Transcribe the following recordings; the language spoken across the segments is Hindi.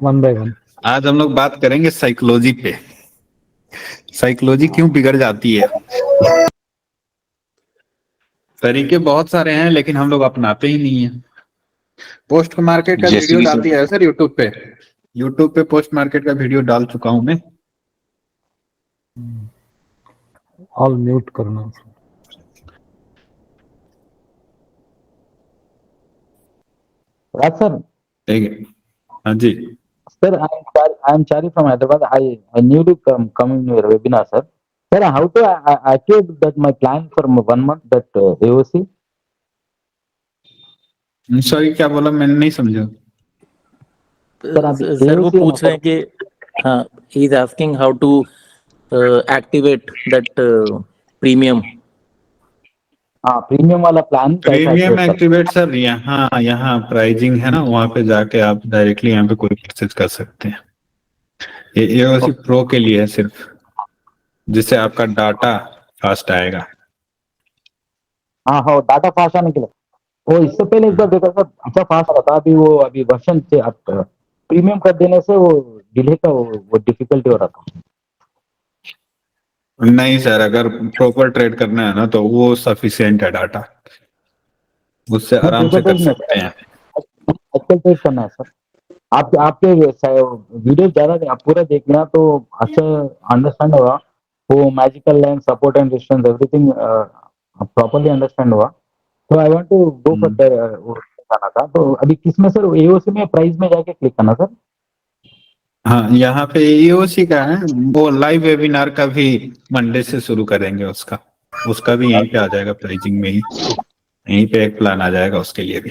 One by one. आज हम लोग बात करेंगे साइकोलॉजी पे। साइकोलॉजी क्यों बिगड़ जाती है। तरीके बहुत सारे हैं लेकिन हम लोग अपनाते ही नहीं है। पोस्ट मार्केट का जैसे वीडियो कि डालती है सर यूट्यूब पे। यूट्यूब पे पोस्ट मार्केट का वीडियो डाल चुका हूं मैं। ऑल म्यूट करना। राज सर, ठीक है, हाँ जी। sir, I am Chari from Hyderabad. I newly come in your webinar, sir. Sir, how to activate that my plan for 1 month that AOC? Sorry क्या बोला, मैंने नहीं समझा। सर वो पूछ रहे हैं कि हाँ, he is asking how to activate that premium. हाँ, प्रीमियम वाला प्लान प्रीमियम एक्टिवेट सर, यहाँ प्राइजिंग है ना, वहां पे जाके आप डायरेक्टली यहाँ पे कोई परचेज कर सकते हैं। ये AOC प्रो के लिए है सिर्फ, जिससे आपका डाटा फास्ट आएगा। हाँ हाँ, डाटा फास्ट आने के लिए। वो इससे पहले एक बार देखा था, अच्छा फास्ट आ रहा था। अभी वर्जन से आप प्रीमियम कर देने से वो डिले का वो डिफिकल्टी हो रहा था। नहीं सर, अगर प्रॉपर ट्रेड करना है ना तो वो सफिशिएंट है डाटा, उससे आराम से कर सकते हैं। एक्चुअल ट्रेड करना है सर। आपके वीडियो ज्यादा आप पूरा देख लिया तो अच्छा अंडरस्टैंड होगा। वो magical line, support and resistance, everything properly understand हुआ। तो I want to go for करना था। तो अभी किसमें सर, AOC में प्राइस में जाके क्लिक करना सर? हाँ, यहाँ पे AOC का है। वो लाइव वेबिनार का भी मंडे से शुरू करेंगे, उसका भी यहीं पे आ जाएगा, प्राइजिंग में ही यहीं पे एक प्लान आ जाएगा उसके लिए भी।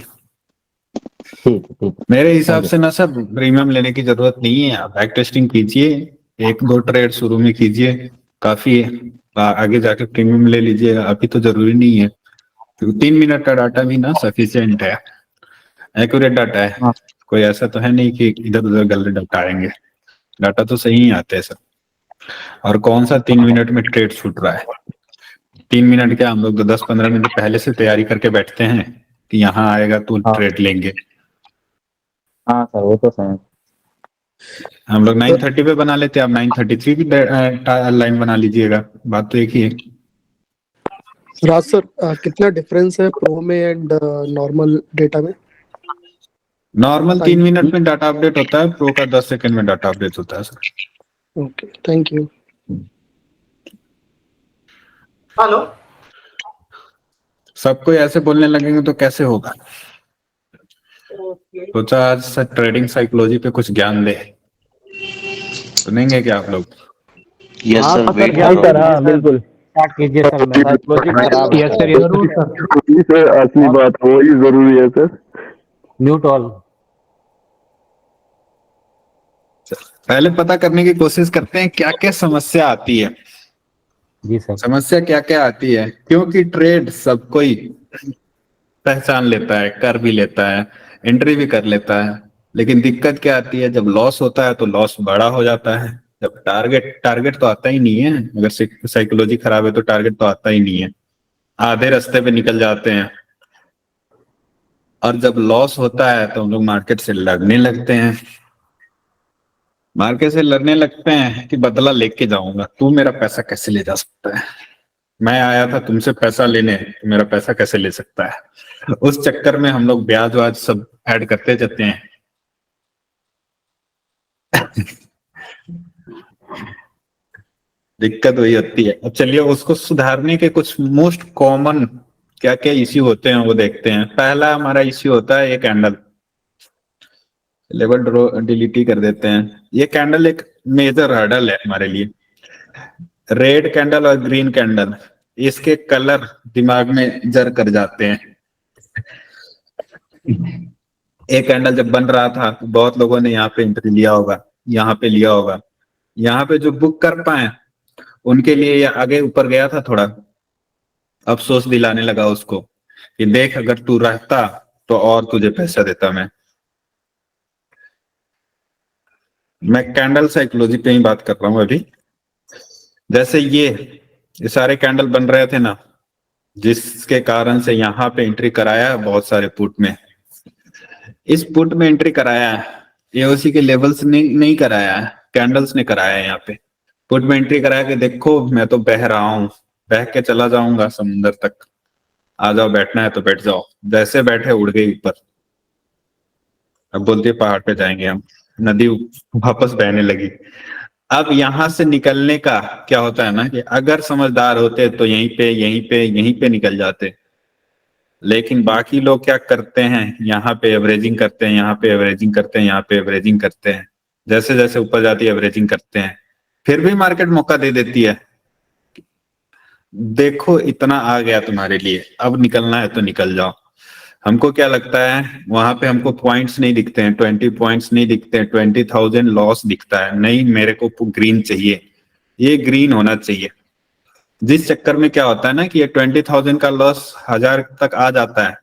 ठीक। मेरे हिसाब से ना सर, प्रीमियम लेने की जरूरत नहीं है। आप बैक टेस्टिंग कीजिए, 1-2 ट्रेड शुरू में कीजिए, काफी है। आगे जाके प्रीमियम ले लीजिएगा। अभी तो जरूरी नहीं है, क्योंकि 3 मिनट का डाटा भी ना सफिशिएंट है, एक्यूरेट डाटा है। हाँ। कोई ऐसा तो है नहीं कि इधर उधर गलत डाटा आएंगे, डाटा तो सही ही आते हैं सर। और कौन सा 3 मिनट में ट्रेड छूट रहा है। 3 मिनट क्या, हम लोग तो 10-15 मिनट पहले से तैयारी करके बैठते हैं कि यहाँ आएगा तो ट्रेड लेंगे। हाँ सर, वो तो सही। हम लोग 9:30 पे बना लेते हैं, आप 9:33 की लाइन बना लीजिएगा, बात तो एक ही है। राज सर, कितना डिफरेंस है प्रो में एंड नॉर्मल डेटा में? नॉर्मल 3 मिनट में डाटा अपडेट होता है, प्रो का 10 सेकंड में डाटा अपडेट होता है sir. Okay, thank you. Hello, सबको ऐसे बोलने लगेंगे तो कैसे होगा। सोचा आज सर ट्रेडिंग साइकोलॉजी पे कुछ ज्ञान दे, सुनेंगे क्या आप लोग? यस सर, वेट बिल्कुल स्टार्ट कीजिए सर। साइकोलॉजी खराब है सर। जरूर सर। सर असली बात वही जरूरी है सर। Mute all. पहले पता करने की कोशिश करते हैं क्या क्या समस्या आती है। जी सर। समस्या क्या क्या आती है, क्योंकि ट्रेड सब कोई पहचान लेता है, कर भी लेता है, एंट्री भी कर लेता है, लेकिन दिक्कत क्या आती है, जब लॉस होता है तो लॉस बड़ा हो जाता है। जब टारगेट तो आता ही नहीं है, अगर साइकोलॉजी खराब है तो टारगेट तो आता ही नहीं है, आधे रास्ते पे निकल जाते हैं। और जब लॉस होता है तो हम लोग मार्केट से लड़ने लगते हैं। मार्केट से लड़ने लगते हैं कि बदला लेके जाऊंगा, तू मेरा पैसा कैसे ले जा सकता है, मैं आया था तुमसे पैसा लेने, तो मेरा पैसा कैसे ले सकता है। उस चक्कर में हम लोग ब्याज वाज सब ऐड करते जाते हैं। दिक्कत वही होती है। अब चलिए उसको सुधारने के कुछ मोस्ट कॉमन क्या क्या इश्यू होते हैं वो देखते हैं। पहला हमारा इश्यू होता है ये कैंडल, लेवल ड्रॉ डिलीट ही कर देते हैं। ये कैंडल एक मेजर हर्डल है हमारे लिए। रेड कैंडल और ग्रीन कैंडल, इसके कलर दिमाग में जर कर जाते हैं। एक कैंडल जब बन रहा था तो बहुत लोगों ने यहाँ पे एंट्री लिया होगा, यहाँ पे लिया होगा। यहाँ पे जो बुक कर पाए उनके लिए ये आगे ऊपर गया था, थोड़ा अफसोस दिलाने लगा उसको कि देख अगर तू रहता तो और तुझे पैसा देता। मैं कैंडल साइकोलॉजी पे ही बात कर रहा हूँ अभी। जैसे ये सारे कैंडल बन रहे थे ना, जिसके कारण से यहाँ पे एंट्री कराया बहुत सारे पुट में। इस पुट में एंट्री कराया है, एओसी के लेवल्स नहीं कराया है, कैंडल्स ने कराया है। यहाँ पे पुट में एंट्री करा के देखो, मैं तो बह रहा हूँ, बह के चला जाऊंगा समुंदर तक। आ जाओ, बैठना है तो बैठ जाओ। जैसे बैठे उड़ गई ऊपर। अब बोलती है पहाड़ पे जाएंगे हम, नदी वापस बहने लगी। अब यहां से निकलने का क्या होता है ना कि अगर समझदार होते तो यहीं पे निकल जाते। लेकिन बाकी लोग क्या करते हैं, यहाँ पे एवरेजिंग करते हैं, यहाँ पे एवरेजिंग करते हैं, यहाँ पे एवरेजिंग करते हैं। जैसे जैसे ऊपर जाती है एवरेजिंग करते हैं, फिर भी मार्केट मौका दे देती है। देखो इतना आ गया तुम्हारे लिए, अब निकलना है तो निकल जाओ। हमको क्या लगता है, वहां पे हमको पॉइंट्स नहीं दिखते हैं, 20 पॉइंट्स नहीं दिखते हैं, 20,000 लॉस दिखता है। नहीं, मेरे को ग्रीन चाहिए, ये ग्रीन होना चाहिए। जिस चक्कर में क्या होता है ना कि ये 20,000 का लॉस 1000 तक आ जाता है,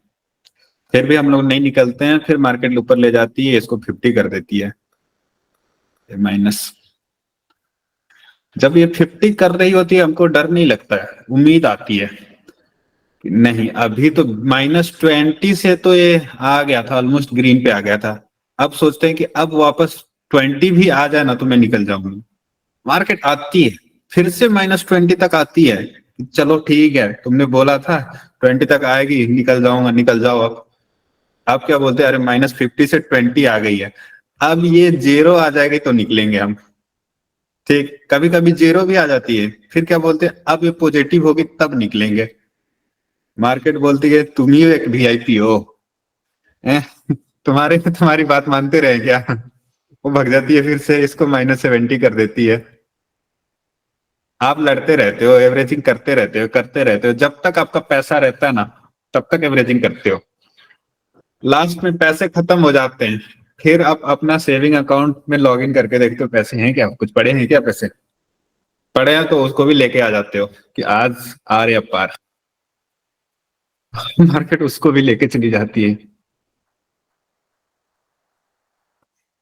फिर भी हम लोग नहीं निकलते हैं। फिर मार्केट ऊपर ले जाती है, इसको 50 कर देती है माइनस। जब ये 50 कर रही होती है, हमको डर नहीं लगता है, उम्मीद आती है नहीं अभी तो -20 से तो ये आ गया था, ऑलमोस्ट ग्रीन पे आ गया था। अब सोचते हैं कि अब वापस 20 भी आ जाए ना तो मैं निकल जाऊंगा। मार्केट आती है, फिर से -20 तक आती है। चलो ठीक है, तुमने बोला था 20 तक आएगी, निकल जाऊंगा, निकल जाओ। अब आप क्या बोलते हैं, अरे -50 से 20 आ गई है, अब ये 0 आ जाएगी तो निकलेंगे हम। ठीक, कभी कभी 0 भी आ जाती है, फिर क्या बोलते हैं, अब ये पॉजिटिव होगी तब निकलेंगे। मार्केट बोलती है तुम ही एक वीआईपी हो, तुम्हारी बात मानते रहे क्या। वो भग जाती है, फिर से इसको -70 कर देती है। आप लड़ते रहते हो, एवरेजिंग करते रहते हो। जब तक आपका पैसा रहता है ना, तब तक एवरेजिंग करते हो। लास्ट में पैसे खत्म हो जाते हैं, फिर आप अपना सेविंग अकाउंट में लॉग इन करके देखते हो पैसे हैं क्या, कुछ पड़े हैं क्या। पैसे पड़े हैं तो उसको भी लेके आ जाते हो कि आज आ रहे पार। मार्केट उसको भी लेके चली जाती है।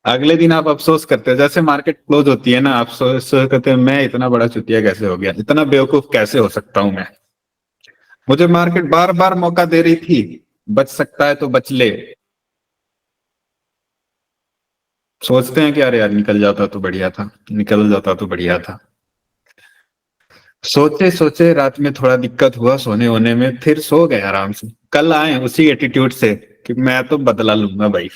अगले दिन आप अफसोस करते हो, जैसे मार्केट क्लोज होती है ना, आप सोच करते हो मैं इतना बड़ा चुतिया कैसे हो गया, इतना बेवकूफ कैसे हो सकता हूं मैं। मुझे मार्केट बार बार मौका दे रही थी, बच सकता है तो बच ले। सोचते हैं कि अरे यार निकल जाता तो बढ़िया था, निकल जाता तो बढ़िया था। सोचे सोचे रात में थोड़ा दिक्कत हुआ सोने होने में, फिर सो गए आराम से। कल आए उसी एटीट्यूड से कि मैं तो बदला लूंगा भाई।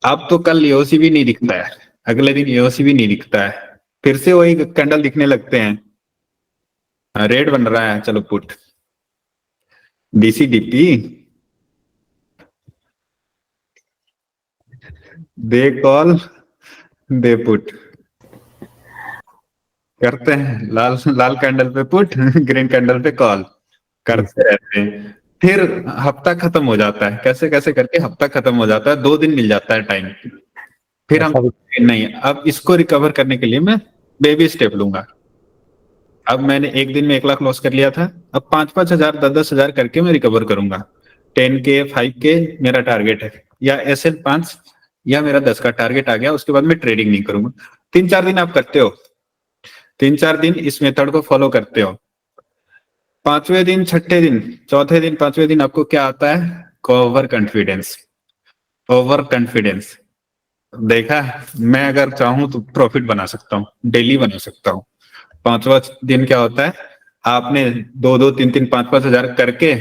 अब तो कल एओसी भी नहीं दिखता है, अगले दिन एओसी भी नहीं दिखता है, फिर से वही कैंडल दिखने लगते हैं। रेड बन रहा है, चलो पुट डीसीडीपी दे कॉल दे पुट करते हैं। लाल लाल कैंडल पे पुट, ग्रीन कैंडल पे कॉल करते रहते हैं। फिर हफ्ता खत्म हो जाता है, कैसे कैसे करके हफ्ता खत्म हो जाता है, 2 दिन मिल जाता है टाइम। फिर हम नहीं, अब इसको रिकवर करने के लिए मैं बेबी स्टेप लूंगा। अब मैंने एक दिन में 1 लाख लॉस कर लिया था, अब 5-5 हजार 10-10 हजार करके मैं रिकवर करूंगा। 10K 5K मेरा टारगेट है, या SL5 या मेरा 10 का टारगेट आ गया, उसके बाद मैं ट्रेडिंग नहीं करूंगा। 3-4 दिन आप करते हो, 3-4 दिन इस मेथड को फॉलो करते हो। 5वें दिन, 6ठे दिन, चौथे दिन, 5वें दिन आपको क्या आता है, ओवर कॉन्फिडेंस। ओवर कॉन्फिडेंस देखा, मैं अगर चाहूं तो प्रॉफिट बना सकता हूँ, डेली बना सकता हूँ। 5वां दिन क्या होता है, आपने 2-2 3-3 5-5 हजार करके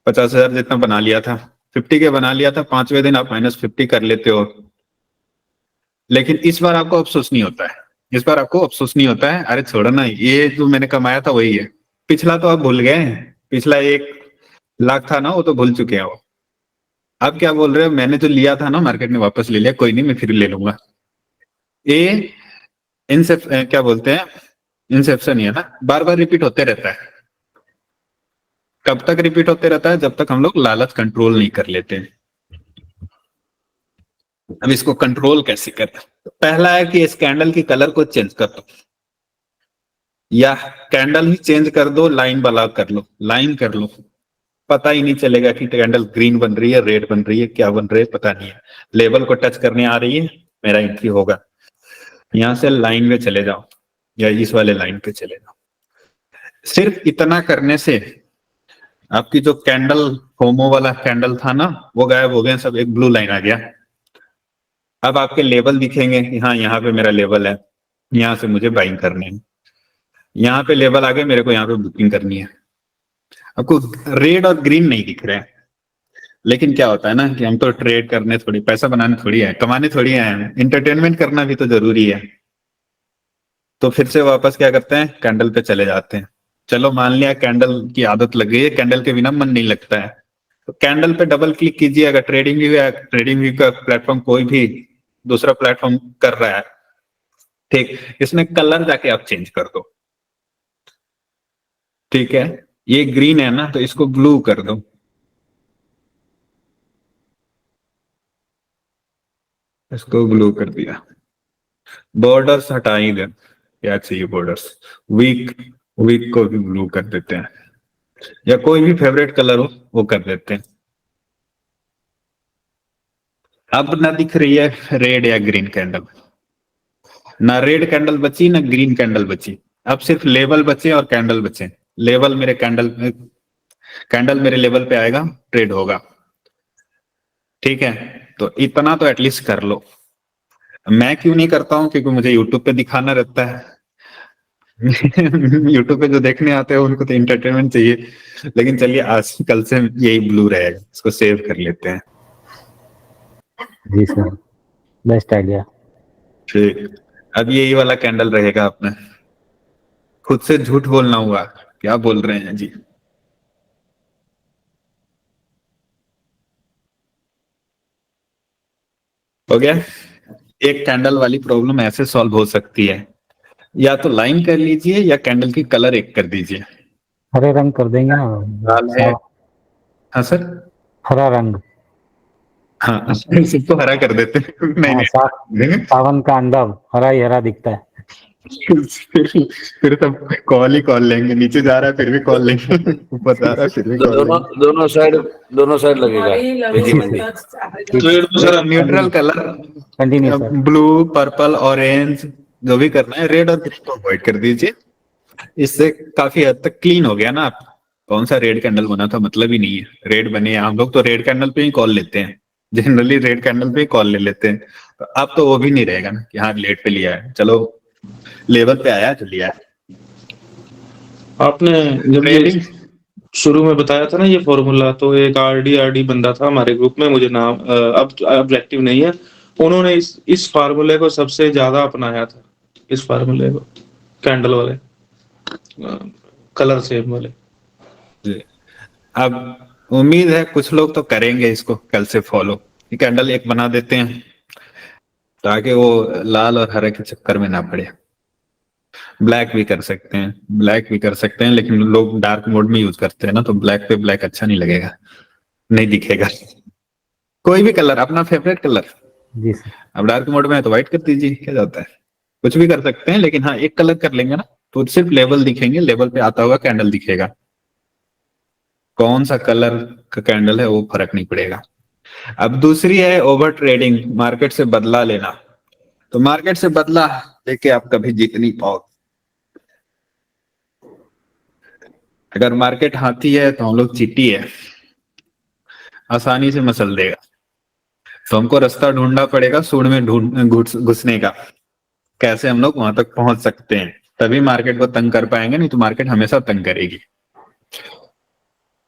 50 हजार जितना बना लिया था, 50 के बना लिया था, 5वें दिन आप -50 कर लेते हो। लेकिन इस बार आपको अफसोस नहीं होता है, इस बार आपको अफसोस नहीं होता है, अरे छोड़ो ना, ये जो मैंने कमाया था वही है। पिछला तो आप भूल गए, पिछला 1 लाख था ना, वो तो भूल चुके हैं वो। अब क्या बोल रहे हो, मैंने जो लिया था ना मार्केट ने वापस ले लिया, कोई नहीं मैं फिर ले लूंगा। ये क्या बोलते हैं, इंसेप्शन ही है ना, बार बार रिपीट होते रहता है। कब तक रिपीट होते रहता है, जब तक हम लोग लालच कंट्रोल नहीं कर लेते। अब इसको कंट्रोल कैसे करें, पहला है कि इस कैंडल की कलर को चेंज कर दो, या कैंडल ही चेंज कर दो, लाइन वाला कर लो, लाइन कर लो, पता ही नहीं चलेगा कि कैंडल ग्रीन बन रही है, रेड बन रही है, क्या बन रही है पता नहीं है। लेवल को टच करने आ रही है, मेरा एंट्री होगा। यहां से लाइन में चले जाओ, या इस वाले लाइन पे चले जाओ। सिर्फ इतना करने से आपकी जो कैंडल फोमो वाला कैंडल था ना, वो गायब हो गया, सब एक ब्लू लाइन आ गया। अब आपके लेवल दिखेंगे कि हाँ यहाँ पे मेरा लेवल है, यहाँ से मुझे बाइंग करने है, यहाँ पे लेवल आ गए, मेरे को यहाँ पे बुकिंग करनी है। आपको रेड और ग्रीन नहीं दिख रहे हैं, लेकिन क्या होता है ना कि हम तो ट्रेड करने थोड़ी, पैसा बनाने थोड़ी है, कमाने थोड़ी है, इंटरटेनमेंट करना भी तो जरूरी है। तो फिर से वापस क्या करते हैं, कैंडल पे चले जाते हैं। चलो मान लिया कैंडल की आदत लग गई है, कैंडल के बिना मन नहीं लगता है, तो कैंडल पे डबल क्लिक कीजिए। अगर ट्रेडिंग व्यू है, ट्रेडिंग व्यू का प्लेटफॉर्म कोई भी दूसरा प्लेटफॉर्म कर रहा है, ठीक, इसमें कलर जाके आप चेंज कर दो। ठीक है, ये ग्रीन है ना, तो इसको ब्लू कर दो। इसको ब्लू कर दिया। बॉर्डर्स हटा ही दे, क्या चाहिए बॉर्डर्स, वीक, वीक को भी ब्लू कर देते हैं, या कोई भी फेवरेट कलर हो वो कर देते हैं। अब ना दिख रही है रेड या ग्रीन कैंडल, ना रेड कैंडल बची ना ग्रीन कैंडल बची, अब सिर्फ लेवल बचे और कैंडल बचे। लेवल मेरे कैंडल मेरे लेवल पे आएगा, ट्रेड होगा। ठीक है, तो इतना तो एटलीस्ट कर लो। मैं क्यों नहीं करता हूं, क्योंकि मुझे यूट्यूब पे दिखाना रहता है। यूट्यूब पे जो देखने आते हैं उनको तो एंटरटेनमेंट चाहिए। लेकिन चलिए आज कल से यही ब्लू रहेगा, इसको सेव कर लेते हैं। जी सर, बेस्ट आइडिया। ठीक, अब यही वाला कैंडल रहेगा अपने। खुद से झूठ बोलना हुआ, क्या बोल रहे हैं जी। हो गया, एक कैंडल वाली प्रॉब्लम ऐसे सॉल्व हो सकती है। या तो लाइन कर लीजिए या कैंडल की कलर एक कर दीजिए। हरे रंग कर देंगे ना, लाल है, हाँ सर, हरा रंग। हाँ सबको हरा कर देते हैं। नहीं हाँ, नहीं, सावन का अंडा हरा ही हरा दिखता है। फिर सब कॉल ही कॉल लेंगे, नीचे जा रहा है फिर भी कॉल लेंगे, ऊपर जा रहा है फिर भी कॉल दोनों लेंगे। दोनों साइड लगेगा। Sir neutral colour, continue sir. Blue, purple, orange, जो भी करना है, रेड और ग्रीन को अवॉइड कर दीजिए। इससे काफी हद तक क्लीन हो गया ना। आप कौन सा रेड कैंडल बना था, मतलब ही नहीं है, रेड बने। हम लोग तो रेड कैंडल पे ही कॉल लेते हैं, जनरली रेड कैंडल पे ही कॉल ले लेते हैं। तो अब तो वो भी नहीं रहेगा ना कि हाँ लेट पे लिया है, चलो लेवल पे आया तो लिया है। आपने जब ये शुरू में बताया था ना ये फॉर्मूला, तो एक आरडी बंदा था हमारे ग्रुप में, मुझे नाम अब एक्टिव नहीं है, उन्होंने इस फार्मूले को सबसे ज्यादा अपनाया था, इस फार्मूले को, कैंडल वाले, कलर सेम वाले। अब उम्मीद है कुछ लोग तो करेंगे इसको कल से फॉलो। कैंडल एक बना देते हैं ताकि वो लाल और हरे के चक्कर में ना पड़े। ब्लैक भी कर सकते हैं, ब्लैक भी कर सकते हैं, लेकिन लोग डार्क मोड में यूज करते हैं ना, तो ब्लैक पे ब्लैक अच्छा नहीं लगेगा, नहीं दिखेगा। कोई भी कलर, अपना फेवरेट कलर। जी सर। अब डार्क मोड में है तो व्हाइट कर दीजिए, क्या जाता है, कुछ भी कर सकते हैं। लेकिन हाँ एक कलर कर लेंगे ना तो सिर्फ लेवल दिखेंगे, लेवल पे आता हुआ कैंडल दिखेगा। कौन सा कलर का कैंडल है वो फर्क नहीं पड़ेगा। अब दूसरी है ओवर ट्रेडिंग, मार्केट से बदला लेना। तो मार्केट से बदला लेके आप कभी जीत नहीं पाओगे। अगर मार्केट हाथी है तो हम लोग चींटी है, आसानी से मसल देगा। तो हमको रास्ता ढूंढना पड़ेगा सूंड में घुसने का, कैसे हम लोग वहां तक पहुंच सकते हैं, तभी मार्केट को तंग कर पाएंगे, नहीं तो मार्केट हमेशा तंग करेगी।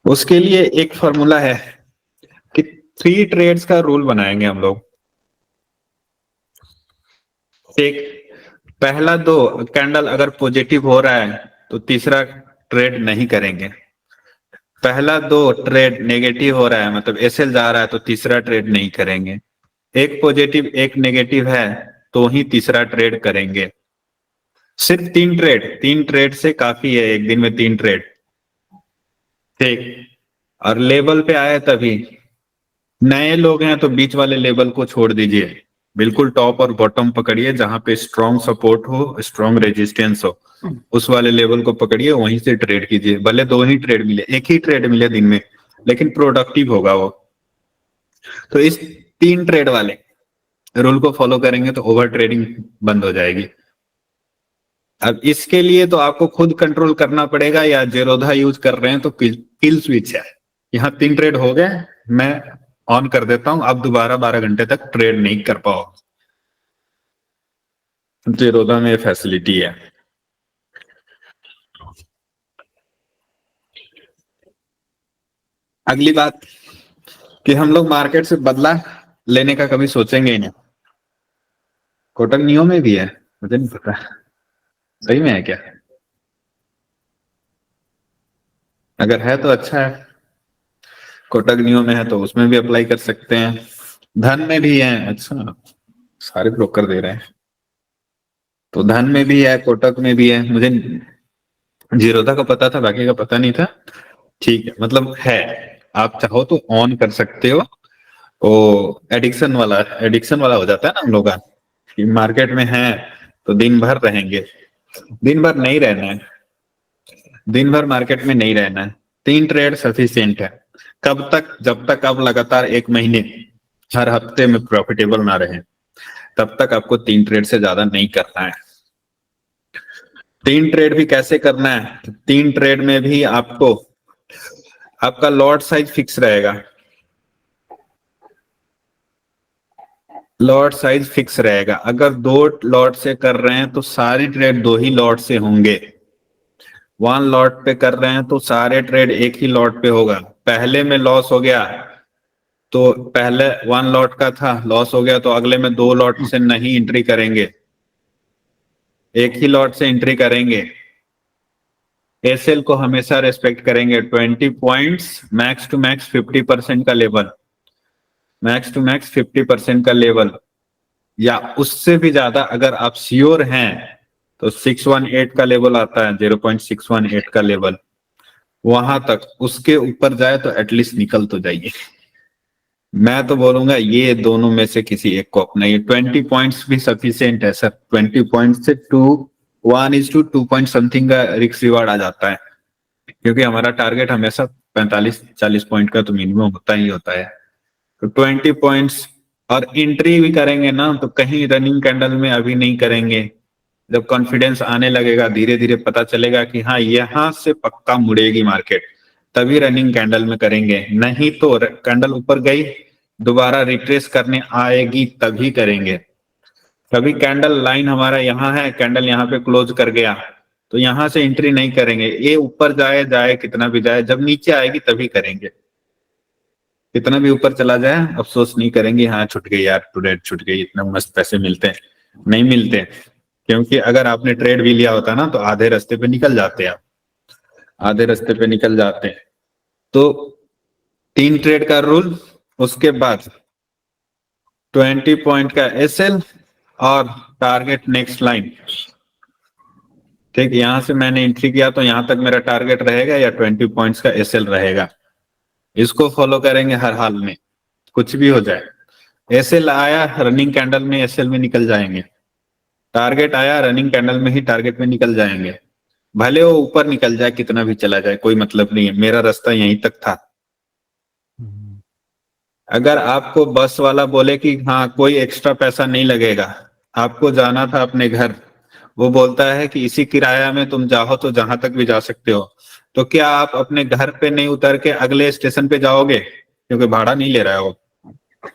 उसके लिए एक फॉर्मूला है कि 3 ट्रेड्स का रूल बनाएंगे हम लोग। एक, पहला 2 कैंडल अगर पॉजिटिव हो रहा है तो तीसरा ट्रेड नहीं करेंगे। पहला 2 ट्रेड नेगेटिव हो रहा है, मतलब एसएल जा रहा है, तो तीसरा ट्रेड नहीं करेंगे। एक पॉजिटिव एक नेगेटिव है तो ही तीसरा ट्रेड करेंगे। सिर्फ 3 ट्रेड से काफी है, एक दिन में 3 ट्रेड, ठीक। और लेवल पे आए तभी। नए लोग हैं तो बीच वाले लेवल को छोड़ दीजिए, बिल्कुल टॉप और बॉटम पकड़िए, जहां पे स्ट्रॉन्ग सपोर्ट हो, स्ट्रॉन्ग रेजिस्टेंस हो, उस वाले लेवल को पकड़िए, वहीं से ट्रेड कीजिए। भले 2 ही ट्रेड मिले, एक ही ट्रेड मिले दिन में, लेकिन प्रोडक्टिव होगा वो। तो इस 3 ट्रेड वाले रूल को फॉलो करेंगे तो ओवर ट्रेडिंग बंद हो जाएगी। अब इसके लिए तो आपको खुद कंट्रोल करना पड़ेगा, या जेरोधा यूज कर रहे हैं तो किल स्विच है। यहाँ 3 ट्रेड हो गए, मैं ऑन कर देता हूं, अब दोबारा 12 घंटे तक ट्रेड नहीं कर पाओ। जीरोधा में फैसिलिटी है। अगली बात कि हम लोग मार्केट से बदला लेने का कभी सोचेंगे ही नहीं। कोटक नियो में भी है, मुझे नहीं पता सही में है क्या। अगर है तो अच्छा है, कोटक नियो में है तो उसमें भी अप्लाई कर सकते हैं। धन में भी है, अच्छा सारे ब्रोकर दे रहे हैं, तो धन में भी है, कोटक में भी है। मुझे जीरोधा का पता था, बाकी का पता नहीं था। ठीक है, मतलब है, आप चाहो तो ऑन कर सकते हो। वो एडिक्शन वाला हो जाता है ना हम लोग का, कि मार्केट में है तो दिन भर रहेंगे। दिन भर नहीं रहना है, दिन भर मार्केट में नहीं रहना है। 3 ट्रेड सफिशिएंट है। कब तक? जब तक आप लगातार 1 महीने हर हफ्ते में प्रॉफिटेबल ना रहे, तब तक आपको 3 ट्रेड से ज्यादा नहीं करना है। 3 ट्रेड भी कैसे करना है? 3 ट्रेड में भी आपको आपका लॉट साइज फिक्स रहेगा। लॉट साइज फिक्स रहेगा। अगर 2 लॉट से कर रहे हैं तो सारे ट्रेड 2 ही लॉट से होंगे। 1 लॉट पे कर रहे हैं तो सारे ट्रेड 1 ही लॉट पे होगा। पहले में लॉस हो गया तो पहले 1 लॉट का था, लॉस हो गया तो अगले में 2 लॉट से नहीं एंट्री करेंगे, 1 ही लॉट से एंट्री करेंगे। एसएल को हमेशा रेस्पेक्ट करेंगे। 20 पॉइंट्स, मैक्स टू मैक्स 50% का लेवल, मैक्स टू मैक्स 50% का लेवल, या उससे भी ज्यादा अगर आप श्योर हैं तो 618 का लेवल आता है, 0.618 का लेवल, वहां तक। उसके ऊपर जाए तो एटलीस्ट निकल तो जाइए। मैं तो बोलूंगा ये दोनों में से किसी एक को अपनाइए। 20 पॉइंट्स भी सफिशिएंट है सर। 20 पॉइंट से 1:2 पॉइंट समथिंग का रिस्क रिवार्ड आ जाता है, क्योंकि हमारा टारगेट हमेशा 45-40 पॉइंट का तो मिनिमम होता ही होता है। तो 20 पॉइंट्स, और एंट्री भी करेंगे ना तो कहीं रनिंग कैंडल में अभी नहीं करेंगे। जब कॉन्फिडेंस आने लगेगा, धीरे धीरे पता चलेगा कि हाँ यहां से पक्का मुड़ेगी मार्केट, तभी रनिंग कैंडल में करेंगे। नहीं तो कैंडल ऊपर गई, दोबारा रिट्रेस करने आएगी तभी करेंगे। कभी कैंडल लाइन हमारा यहाँ है, कैंडल यहाँ पे क्लोज कर गया तो यहां से एंट्री नहीं करेंगे। ये ऊपर जाए जाए कितना भी जाए, जब नीचे आएगी तभी करेंगे। कितना भी ऊपर चला जाए अफसोस नहीं करेंगे, हाँ छुट गई यार, ट्रेड छुट गई, इतना मस्त पैसे मिलते हैं। नहीं मिलते, क्योंकि अगर आपने ट्रेड भी लिया होता ना तो आधे रास्ते पे निकल जाते आप, आधे रास्ते पे निकल जाते हैं। तो 3 ट्रेड का रूल, उसके बाद 20 पॉइंट का एसएल और टारगेट नेक्स्ट लाइन। ठीक, यहां से मैंने एंट्री किया तो यहां तक मेरा टारगेट रहेगा या 20 पॉइंट्स का एसएल रहेगा। इसको फॉलो करेंगे हर हाल में, कुछ भी हो जाए। एसएल आया रनिंग कैंडल में, एसएल में निकल जाएंगे। टारगेट आया रनिंग कैंडल में ही टारगेट में निकल जाएंगे। भले वो ऊपर निकल जाए, कितना भी चला जाए, कोई मतलब नहीं है, मेरा रास्ता यहीं तक था। अगर आपको बस वाला बोले कि हाँ कोई एक्स्ट्रा पैसा नहीं लगेगा, आपको जाना था अपने घर, वो बोलता है कि इसी किराया में तुम जाओ तो जहां तक भी जा सकते हो, तो क्या आप अपने घर पे नहीं उतर के अगले स्टेशन पे जाओगे? क्योंकि भाड़ा नहीं ले रहा है वो।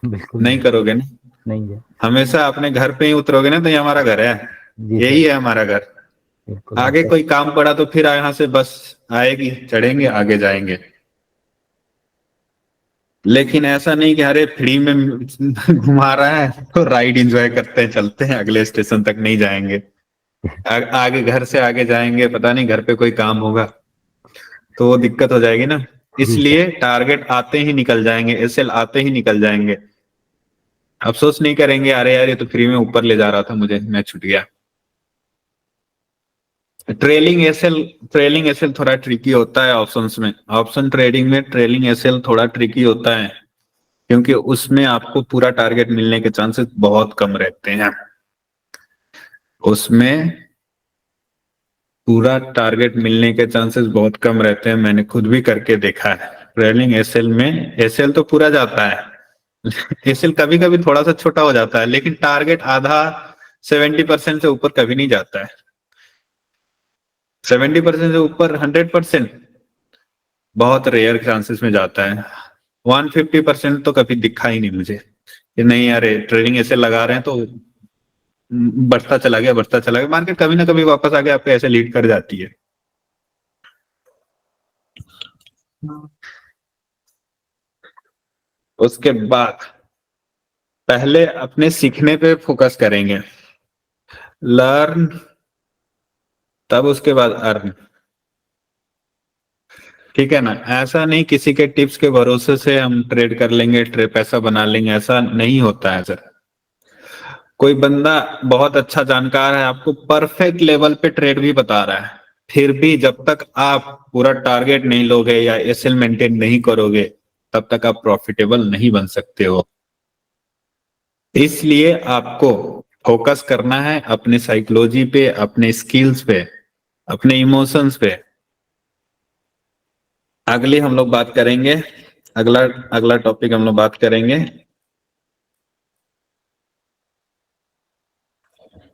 बिल्कुल नहीं करोगे ना, नहीं है। हमेशा अपने घर पे ही उतरोगे ना, तो ये हमारा घर है, जी यही है हमारा घर। बिल्कुल। आगे कोई काम पड़ा तो फिर यहाँ से बस आएगी, चढ़ेंगे, आगे जाएंगे। लेकिन ऐसा नहीं कि अरे फ्री में घुमा रहा है तो राइड एंजॉय करते हैं, चलते हैं, अगले स्टेशन तक नहीं जाएंगे। आगे घर से आगे जाएंगे, पता नहीं घर पे कोई काम होगा तो वो दिक्कत हो जाएगी ना। इसलिए टारगेट आते ही निकल जाएंगे, एसएल आते ही निकल जाएंगे। अफसोस नहीं करेंगे अरे यार ये तो फ्री में ऊपर ले जा रहा था मुझे, मैं छूट गया। ट्रेलिंग एसएल थोड़ा ट्रिकी होता है ऑप्शंस में। ऑप्शन ट्रेडिंग में ट्रेलिंग एसएल थोड़ा ट्रिकी होता है, क्योंकि उसमें आपको पूरा टारगेट मिलने के चांसेस बहुत कम रहते हैं। उसमें पूरा टारगेट मिलने के चांसेस बहुत कम रहते हैं, मैंने खुद भी करके देखा है। ट्रेलिंग एसएल में एसएल तो पूरा जाता है, एसएल कभी कभी थोड़ा सा छोटा हो जाता है, लेकिन टारगेट आधा 70% से ऊपर कभी नहीं जाता है। 70% से ऊपर 100% बहुत रेयर चांसेस में जाता है। 150% तो कभी दिखा ही नहीं मुझे कि नहीं यार ट्रेडिंग ऐसे लगा रहे हैं तो बढ़ता चला गया, मार्केट कभी ना कभी वापस आके आपको ऐसे लीड कर जाती है। उसके बाद पहले अपने सीखने पे फोकस करेंगे, लर्न, तब उसके बाद अर्न। ठीक है ना, ऐसा नहीं किसी के टिप्स के भरोसे से हम ट्रेड कर लेंगे, पैसा बना लेंगे, ऐसा नहीं होता है सर। कोई बंदा बहुत अच्छा जानकार है, आपको परफेक्ट लेवल पे ट्रेड भी बता रहा है, फिर भी जब तक आप पूरा टारगेट नहीं लोगे या एसएल मेंटेन नहीं करोगे तब तक आप प्रॉफिटेबल नहीं बन सकते हो। इसलिए आपको फोकस करना है अपने साइकोलॉजी पे, अपने स्किल्स पे, अपने इमोशंस पे। अगली हम लोग बात करेंगे, अगला टॉपिक हम लोग बात करेंगे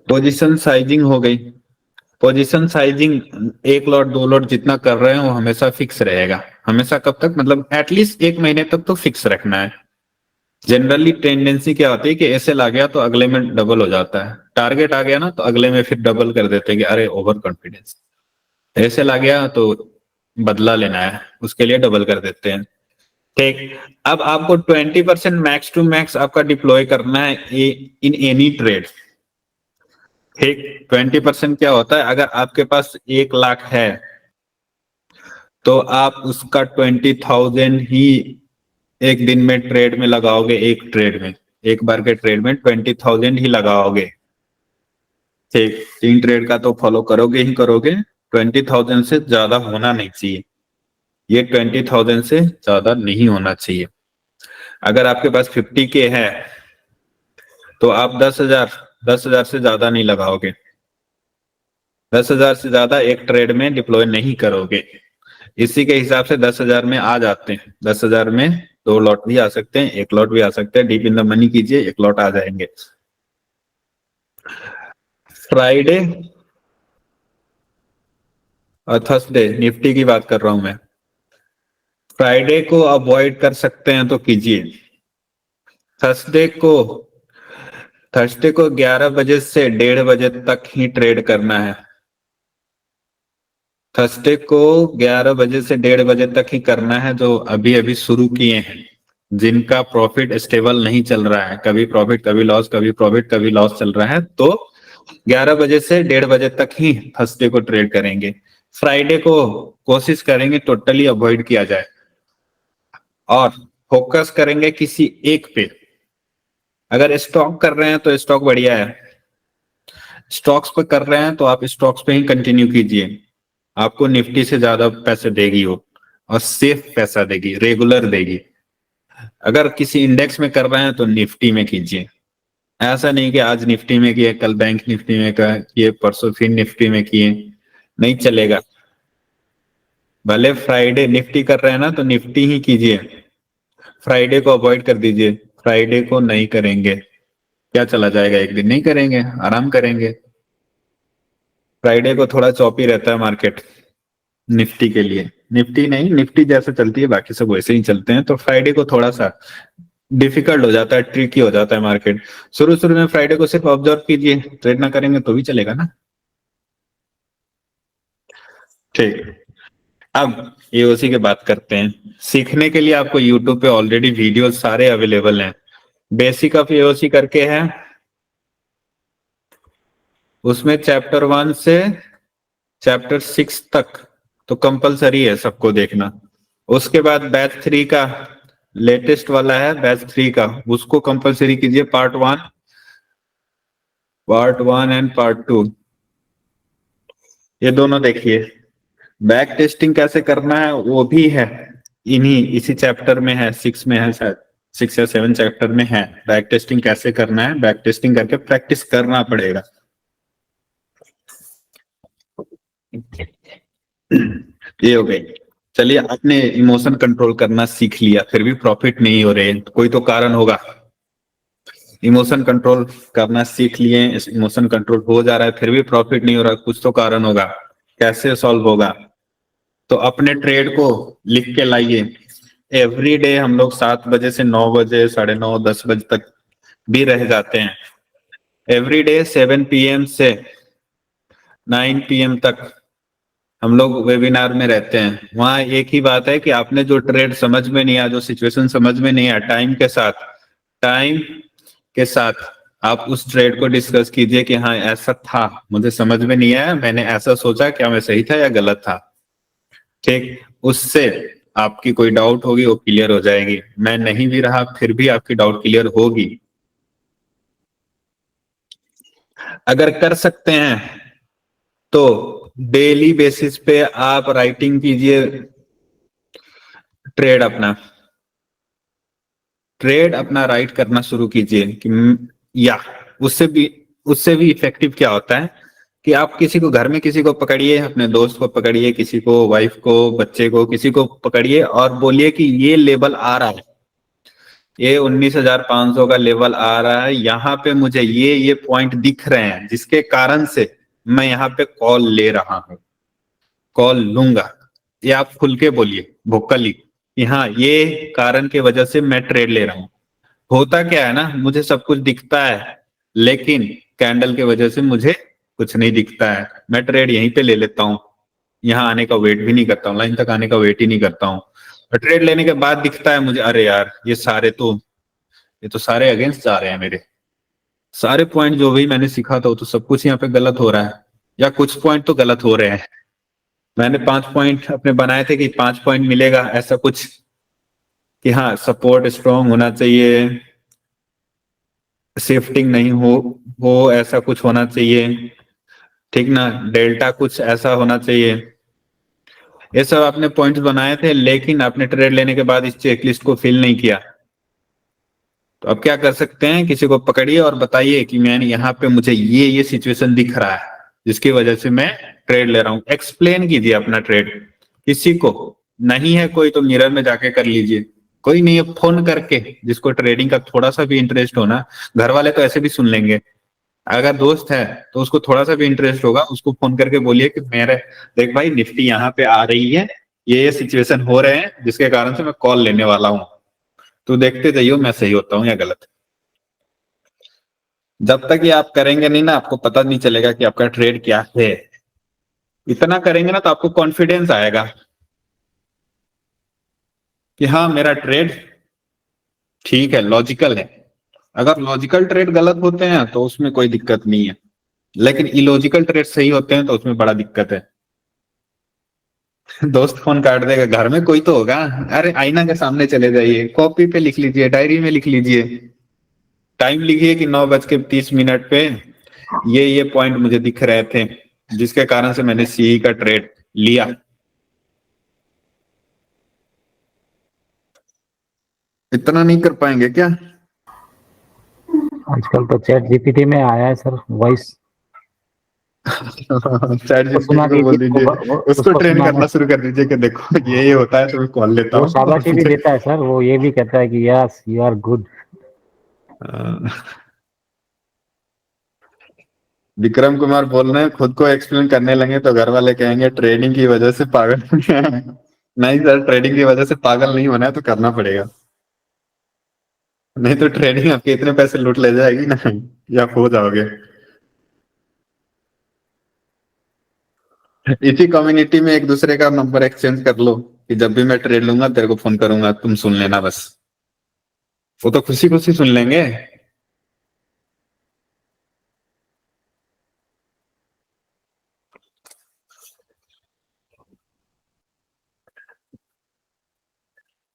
पोजीशन साइजिंग हो गई। पोजीशन साइजिंग 1 लॉट 2 लॉट जितना कर रहे हो वो हमेशा फिक्स रहेगा। हमेशा कब तक, मतलब एटलीस्ट 1 महीने तक तो फिक्स रखना है। जनरली टेंडेंसी क्या होती है कि एसएल आ गया तो अगले में डबल हो जाता है, टारगेट आ गया ना तो अगले में फिर डबल कर देते हैं कि अरे ओवर कॉन्फिडेंस। एसएल आ गया तो बदला लेना है, उसके लिए डबल कर देते हैं। ठीक, अब आपको 20% मैक्स टू मैक्स आपका डिप्लॉय करना है इन एनी ट्रेड। ठीक, 20% क्या होता है, अगर आपके पास 1 लाख है तो आप उसका 20,000 ही एक दिन में ट्रेड में लगाओगे, एक ट्रेड में, एक बार के ट्रेड में 20,000 ही लगाओगे। ठीक, 3 ट्रेड का तो फॉलो करोगे ही करोगे, 20,000 से ज्यादा होना नहीं चाहिए, ये 20,000 से ज्यादा नहीं होना चाहिए। अगर आपके पास 50K है तो आप 10,000 से ज्यादा नहीं लगाओगे, 10,000 से ज्यादा एक ट्रेड में डिप्लॉय नहीं करोगे। इसी के हिसाब से 10,000 में आ जाते हैं, 10,000 में 2 लॉट भी आ सकते हैं, 1 लॉट भी आ सकते हैं, डीप इन द मनी कीजिए 1 लॉट आ जाएंगे। फ्राइडे और थर्सडे निफ्टी की बात कर रहा हूं मैं, फ्राइडे को अवॉइड कर सकते हैं तो कीजिए। थर्सडे को 11 बजे से 1:30 बजे तक ही ट्रेड करना है। थर्सडे को 11 बजे से 1:30 बजे तक ही करना है, जो अभी अभी शुरू किए हैं, जिनका प्रॉफिट स्टेबल नहीं चल रहा है, कभी प्रॉफिट कभी लॉस, कभी प्रॉफिट कभी लॉस चल रहा है, तो 11 बजे से 1:30 बजे तक ही थर्सडे को ट्रेड करेंगे। फ्राइडे को कोशिश करेंगे टोटली अवॉइड किया जाए और फोकस करेंगे किसी एक पे। अगर स्टॉक कर रहे हैं तो स्टॉक बढ़िया है, स्टॉक्स पे कर रहे हैं तो आप स्टॉक्स पे ही कंटिन्यू कीजिए, आपको निफ्टी से ज्यादा पैसे देगी वो, और सेफ पैसा देगी, रेगुलर देगी। अगर किसी इंडेक्स में कर रहे हैं तो निफ्टी में कीजिए, ऐसा नहीं कि आज निफ्टी में किए, कल बैंक निफ्टी में किए, परसों फिर निफ्टी में किए, नहीं चलेगा। भले फ्राइडे निफ्टी कर रहे हैं ना तो निफ्टी ही कीजिए, फ्राइडे को अवॉइड कर दीजिए, फ्राइडे को नहीं करेंगे, क्या चला जाएगा, एक दिन नहीं करेंगे, आराम करेंगे। फ्राइडे को थोड़ा चौपी रहता है मार्केट निफ्टी के लिए, निफ्टी नहीं, निफ्टी जैसे चलती है बाकी सब वैसे ही चलते हैं, तो फ्राइडे को थोड़ा सा डिफिकल्ट हो जाता है, ट्रिकी हो जाता है मार्केट। शुरू में फ्राइडे को सिर्फ ऑब्जर्व कीजिए, ट्रेड ना करेंगे तो भी चलेगा ना। ठीक, अब एओसी की बात करते हैं। सीखने के लिए आपको यूट्यूब पे ऑलरेडी वीडियो सारे अवेलेबल हैं। बेसिक ऑफ एओसी करके है, उसमें चैप्टर 1 से चैप्टर 6 तक तो कंपलसरी है सबको देखना। उसके बाद बैच 3 का लेटेस्ट वाला है, बैच 3 का, उसको कंपलसरी कीजिए, पार्ट 1 एंड पार्ट 2, ये दोनों देखिए। बैक टेस्टिंग कैसे करना है वो भी है, इसी चैप्टर में है, 6 में है शायद, 6 या 7 चैप्टर में है। बैक टेस्टिंग कैसे करना है, बैक टेस्टिंग करके प्रैक्टिस करना पड़ेगा। ये हो गई। चलिए, आपने इमोशन कंट्रोल करना सीख लिया, फिर भी प्रॉफिट नहीं हो रहे, कोई तो कारण होगा। इमोशन कंट्रोल करना सीख लिए, इमोशन कंट्रोल हो जा रहा है फिर भी प्रॉफिट नहीं हो रहा, कुछ तो कारण होगा। कैसे सॉल्व होगा, तो अपने ट्रेड को लिख के लाइए। एवरी डे हम लोग 7 बजे से 9 बजे, 9:30, 10 बजे तक भी रह जाते हैं, एवरी डे 7 PM से 9 PM तक हम लोग वेबिनार में रहते हैं। वहां एक ही बात है कि आपने जो ट्रेड समझ में नहीं आया, जो सिचुएशन समझ में नहीं आया, टाइम के साथ आप उस ट्रेड को डिस्कस कीजिए कि हाँ ऐसा था, मुझे समझ में नहीं आया, मैंने ऐसा सोचा, क्या मैं सही था या गलत था। ठीक, उससे आपकी कोई डाउट होगी वो क्लियर हो जाएगी। मैं नहीं भी रहा फिर भी आपकी डाउट क्लियर होगी। अगर कर सकते हैं तो डेली बेसिस पे आप राइटिंग कीजिए ट्रेड अपना राइट करना शुरू कीजिए कि या उससे भी इफेक्टिव क्या होता है कि आप किसी को घर में किसी को पकड़िए, अपने दोस्त को पकड़िए, किसी को, वाइफ को, बच्चे को, किसी को पकड़िए और बोलिए कि ये लेवल आ रहा है, ये 19,500 का लेवल आ रहा है, यहाँ पे मुझे ये पॉइंट दिख रहे हैं जिसके कारण से मैं यहाँ पे कॉल ले रहा हूँ, कॉल लूंगा। ये आप खुल के बोलिए वोकली कि हाँ ये कारण की वजह से मैं ट्रेड ले रहा हूँ। होता क्या है ना, मुझे सब कुछ दिखता है लेकिन कैंडल की वजह से मुझे कुछ नहीं दिखता है, मैं ट्रेड यहीं पे ले लेता हूँ, यहाँ आने का वेट भी नहीं करता हूँ, लाइन तक आने का वेट ही नहीं करता हूँ। ट्रेड लेने के बाद दिखता है मुझे, अरे यार ये तो सारे अगेंस्ट जा रहे हैं, मेरे सारे पॉइंट जो भी मैंने सीखा था वो तो सब कुछ यहाँ पे गलत हो रहा है, या कुछ पॉइंट तो गलत हो रहे हैं। मैंने 5 पॉइंट अपने बनाए थे कि 5 पॉइंट मिलेगा, ऐसा कुछ कि हाँ सपोर्ट स्ट्रॉन्ग होना चाहिए, शिफ्टिंग नहीं हो ऐसा कुछ होना चाहिए, ठीक ना, डेल्टा कुछ ऐसा होना चाहिए। ये सब आपने पॉइंट्स बनाए थे लेकिन आपने ट्रेड लेने के बाद इस चेकलिस्ट को फिल नहीं किया। तो अब क्या कर सकते हैं, किसी को पकड़िए और बताइए कि मैंने यहाँ पे मुझे ये सिचुएशन दिख रहा है जिसकी वजह से मैं ट्रेड ले रहा हूँ। एक्सप्लेन कीजिए अपना ट्रेड। किसी को नहीं है कोई तो मिरर में जाके कर लीजिए, कोई नहीं है फोन करके, जिसको ट्रेडिंग का थोड़ा सा भी इंटरेस्ट हो ना, घर वाले तो ऐसे भी सुन लेंगे, अगर दोस्त है तो उसको थोड़ा सा भी इंटरेस्ट होगा, उसको फोन करके बोलिए कि मेरे देख भाई निफ्टी यहाँ पे आ रही है, ये सिचुएशन हो रहे हैं जिसके कारण से मैं कॉल लेने वाला हूँ, तो देखते जाइयो मैं सही होता हूँ या गलत। जब तक ये आप करेंगे नहीं ना, आपको पता नहीं चलेगा कि आपका ट्रेड क्या है। इतना करेंगे ना तो आपको कॉन्फिडेंस आएगा कि हाँ मेरा ट्रेड ठीक है, लॉजिकल है। अगर लॉजिकल ट्रेड गलत होते हैं तो उसमें कोई दिक्कत नहीं है, लेकिन इलॉजिकल ट्रेड सही होते हैं तो उसमें बड़ा दिक्कत है। दोस्त फोन काट देगा, घर में कोई तो होगा, अरे आईना के सामने चले जाइए, कॉपी पे लिख लीजिए, डायरी में लिख लीजिए, टाइम लिखिए कि 9:30 पे ये पॉइंट मुझे दिख रहे थे जिसके कारण से मैंने सीई का ट्रेड लिया। इतना नहीं कर पाएंगे क्या? आजकल तो चैट जीपीटी में आया है सर वॉइस, चैट जीपीटी को बोल दीजिए, उसको ट्रेन करना शुरू कर दीजिए कि देखो ये होता है तो मैं कॉल लेता वो हूँ। शाबाशी भी देता है सर, वो ये भी कहता है कि yes you are good. Vikram Kumar बोल रहे हैं खुद को एक्सप्लेन करने लगे तो घर वाले कहेंगे ट्रेडिंग की वजह से पागल हो गया है। नहीं सर, ट्रेडिंग की वजह से पागल नहीं होना है तो करना पड़ेगा, नहीं तो ट्रेडिंग आपके इतने पैसे लूट ले जाएगी ना, या खो जाओगे। इसी कम्युनिटी में एक दूसरे का नंबर एक्सचेंज कर लो कि जब भी मैं ट्रेड लूंगा तेरे को फोन करूंगा, तुम सुन लेना बस, वो तो खुशी खुशी सुन लेंगे।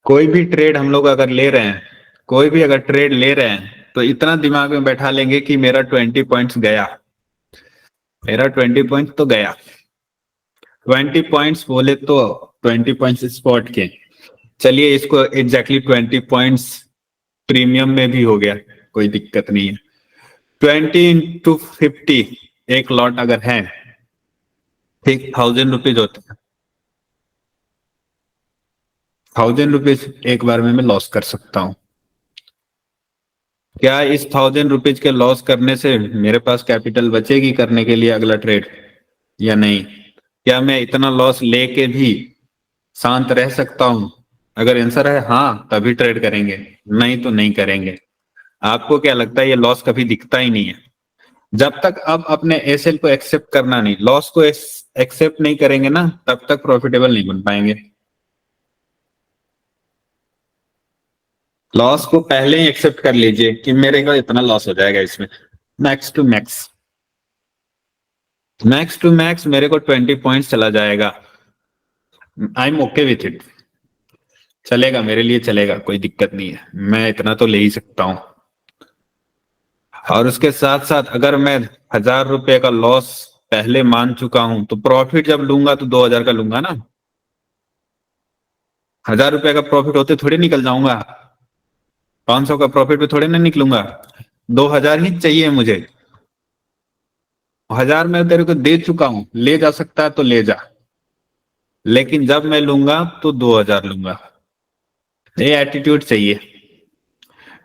कोई भी ट्रेड हम लोग अगर ले रहे हैं, कोई भी अगर ट्रेड ले रहे हैं तो इतना दिमाग में बैठा लेंगे कि मेरा 20 पॉइंट्स गया, मेरा 20 पॉइंट तो गया। 20 पॉइंट्स बोले तो 20 पॉइंट्स स्पॉट के, चलिए इसको एग्जैक्टली 20 पॉइंट्स प्रीमियम में भी हो गया, कोई दिक्कत नहीं है। 20 into 50 एक लॉट अगर है, ठीक 1000 रुपीज होते हैं, 1000 रुपीज एक बार में मैं लॉस कर सकता हूं। क्या इस 1000 रुपीज के लॉस करने से मेरे पास कैपिटल बचेगी करने के लिए अगला ट्रेड या नहीं? क्या मैं इतना लॉस लेके भी शांत रह सकता हूं? अगर आंसर है हाँ तभी ट्रेड करेंगे, नहीं तो नहीं करेंगे। आपको क्या लगता है ये लॉस कभी दिखता ही नहीं है, जब तक आप अपने एसएल को एक्सेप्ट करना नहीं, लॉस को एक्सेप्ट नहीं करेंगे ना, तब तक प्रॉफिटेबल नहीं बन पाएंगे। लॉस को पहले ही एक्सेप्ट कर लीजिए कि मेरे को इतना लॉस हो जाएगा इसमें, max to max, max to max मेरे को 20 पॉइंट्स चला जाएगा, I am okay with it, चलेगा मेरे लिए, चलेगा, कोई दिक्कत नहीं है, मैं इतना तो ले ही सकता हूं। और उसके साथ साथ अगर मैं 1000 रुपए का लॉस पहले मान चुका हूं तो प्रॉफिट जब लूंगा तो 2000 का लूंगा ना, 1000 रुपए का प्रॉफिट होते थोड़ी निकल जाऊंगा, 500 का प्रॉफिट पे थोड़े ना निकलूंगा, 2000 ही चाहिए मुझे। 1000 मैं तेरे को दे चुका हूं, ले जा सकता है तो ले जा, लेकिन जब मैं लूंगा तो 2000 लूंगा, ये एटीट्यूड चाहिए,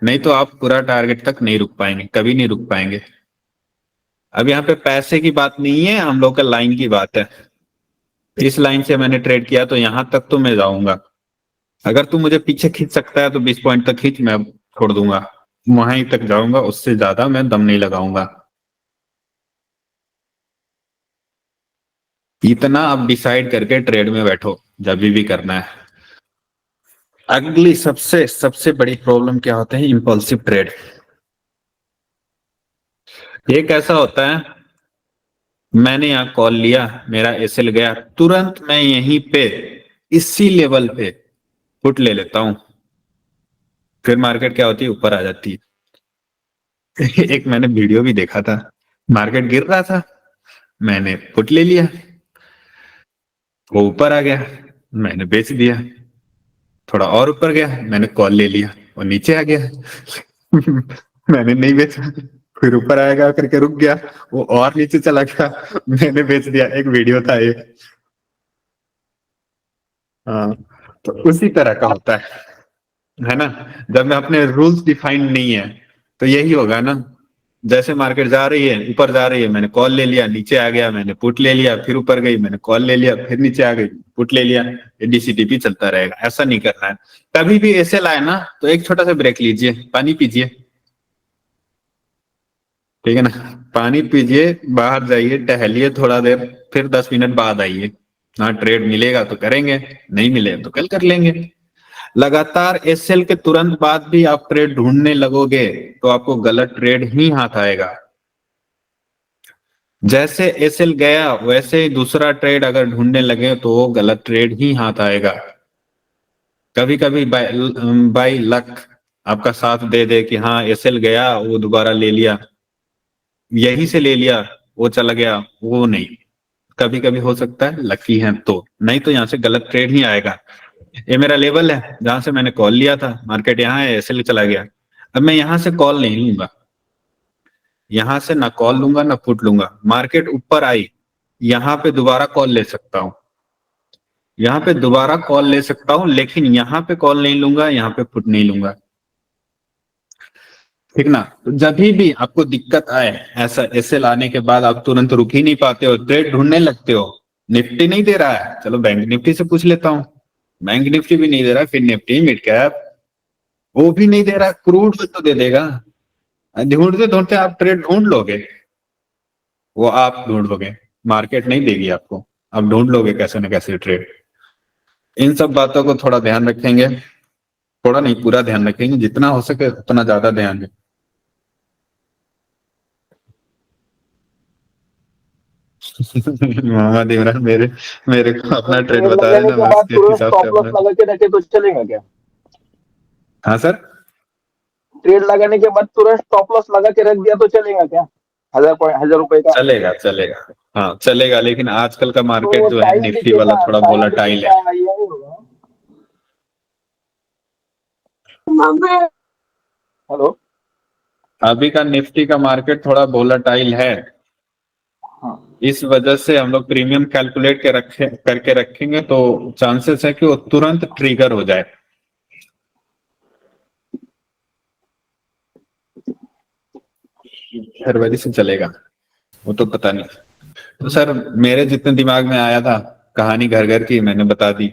नहीं तो आप पूरा टारगेट तक नहीं रुक पाएंगे, कभी नहीं रुक पाएंगे। अब यहाँ पे पैसे की बात नहीं है, हम लोग का लाइन की बात है। इस लाइन से मैंने ट्रेड किया तो यहां तक तो मैं जाऊंगा, अगर तू मुझे पीछे खींच सकता है तो 20 पॉइंट तक खींच, मैं छोड़ दूंगा, वहीं तक जाऊंगा, उससे ज्यादा मैं दम नहीं लगाऊंगा। इतना आप डिसाइड करके ट्रेड में बैठो जब भी करना है। अगली सबसे सबसे बड़ी प्रॉब्लम क्या होते हैं, इंपल्सिव ट्रेड। ये कैसा होता है, मैंने यहाँ कॉल लिया, मेरा एसएल गया, तुरंत मैं यहीं पे इसी लेवल पे पुट ले लेता हूं, फिर मार्केट क्या होती है, ऊपर आ जाती है। एक मैंने वीडियो भी देखा था, मार्केट गिर रहा था, मैंने पुट ले लिया, वो ऊपर आ गया, मैंने बेच दिया, थोड़ा और ऊपर गया, मैंने कॉल ले लिया, वो नीचे आ गया। मैंने नहीं बेचा, फिर ऊपर आएगा करके रुक गया, वो और नीचे चला गया, मैंने बेच दिया। एक वीडियो था ये, हाँ, तो उसी तरह का होता है ना। जब में अपने रूल्स डिफाइंड नहीं है तो यही होगा ना, जैसे मार्केट जा रही है, ऊपर जा रही है, मैंने कॉल ले लिया, नीचे आ गया, मैंने पुट ले लिया, फिर ऊपर गई, मैंने कॉल ले लिया, फिर नीचे आ गई, पुट ले लिया, डीसीटीपी चलता रहेगा, ऐसा नहीं करना है। कभी भी ऐसे लाए ना तो एक छोटा सा ब्रेक लीजिए, पानी पीजिए, ठीक है ना, पानी पीजिए, बाहर जाइए, टहलिए थोड़ा देर, फिर 10 मिनट बाद आइए। हाँ, ट्रेड मिलेगा तो करेंगे, नहीं मिले तो कल कर लेंगे। लगातार एसएल के तुरंत बाद भी आप ट्रेड ढूंढने लगोगे तो आपको गलत ट्रेड ही हाथ आएगा। जैसे एसएल गया वैसे ही दूसरा ट्रेड अगर ढूंढने लगे तो वो गलत ट्रेड ही हाथ आएगा। कभी कभी बाय लक आपका साथ दे दे कि हाँ एसएल गया, वो दोबारा ले लिया, यहीं से ले लिया, वो चला गया, वो नहीं, कभी कभी हो सकता है लकी है तो, नहीं तो यहाँ से गलत ट्रेड ही आएगा। ये मेरा लेवल है जहां से मैंने कॉल लिया था, मार्केट यहाँ है, ऐसे चला गया, अब मैं यहां से कॉल नहीं लूंगा, यहां से ना कॉल लूंगा ना पुट लूंगा। मार्केट ऊपर आई, यहाँ पे दोबारा कॉल ले सकता हूँ, यहाँ पे दोबारा कॉल ले सकता हूँ, लेकिन यहाँ पे कॉल नहीं लूंगा, यहाँ पे पुट नहीं लूंगा, ठीक ना। तो जब भी आपको दिक्कत आए, ऐसा ऐसे लाने के बाद आप तुरंत रुक ही नहीं पाते हो, ट्रेड ढूंढने लगते हो, निफ्टी नहीं दे रहा है, चलो बैंक निफ्टी से पूछ लेता हूँ, बैंक निफ्टी भी नहीं दे रहा, फिर निफ्टी मिड कैप वो भी नहीं दे रहा, क्रूड तो दे देगा। ढूंढते ढूंढते आप ट्रेड ढूंढ लोगे, वो आप ढूंढ लोगे, मार्केट नहीं देगी आपको, आप ढूंढ लोगे कैसे न कैसे ट्रेड। इन सब बातों को थोड़ा ध्यान रखेंगे, थोड़ा नहीं पूरा ध्यान रखेंगे, जितना हो सके उतना ज्यादा ध्यान रखें। मोहम्मद इमरान मेरे मेरे को अपना ट्रेड बताया ना, मैं उसके हिसाब से अपना। लगा के रखे तो चलेगा क्या? हाँ सर, ट्रेड लगाने के बाद तुरंत स्टॉप लॉस लगा के रख दिया तो चलेगा क्या? 1000 रुपए का चलेगा चलेगा, हाँ चलेगा, लेकिन आजकल का मार्केट तो जो है टाइम निफ्टी वाला थोड़ा वोलेटाइल है। हेलो, अभी का निफ्टी का मार्केट थोड़ा वोलेटाइल है, इस वजह से हम लोग प्रीमियम कैलकुलेट के करके रखेंगे तो चांसेस है कि वो तुरंत ट्रिगर हो जाए। फरवरी से चलेगा वो तो पता नहीं। तो सर मेरे जितने दिमाग में आया था कहानी घर घर की मैंने बता दी,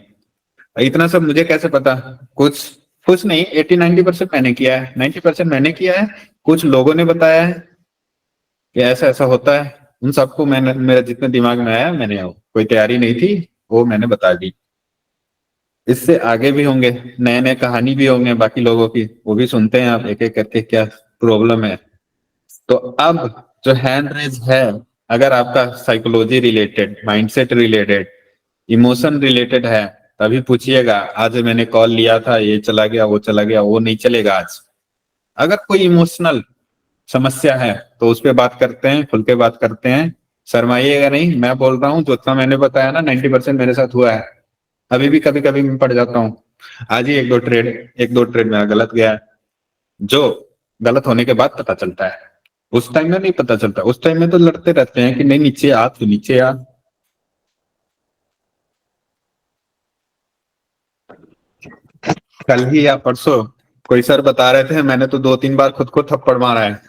इतना सब मुझे कैसे पता, कुछ कुछ नहीं, 80-90% मैंने किया है, 90% मैंने किया है, कुछ लोगों ने बताया है, कि ऐसा ऐसा होता है। उन सबको मैंने, मेरे जितने दिमाग में आया, मैंने, कोई तैयारी नहीं थी, वो मैंने बता दी। इससे आगे भी होंगे, नए नए कहानी भी होंगे बाकी लोगों की, वो भी सुनते हैं आप एक एक करके क्या प्रॉब्लम है। तो अब जो हैंड रेज है, अगर आपका psychology related, mindset related, emotion related है, तभी पूछिएगा। आज मैंने कॉल लिया था, ये चला गया, वो चला गया, वो नहीं चलेगा आज। अगर कोई इमोशनल समस्या है तो उस पर बात करते हैं, खुल के बात करते हैं, शर्माइएगा नहीं। मैं बोल रहा हूँ जितना मैंने बताया ना, 90% मेरे साथ हुआ है। अभी भी कभी कभी मैं पड़ जाता हूँ। आज ही एक दो ट्रेड मेरा गलत गया है, जो गलत होने के बाद पता चलता है। उस टाइम में नहीं पता चलता, उस टाइम में तो लड़ते रहते हैं कि नहीं नीचे आ, तू नीचे आ। कल ही या परसों कोई सर बता रहे थे, मैंने तो 2-3 बार खुद को थप्पड़ मारा है।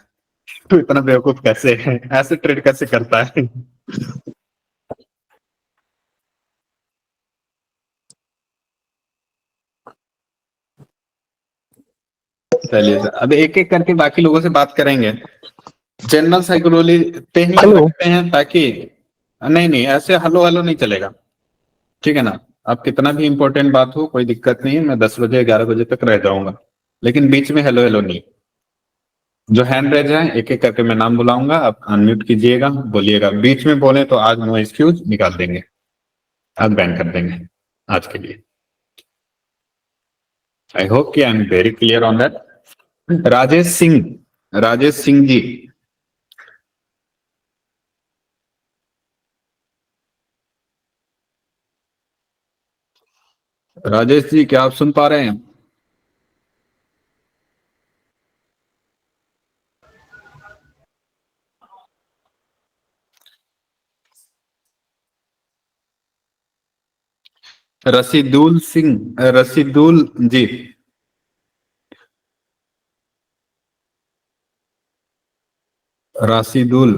तू इतना बेवकूफ कैसे है, ऐसे ट्रेड कैसे करता है। चलिए सर, अब एक एक करके बाकी लोगों से बात करेंगे। जनरल साइकोलॉजी पे ही रखते हैं, ताकि नहीं नहीं ऐसे हलो हलो नहीं चलेगा, ठीक है ना। अब कितना भी इंपॉर्टेंट बात हो, कोई दिक्कत नहीं है, मैं 10 बजे 11 बजे तक रह जाऊंगा, लेकिन बीच में हेलो हेलो नहीं। जो हैंड रेज है, एक एक करके मैं नाम बुलाऊंगा, आप अनम्यूट कीजिएगा, बोलिएगा। बीच में बोले तो आज नो एक्सक्यूज निकाल देंगे, आज बैन कर देंगे आज के लिए। आई होप कि I am very clear on that. Rajesh Singh ji, Rajesh ji क्या आप सुन पा रहे हैं? रसीदुल जी, राशिदुल,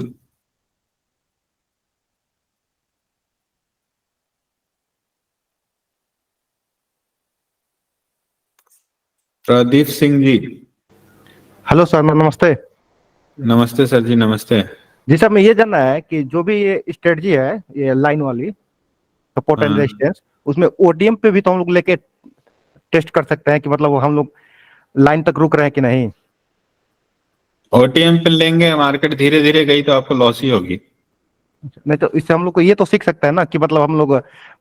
प्रदीप सिंह जी। हेलो सर, नमस्ते। नमस्ते सर जी, नमस्ते। जी सर, मैं ये जानना है कि जो भी ये स्ट्रेटजी है, ये लाइन वाली सपोर्ट एंड हाँ। रेजिस्टेंस, उसमें ओडीएम पे भी तो हम लोग लेके टेस्ट कर सकते हैं कि मतलब वो हम लोग लाइन तक रुक रहे हैं कि नहीं। ओटीएम पे लेंगे, मार्केट धीरे धीरे गई तो आपको लॉस ही होगी। नहीं तो इससे हम लोग को ये तो सीख सकते हैं ना कि मतलब हम लोग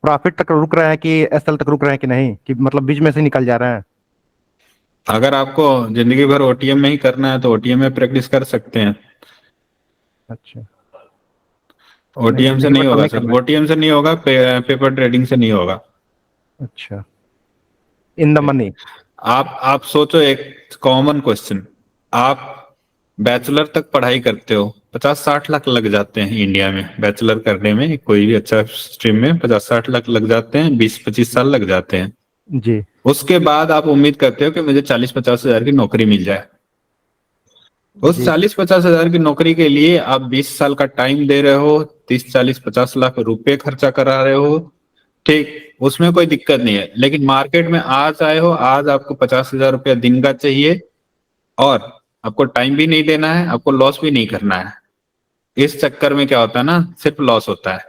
प्रॉफिट तक रुक रहे हैं कि एसएल तक रुक रहे हैं कि नहीं, कि मतलब बीच में से निकल जा रहे हैं। अगर आपको जिंदगी भर ओटीएम में ही करना है तो ओटीएम में प्रैक्टिस कर सकते हैं। अच्छा, ओटीएम से जिंदगी नहीं भर तो होगा नहीं सर, करना है। ओटीएम से नहीं होगा, पेपर ट्रेडिंग से नहीं होगा। अच्छा, इन द मनी। आप सोचो एक कॉमन क्वेश्चन, आप बैचलर तक पढ़ाई करते हो, 50-60 लाख लग जाते हैं इंडिया में बैचलर करने में, कोई भी अच्छा स्ट्रीम में 50-60 लाख लग जाते हैं, 20-25 साल लग जाते हैं। जी उसके बाद आप उम्मीद करते हो कि मुझे 40-50 हजार की नौकरी मिल जाए। उस जी 40-50 हजार की नौकरी के लिए आप 20 साल का टाइम दे रहे हो, 30-40-50 लाख रुपए खर्चा करा रहे हो, ठीक, उसमें कोई दिक्कत नहीं है। लेकिन मार्केट में आज आए हो, आज आपको 50,000 रुपया दिन का चाहिए, और आपको टाइम भी नहीं देना है, आपको लॉस भी नहीं करना है। इस चक्कर में क्या होता है ना, सिर्फ लॉस होता है।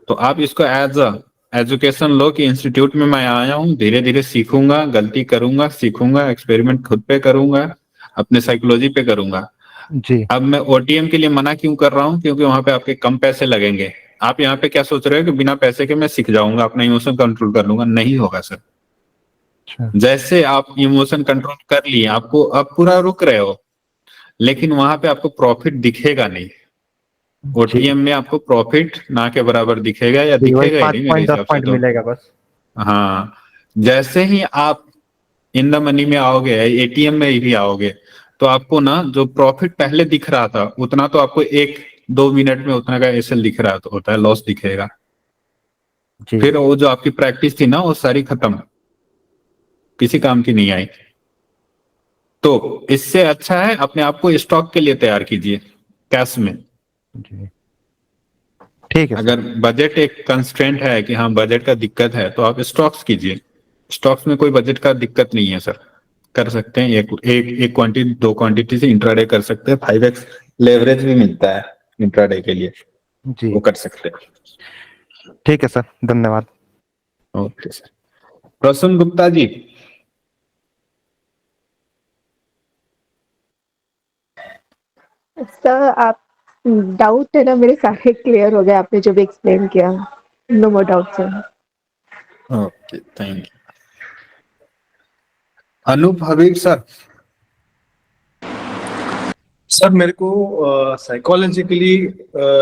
तो आप इसको एज अ एजुकेशन लो कि इंस्टीट्यूट में मैं आया हूँ, धीरे धीरे सीखूंगा, गलती करूंगा, सीखूंगा, एक्सपेरिमेंट खुद पे करूंगा, अपने साइकोलॉजी पे करूंगा। जी अब मैं ओटीएम के लिए मना क्यों कर रहा हूँ? क्योंकि वहां पे आपके कम पैसे लगेंगे। आप यहाँ पे क्या सोच रहे हो कि बिना पैसे के मैं सीख जाऊंगा, अपना इमोशन कंट्रोल कर लूंगा? नहीं होगा सर। अच्छा, जैसे आप इमोशन कंट्रोल कर लिए, आपको आप पूरा रुक रहे हो, लेकिन वहां पे आपको प्रॉफिट दिखेगा नहीं। जी ओटीएम में आपको प्रॉफिट ना के बराबर दिखेगा, या जी, वही दिखेगा ही 5 नहीं मेरे पॉइंट 10 हिसाब से पॉइंट तो। मिलेगा बस। हाँ, जैसे ही आप इन द मनी में आओगे, एटीएम में भी आओगे, तो आपको ना जो प्रॉफिट पहले दिख रहा था उतना तो आपको 1-2 मिनट में उतना का एसएल दिख रहा तो होता है, लॉस दिखेगा। जी फिर वो जो आपकी प्रैक्टिस थी ना, वो सारी खत्म, किसी काम की नहीं आई। तो इससे अच्छा है अपने आप को स्टॉक के लिए तैयार कीजिए, कैश में। जी, ठीक है सर। अगर बजट एक कंस्ट्रेंट है कि हाँ बजट का दिक्कत है, तो आप स्टॉक्स कीजिए। स्टॉक्स में कोई बजट का दिक्कत नहीं है सर, कर सकते हैं। एक क्वांटिटी 2 क्वांटिटी से इंट्राडे कर सकते हैं, 5x लेवरेज भी मिलता है इंट्राडे के लिए, जी वो कर सकते हैं। ठीक है सर, धन्यवाद। Okay sir. Prasoon Gupta ji. Sir आप डाउट है ना, मेरे सारे क्लियर हो गए आपने जो भी एक्सप्लेन किया। No more doubt sir. Okay, thank you. Anoop Habib sir. Sir मेरे को साइकोलॉजिकली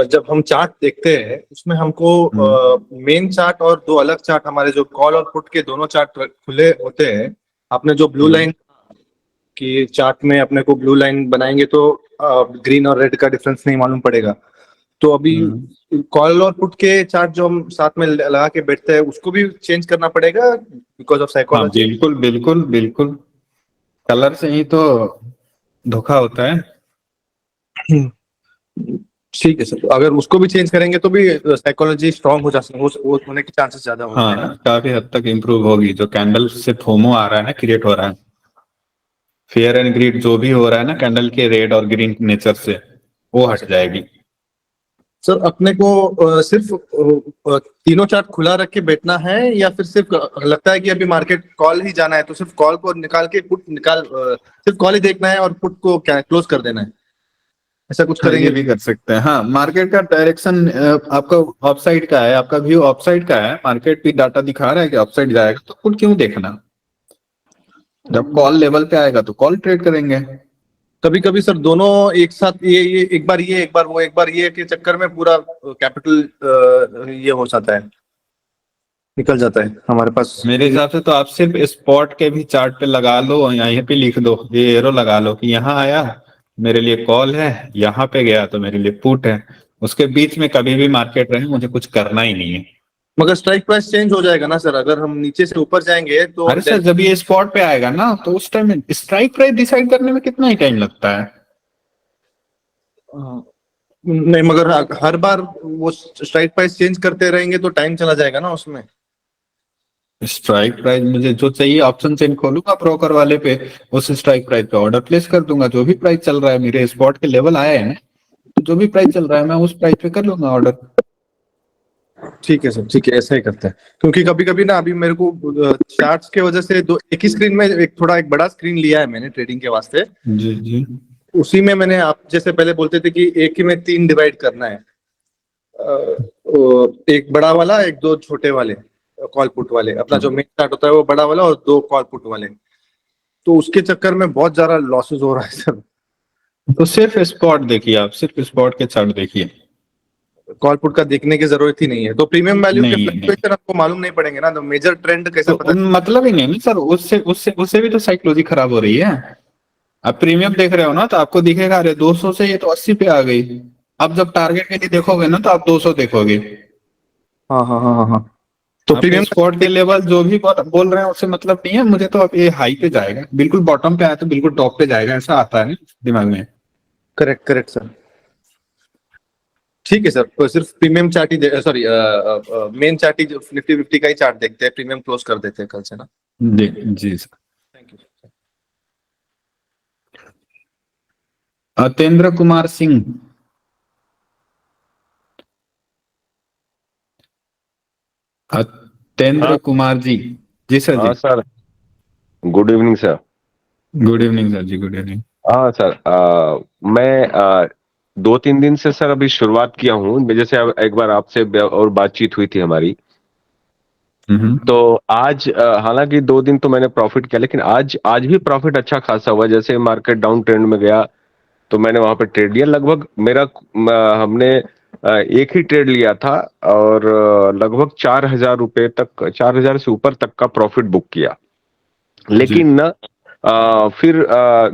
जब हम चार्ट देखते हैं उसमें हमको मेन चार्ट और दो अलग चार्ट, हमारे जो कॉल और पुट के दोनों चार्ट खुले होते हैं। आपने जो ब्लू लाइन की चार्ट में अपने को ब्लू लाइन बनाएंगे तो ग्रीन और रेड का डिफरेंस नहीं मालूम पड़ेगा। तो अभी कॉल और पुट के चार्ट जो हम साथ में लगा के बैठते हैं उसको भी चेंज करना पड़ेगा बिकॉज ऑफ हाँ, साइकोलॉजी। बिल्कुल बिल्कुल बिल्कुल, कलर से ही तो धोखा होता है। ठीक है सर, अगर उसको भी चेंज करेंगे तो भी साइकोलॉजी स्ट्रांग हो वो होने के चांसेस ज्यादा होते हैं हाँ, ना। काफी हद तक इम्प्रूव होगी। जो कैंडल से फोमो आ रहा है ना, क्रिएट हो रहा है, फेयर एंड ग्रीड जो भी हो रहा है ना कैंडल के रेड और ग्रीन नेचर से, वो हट जाएगी। सर अपने को सिर्फ तीनों चार्ट खुला रख के बैठना है या फिर सिर्फ लगता है कि अभी मार्केट कॉल ही जाना है तो सिर्फ कॉल को निकाल के सिर्फ कॉल ही देखना है और पुट को क्या क्लोज कर देना है, ऐसा कुछ हाँ, करेंगे? ये भी कर सकते हैं। हाँ, मार्केट का डायरेक्शन आपका ऑफ साइड का है, आपका व्यू ऑफ साइड का है, मार्केट भी डाटा दिखा रहा है कि ऑफ साइड जाएगा, तो पुट क्यों देखना? जब कॉल लेवल पे आएगा तो कॉल ट्रेड करेंगे। कभी कभी सर दोनों एक साथ ये एक बार ये एक बार वो एक बार ये के चक्कर में पूरा कैपिटल ये हो जाता है, निकल जाता है हमारे पास। मेरे हिसाब से तो आप सिर्फ स्पॉट के भी चार्ट पे लगा लो, यहीं पे लिख दो, ये एरो लगा लो कि यहाँ आया मेरे लिए कॉल है, यहाँ पे गया तो मेरे लिए पुट है। उसके बीच में कभी भी मार्केट रहे, मुझे कुछ करना ही नहीं है। मगर स्ट्राइक प्राइस चेंज हो जाएगा ना सर, अगर हम नीचे से ऊपर जाएंगे तो। अरे सर, जब ये स्पॉट पे आएगा ना तो उस टाइम स्ट्राइक प्राइस डिसाइड करने में कितना ही टाइम लगता है। नहीं, मगर हर बार वो स्ट्राइक प्राइस चेंज करते रहेंगे तो टाइम चला जाएगा ना उसमें। स्ट्राइक प्राइस मुझे जो चाहिए ऑप्शन चेन खोलूंगा ब्रोकर वाले पे, उस स्ट्राइक प्राइस पे ऑर्डर प्लेस कर दूंगा। जो भी प्राइस चल रहा है, मेरे स्पॉट के लेवल आए हैं ना, तो जो भी प्राइस चल रहा है मैं उस प्राइस पे कर लूंगा ऑर्डर। ठीक है सर, ठीक है, ऐसा ही करते हैं। क्योंकि कभी कभी ना अभी मेरे को चार्ट्स के वजह से एक ही स्क्रीन में एक बड़ा स्क्रीन लिया है मैंने ट्रेडिंग के वास्ते। जी जी। उसी में मैंने, आप जैसे पहले बोलते थे कि एक ही में 3 डिवाइड करना है, एक बड़ा वाला एक दो छोटे वाले कॉल पुट वाले, अपना जो मेन चार्ट होता है वो बड़ा वाला और 2 कॉल पुट वाले। तो उसके चक्कर में बहुत ज्यादा लॉसेस हो रहा है सर। तो सिर्फ स्पॉट देखिए, आप सिर्फ स्पॉट के चार्ट देखिए, कॉल पुट का देखने की जरूरत ही नहीं है। तो प्रीमियम वैल्यू के नहीं, फ्लक्चुएशन आपको मालूम नहीं पड़ेंगे ना, तो मेजर ट्रेंड कैसे तो पता? मतलब ही नहीं ना सर, उससे उससे उससे भी तो साइकोलॉजी खराब हो रही है। आप प्रीमियम देख रहे हो ना तो आपको दिखेगा अरे 200 से ये तो 80 पे आ गई। अब जब टारगेट के लिए देखोगे ना तो आप 200 देखोगे। हाँ हाँ हाँ हाँ। तो प्रीमियम स्पॉट के लेवल जो भी बोल रहे हैं उससे मतलब नहीं है मुझे। तो अब ये हाई पे जाएगा, बिल्कुल बॉटम पे आया तो बिल्कुल टॉप पे जाएगा, ऐसा आता है ना दिमाग में। Correct sir. ठीक है सर, तो सिर्फ प्रीमियम चार्ट ही सॉरी मेन चार्ट ही निफ्टी 50 का ही चार्ट देखते हैं, प्रीमियम क्लोज कर देते हैं कल से ना। जी जी sir. Thank you. Atendra Kumar Singh. Atendra हाँ। कुमार जी। जी सर जी। हाँ sir, good evening sir. Good evening sir जी, गुड इवनिंग। हाँ सर, मैं 2-3 दिन से सर अभी शुरुआत किया हूँ। जैसे एक बार आपसे और बातचीत हुई थी हमारी, तो आज हालांकि 2 दिन तो मैंने प्रॉफिट किया, लेकिन आज भी प्रॉफिट अच्छा खासा हुआ। जैसे मार्केट डाउन ट्रेंड में गया तो मैंने वहां पे ट्रेड लिया। लगभग हमने एक ही ट्रेड लिया था और लगभग 4,000 रुपए तक, 4,000 से ऊपर तक का प्रॉफिट बुक किया। लेकिन फिर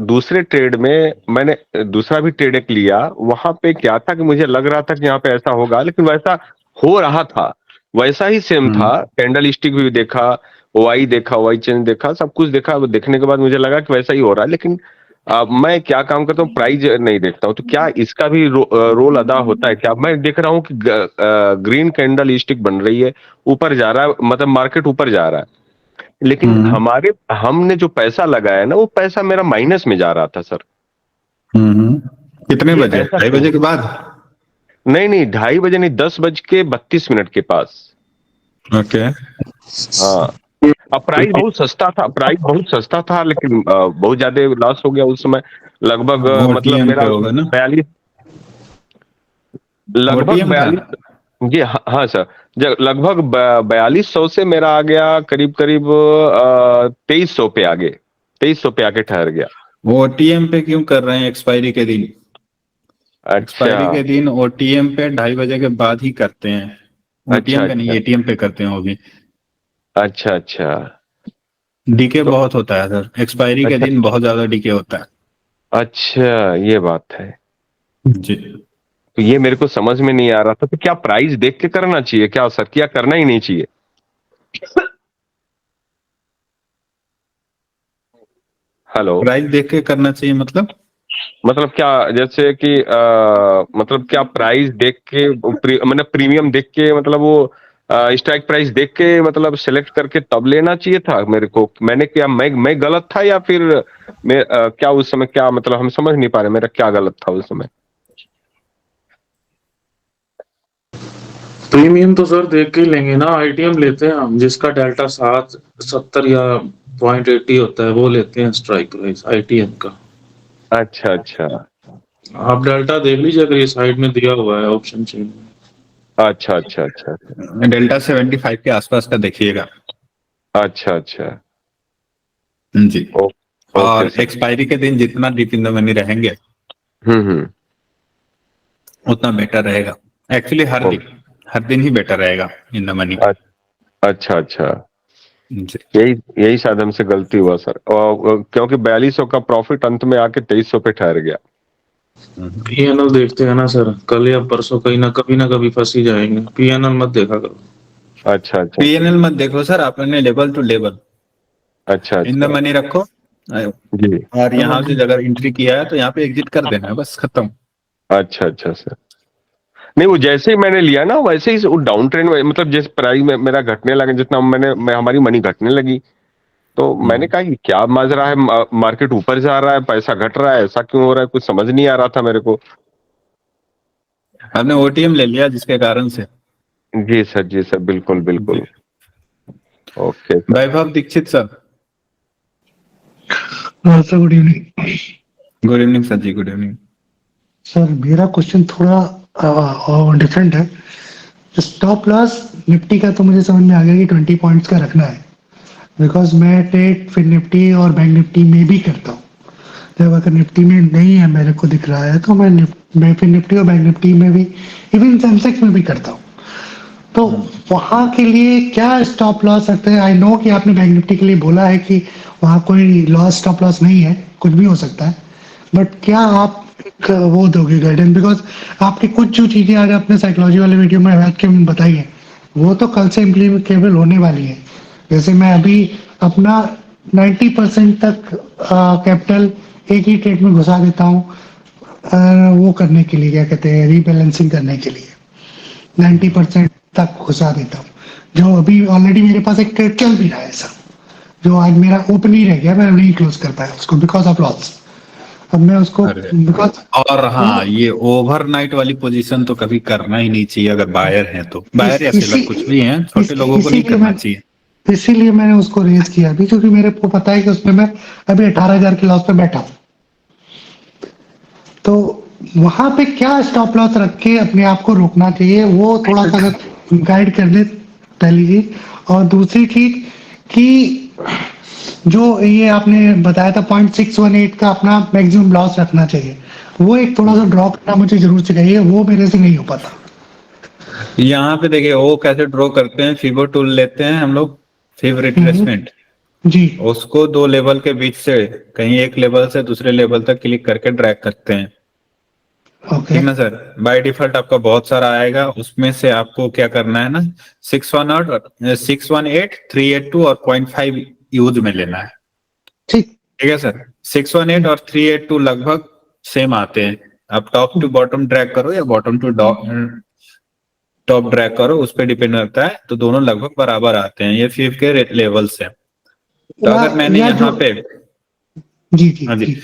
दूसरे ट्रेड में मैंने दूसरा भी ट्रेड एक लिया। वहां पे क्या था कि मुझे लग रहा था कि यहाँ पे ऐसा होगा, लेकिन वैसा हो रहा था, वैसा ही सेम था। कैंडल स्टिक भी देखा, वाई देखा, वाई चेंज देखा, सब कुछ देखा। देखने के बाद मुझे लगा कि वैसा ही हो रहा है। लेकिन मैं क्या काम करता हूँ, प्राइस नहीं देखता हूँ। तो क्या इसका भी रोल अदा होता है क्या? मैं देख रहा हूँ कि ग्रीन कैंडल स्टिक बन रही है, ऊपर जा रहा है, मतलब मार्केट ऊपर जा रहा है, लेकिन हमने जो पैसा लगाया ना वो पैसा मेरा माइनस में जा रहा था सर। कितने ये बजे? ऐसा 2:30 क्यों? बजे के बाद? नहीं, 2:30 बजे नहीं, 10:32 के पास। ओके। हाँ, अब प्राइस बहुत सस्ता था, लेकिन बहुत ज्यादा लॉस हो गया उस समय। लगभग मतलब ओटीएम पे मेरा होगा ना? 42, लगभग ओटीएम था? 42। जी हाँ, हाँ सर। लगभग 4200 से मेरा आ गया करीब करीब 2300 पे आ गए, 2300 पे आके ठहर गया। ओटीएम पे क्यों कर रहे हैं एक्सपायरी के दिन? अच्छा, एक्सपायरी के दिन ओटीएम पे 2:30 बजे के बाद ही करते हैं। अच्छा, ओटीएम पे नहीं, अच्छा, एटीएम पे करते हैं वो भी। अच्छा, अच्छा, डीके तो बहुत होता है सर, एक्सपायरी के अच्छा, दिन बहुत ज्यादा डीके होता है। अच्छा, ये बात है। जी। तो ये मेरे को समझ में नहीं आ रहा था, तो क्या प्राइस देख के करना चाहिए क्या सर, क्या करना ही नहीं चाहिए? हेलो। प्राइस देख के करना चाहिए मतलब? मतलब क्या, जैसे कि मतलब क्या प्राइस देख के मतलब प्रीमियम देख के, मतलब वो स्ट्राइक प्राइस देख के मतलब सेलेक्ट करके तब लेना चाहिए था मेरे को? मैंने क्या, मैं गलत था, या फिर मैं क्या उस समय, क्या मतलब हम समझ नहीं पा रहे मेरा क्या गलत था उस समय? प्रीमियम तो सर देख के ही लेंगे ना, आईटीएम लेते हैं हम, जिसका डेल्टा 70 या 0.80 होता है वो लेते हैं स्ट्राइक प्राइस आईटीएम का। अच्छा, अच्छा, आप डेल्टा देख लीजिए, अगर ये साइड में दिया हुआ है ऑप्शन चेन में। अच्छा, अच्छा, अच्छा, डेल्टा 75 के आसपास का देखिएगा। अच्छा, अच्छा, जी। ओके और सर। एक्सपायरी के दिन जितना डीप इन द मनी रहेंगे हम्म। उतना बेटर रहेगा। एक्चुअली ओ, हर दिन ही बेटर रहेगा इन द मनी। अच्छा, अच्छा, जी। यही यही शायद हमसे गलती हुआ सर, और क्योंकि 4200 का प्रॉफिट अंत में आके 2300 पे ठहर गया। पीएनएल देखते हैं ना सर, कल या परसों कभी ना कभी फंस ही जाएंगे। पीएनएल मत देखा करो। अच्छा, अच्छा, पीएनएल मत देखो सर, आपने लेवल टू लेवल अच्छा, इन द अच्छा, मनी रखो। जी, और यहाँ से अगर एंट्री किया है तो यहाँ पे एग्जिट कर देना है, बस खत्म। अच्छा, अच्छा सर। नहीं, वो जैसे ही मैंने लिया ना, वैसे ही वो डाउन ट्रेंड में, मतलब जिस प्राइस में मेरा घटने लगा, जितना हमारी मनी घटने लगी, तो मैंने कहा कि क्या माजरा है, मार्केट ऊपर जा रहा है, पैसा घट रहा है, ऐसा क्यों हो रहा है, कुछ समझ नहीं आ रहा था मेरे को। आपने ओटीएम ले लिया जिसके कारण से। जी सर, जी सर, बिल्कुल जी। बिल्कुल। Okay sir. Vaibhav Dixit sir. Sir good evening. Good evening sir जी, गुड इवनिंग। सर मेरा क्वेश्चन थोड़ा डिफरेंट है। स्टॉप लॉस निफ्टी का तो मुझे समझ में आ गया कि 20 पॉइंट्स का रखना है, बिकॉज मैं ट्रेड फिर निफ्टी और बैंक निफ्टी में भी करता हूँ। जब अगर निफ्टी में नहीं है मेरे को दिख रहा है तो मैं फिर निफ्टी और बैंक निफ्टी में भी, इवन सेंसेक्स में भी करता हूँ। तो वहां के लिए क्या स्टॉप लॉस रखते हैं? आई नो कि आपने बैंक निफ्टी के लिए बोला है कि वहां कोई लॉस स्टॉप लॉस नहीं है, कुछ भी हो सकता है, बट क्या आप एक वो दोगे गाइडेंस? बिकॉज आपकी कुछ जो चीजें आज आपने साइकोलॉजी वाले वीडियो में बैठ के बताई है वो तो कल से इम्प्लीमेंटेबल होने वाली है। जैसे मैं अभी अपना 90% तक कैपिटल एक ही ट्रेड में घुसा देता हूँ, वो करने के लिए, क्या कहते हैं, रीबैलेंसिंग करने के लिए 90% तक घुसा देता हूँ। जो अभी ऑलरेडी मेरे पास एक ट्रेड चल भी रहा है ऐसा, जो आज मेरा ओपन ही रह गया, मैं नहीं क्लोज कर पाया उसको बिकॉज ऑफ लॉस। अब मैं उसको बिकॉज, और हाँ, ये ओवरनाइट वाली पोजीशन तो कभी करना ही नहीं चाहिए अगर बायर है तो। बायर या सेलर कुछ भी हैं, छोटे लोगों को नहीं करना चाहिए। इसीलिए मैंने उसको रेज किया अभी, क्योंकि मेरे को पता है कि उसमें मैं अभी 18,000 के लॉस पे बैठा हूँ। तो वहां पे क्या स्टॉप लॉस रख के अपने आप को रोकना चाहिए, वो थोड़ा सा अगर गाइड कर दे तय लीजिए। और दूसरी चीज कि जो ये आपने बताया था 0.618 का अपना मैक्सिमम लॉस रखना चाहिए, वो एक थोड़ा सा ड्रॉ करना मुझे जरूर चाहिए, वो मेरे से नहीं हो पाता। यहाँ पे देखिए वो कैसे ड्रॉ करते हैं, फिबो टूल लेते हैं हम लोग, फिब रिट्रेसमेंट जी, उसको 2 लेवल के बीच से कहीं एक लेवल से दूसरे लेवल तक क्लिक करके ड्रैग करते हैं। ठीक ना सर? बाय डिफॉल्ट आपका बहुत सारा आएगा, उसमें से आपको क्या करना है ना, 618, 382 और 0.5 यूज में लेना है। ठीक है सर। 618 और 382 लगभग सेम आते हैं। आप टॉप टू बॉटम ड्रैग करो या बॉटम टू टॉप ड्रैग करो, उस पर डिपेंड करता है, तो दोनों लगभग बराबर आते हैं। ये फिब के लेवल्स है। तो अगर मैंने यहाँ पे, जी जी, हाँ जी,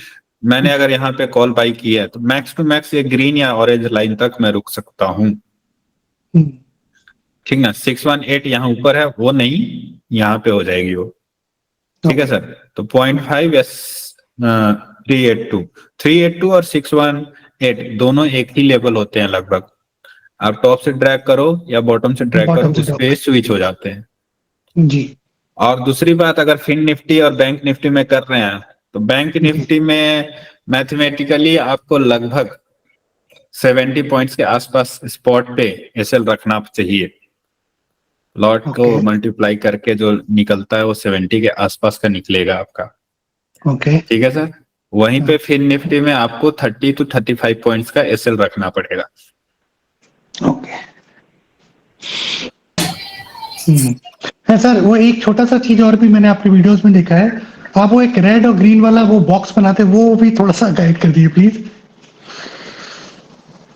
मैंने अगर यहाँ पे कॉल बाई की है तो मैक्स टू मैक्स ये ग्रीन या ऑरेंज लाइन तक मैं रुक सकता हूँ, ठीक ना। 618 यहाँ ऊपर है, वो नहीं, यहाँ पे हो जाएगी वो, ठीक है सर। तो 0.5 या 382 और 618 दोनों एक ही लेवल होते हैं लगभग। आप टॉप से ड्रैग करो या बॉटम से ड्रैग करो, बॉटम से उस ड्रॉप पे स्विच हो जाते हैं। जी और दूसरी बात, अगर फिन निफ्टी और बैंक निफ्टी में कर रहे हैं तो बैंक निफ्टी में मैथमेटिकली आपको लगभग 70 पॉइंट्स के आसपास स्पॉट पे एसएल रखना चाहिए। लॉट को मल्टीप्लाई करके जो निकलता है वो 70 के आसपास का निकलेगा आपका, ओके ठीक है सर। वहीं पे फिन निफ्टी में आपको 30 to 35 पॉइंट्स का एसएल रखना पड़ेगा। ओके है सर। वो एक छोटा सा चीज और भी मैंने आपकी वीडियोस में देखा है, आप वो एक रेड और ग्रीन वाला वो बॉक्स बनाते हैं, वो भी थोड़ा सा गाइड कर दीजिए प्लीज।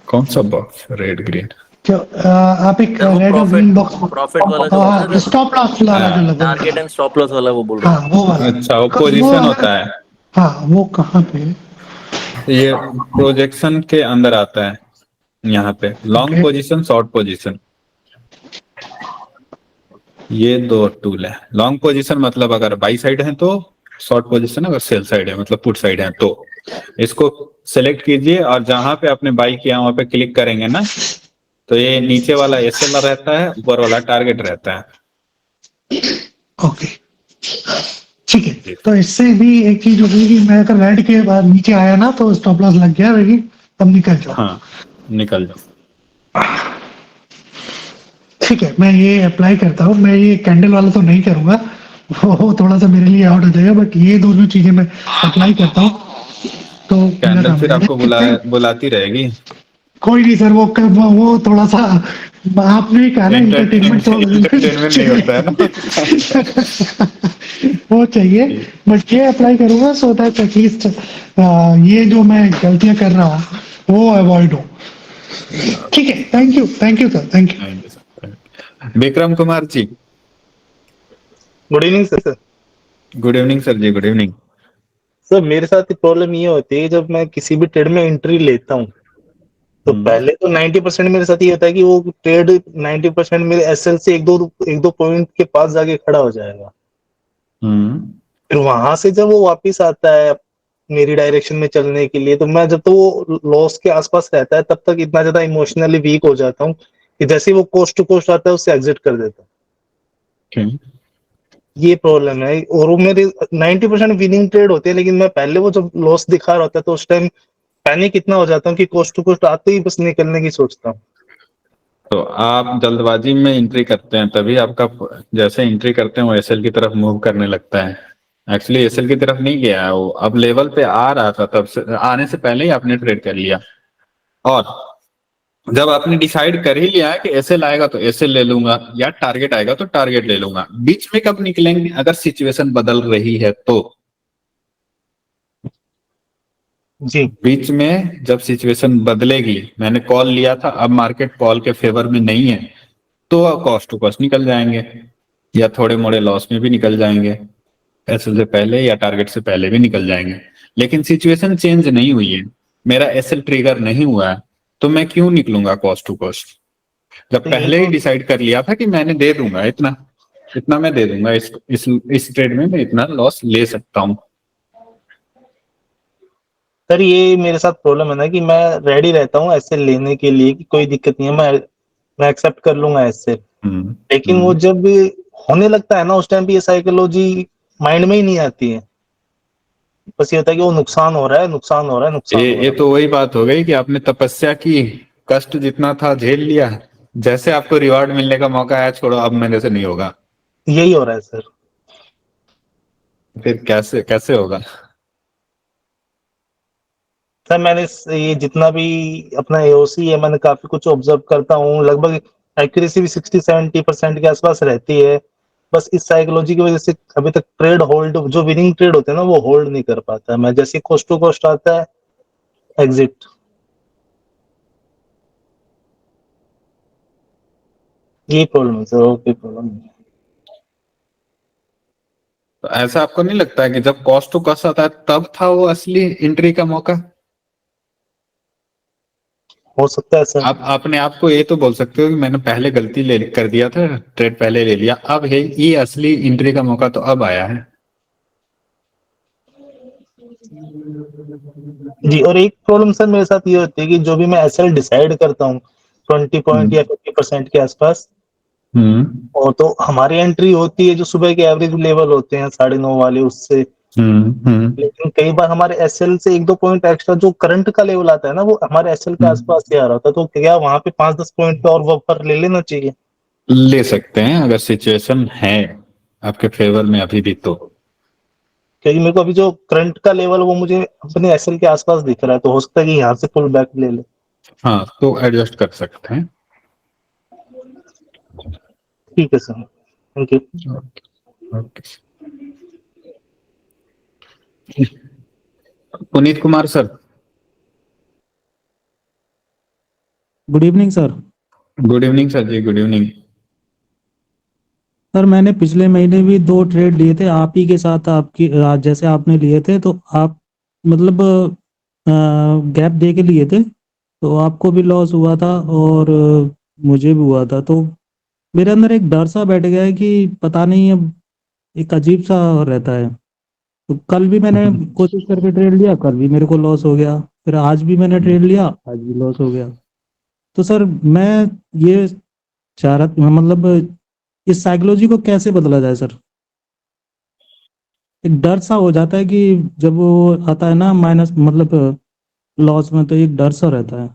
कौन सा बॉक्स रेड ग्रीन? आप एक रेड और ग्रीन बॉक्स, प्रॉफिट वाला जो बोल रहे थे, स्टॉप लॉस वाला जो लगा हुआ टारगेट है। एंड स्टॉप लॉस वाला वो बोल रहे हाँ वो वाला, अच्छा, वो वो पोजीशन अगर- होता है, हाँ वो कहाँ पे है? ये प्रोजेक्शन के अंदर आता है। यहाँ पे लॉन्ग पोजीशन, शॉर्ट पोजीशन, ये दो टूल है। लॉन्ग पोजीशन मतलब अगर बाई साइड है तो, शॉर्ट पोजीशन अगर सेल साइड है मतलब पुट साइड है तो। इसको सेलेक्ट कीजिए और जहां पे आपने बाई किया वहां पे क्लिक करेंगे ना, तो ये नीचे वाला एसएल रहता है, ऊपर वाला टारगेट रहता है। ओके ठीक है। तो इससे भी एक चीज होगी कि मैं अगर रेड के बाद नीचे आया ना तो स्टॉप लॉस लग गया मेरी, तब निकल जाओ। हाँ निकल जाओ। ठीक है, मैं ये अप्लाई करता हूँ। मैं ये कैंडल वाला तो नहीं करूंगा, वो थोड़ा सा मेरे लिए आउट हो जाएगा, बट ये दोनों चीजें मैं अप्लाई करता हूँ तो मेरा कैंडल काम फिर हो आपको जाएगा। बुलाती रहेगी। कोई नहीं सर, वो थोड़ा सा आपने ही कहा ना एंटरटेनमेंट तो एंटरटेनमेंट नहीं होता है ना। वो चाहिए, बट ये अप्लाई करूंगा सो दैट एटलीस्ट ये जो मैं गलतियां कर रहा हूँ वो अवॉइड हो। ठीक है, thank you sir, thank you. Vikram Kumar ji, good evening sir. Good evening sir ji, good evening. Sir मेरे साथ प्रॉब्लम ये होती है, जब मैं किसी भी ट्रेड में एंट्री लेता हूँ तो पहले तो 90% मेरे साथ ये होता है कि वो ट्रेड 90% मेरे एसएल से एक दो पॉइंट के पास जाके खड़ा हो जाएगा। फिर वहां से जब वो वापिस आता है मेरी डायरेक्शन में चलने के लिए, तो मैं जब तो वो लॉस के आसपास रहता है तब तक इतना ज्यादा इमोशनली वीक हो जाता हूँ कि जैसे ही वो कोस्ट टू कोस्ट आता है उससे एग्जिट कर देता हूँ। ये प्रॉब्लम है। और वो मेरे 90% विनिंग ट्रेड होते हैं, लेकिन मैं पहले वो जब लॉस दिखा रहा होता है तो उस टाइम पैनिक इतना हो जाता हूँ कि कोस्ट टू कोस्ट आते ही बस निकलने की सोचता हूँ। तो आप जल्दबाजी में एंट्री करते हैं, तभी आपका जैसे एंट्री करते हैं वो एसएल की तरफ मूव करने लगता है। एक्चुअली एसएल की तरफ नहीं गया है वो, अब लेवल पे आ रहा था, तब से आने से पहले ही आपने ट्रेड कर लिया। और जब आपने डिसाइड कर ही लिया है कि एसएल आएगा तो एसएल ले लूंगा या टारगेट आएगा तो टारगेट ले लूंगा, बीच में कब निकलेंगे अगर सिचुएशन बदल रही है तो? जी, बीच में जब सिचुएशन बदलेगी, मैंने कॉल लिया था अब मार्केट कॉल के फेवर में नहीं है, तो कॉस्ट टू कॉस्ट निकल जाएंगे या थोड़े मोड़े लॉस में भी निकल जाएंगे, एसएल से पहले या टारगेट से पहले भी निकल जाएंगे। लेकिन सिचुएशन चेंज नहीं हुई है, मेरा एसएल ट्रिगर नहीं हुआ है, तो मैं क्यों निकलूंगा कॉस्ट टू कॉस्ट? जब पहले ही डिसाइड कर लिया था कि मैंने दे दूंगा इतना, इतना मैं दे दूंगा, इस ट्रेड में मैं इतना लॉस ले सकता हूँ। सर ये मेरे साथ प्रॉब्लम है ना कि मैं रेडी रहता हूँ ऐसे लेने के लिए कि कोई दिक्कत नहीं है, मैं एक्सेप्ट कर लूंगा ऐसे। लेकिन वो जब होने लगता है ना उस टाइम पे ये साइकोलॉजी माइंड में ही नहीं आती है, बस ये होता है कि वो नुकसान हो रहा है, नुकसान हो रहा है, नुकसान हो रहा ये तो वही बात हो गई कि आपने तपस्या की, कष्ट जितना था झेल लिया, जैसे आपको रिवार्ड मिलने का मौका आया छोड़ो अब मेरे से नहीं होगा। है। यही हो रहा है सर। फिर कैसे कैसे होगा? सर मैंने ये जितना भी अपना एओसी है मैंने काफी कुछ ऑब्जर्व करता हूँ, लगभग एक्यूरेसी भी 60-70% के आसपास रहती है। बस इस साइकोलॉजी की वजह से अभी तक ट्रेड होल्ड, जो विनिंग ट्रेड होते हैं ना वो होल्ड नहीं कर पाता है। मैं जैसे कॉस्ट टू कॉस्ट आता है एग्जिट। ये प्रॉब्लम है सर, और कोई प्रॉब्लम नहीं। तो ऐसा आपको नहीं लगता है कि जब कॉस्ट टू कॉस्ट आता है तब था वो असली एंट्री का मौका? हो सकता है सर। आप अपने आप को ये तो बोल सकते हो कि मैंने पहले गलती ले कर दिया था, ट्रेड पहले ले लिया, अब है ये असली एंट्री का मौका तो अब आया है। जी, और एक प्रॉब्लम सर मेरे साथ ये होती है कि जो भी मैं एसएल डिसाइड करता हूँ 20 पॉइंट या 50% के आसपास, और तो हमारी एंट्री होती है जो सुबह के एवरेज लेवल होते हैं 9:30 वाले उससे, लेकिन कई बार हमारे एसएल से 1-2 पॉइंट एक्स्ट्रा जो करंट का लेवल आता है ना, वो हमारे एसएल के आसपास ही आ रहा था, तो क्या वहां पे 5-10 पॉइंट और बफर ले लेना चाहिए? ले सकते हैं अगर सिचुएशन है आपके फेवर में अभी भी तो। क्योंकि मेरे को अभी जो करंट का लेवल वो मुझे अपने एसएल के आसपास दिख रहा है, तो हो सकता है कि यहाँ से पुल बैक ले ले। हाँ, तो एडजस्ट कर सकते हैं। ठीक है sir, thank you. Okay. Puneet Kumar sir. Good evening sir. Good evening sir ji, good evening. Sir मैंने पिछले महीने भी 2 ट्रेड लिए थे आप ही के साथ, आपकी जैसे आपने लिए थे, तो आप मतलब गैप दे के लिए थे, तो आपको भी लॉस हुआ था और मुझे भी हुआ था। तो मेरे अंदर एक डर सा बैठ गया है कि पता नहीं, अब एक अजीब सा रहता है। तो कल भी मैंने कोशिश करके ट्रेड लिया, कल भी मेरे को लॉस हो गया, फिर आज भी मैंने ट्रेड लिया, आज भी लॉस हो गया। तो सर मैं ये चाह रहा, मतलब इस साइकोलॉजी को कैसे बदला जाए सर? एक डर सा हो जाता है कि जब वो आता है ना माइनस, मतलब लॉस में, तो एक डर सा रहता है।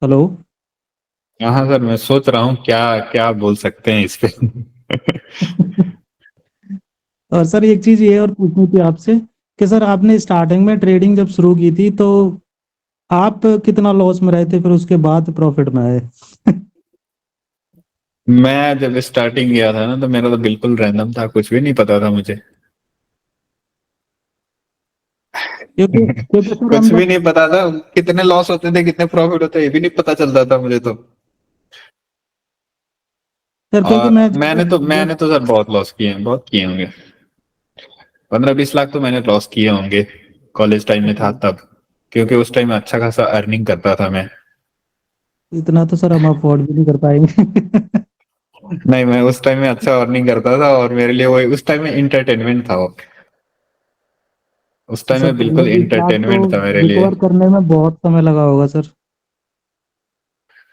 हेलो। हाँ सर, मैं सोच रहा हूँ क्या क्या बोल सकते हैं इस पे। और सर एक चीज ये और पूछनी थी आपसे कि सर आपने स्टार्टिंग में ट्रेडिंग जब शुरू की थी तो आप कितना लॉस में रहे थे, फिर उसके बाद प्रॉफिट में आए? मैं जब स्टार्टिंग किया था ना तो मेरा तो बिल्कुल रैंडम था, कुछ भी नहीं पता था मुझे। क्योंकि सर कुछ हम भी नहीं पता था, कितने लॉस होते थे कितने प्रॉफिट होते ये भी नहीं पता चलता था मुझे तो। सर क्योंकि और मैं मैंने तो सर बहुत लॉस किए हैं, बहुत किए होंगे। 15-20 लाख तो मैंने लॉस किए होंगे कॉलेज टाइम में था तब, क्योंकि उस टाइम अच्छा खासा अर्निंग करता था मैं। इतना तो सर हम अफोर्ड भी नहीं कर पाएंगे। नहीं, मैं उस टाइम में अच्छा अर्निंग करता था और मेरे लिए वो उस टाइम में इंटरटेनमेंट था वो। उस टाइम सर में बिल्कुल 15-20 लाख तो इंटरटेनमेंट था मेरे लिए। रिकवर करने में बहुत समय लगा होगा सर।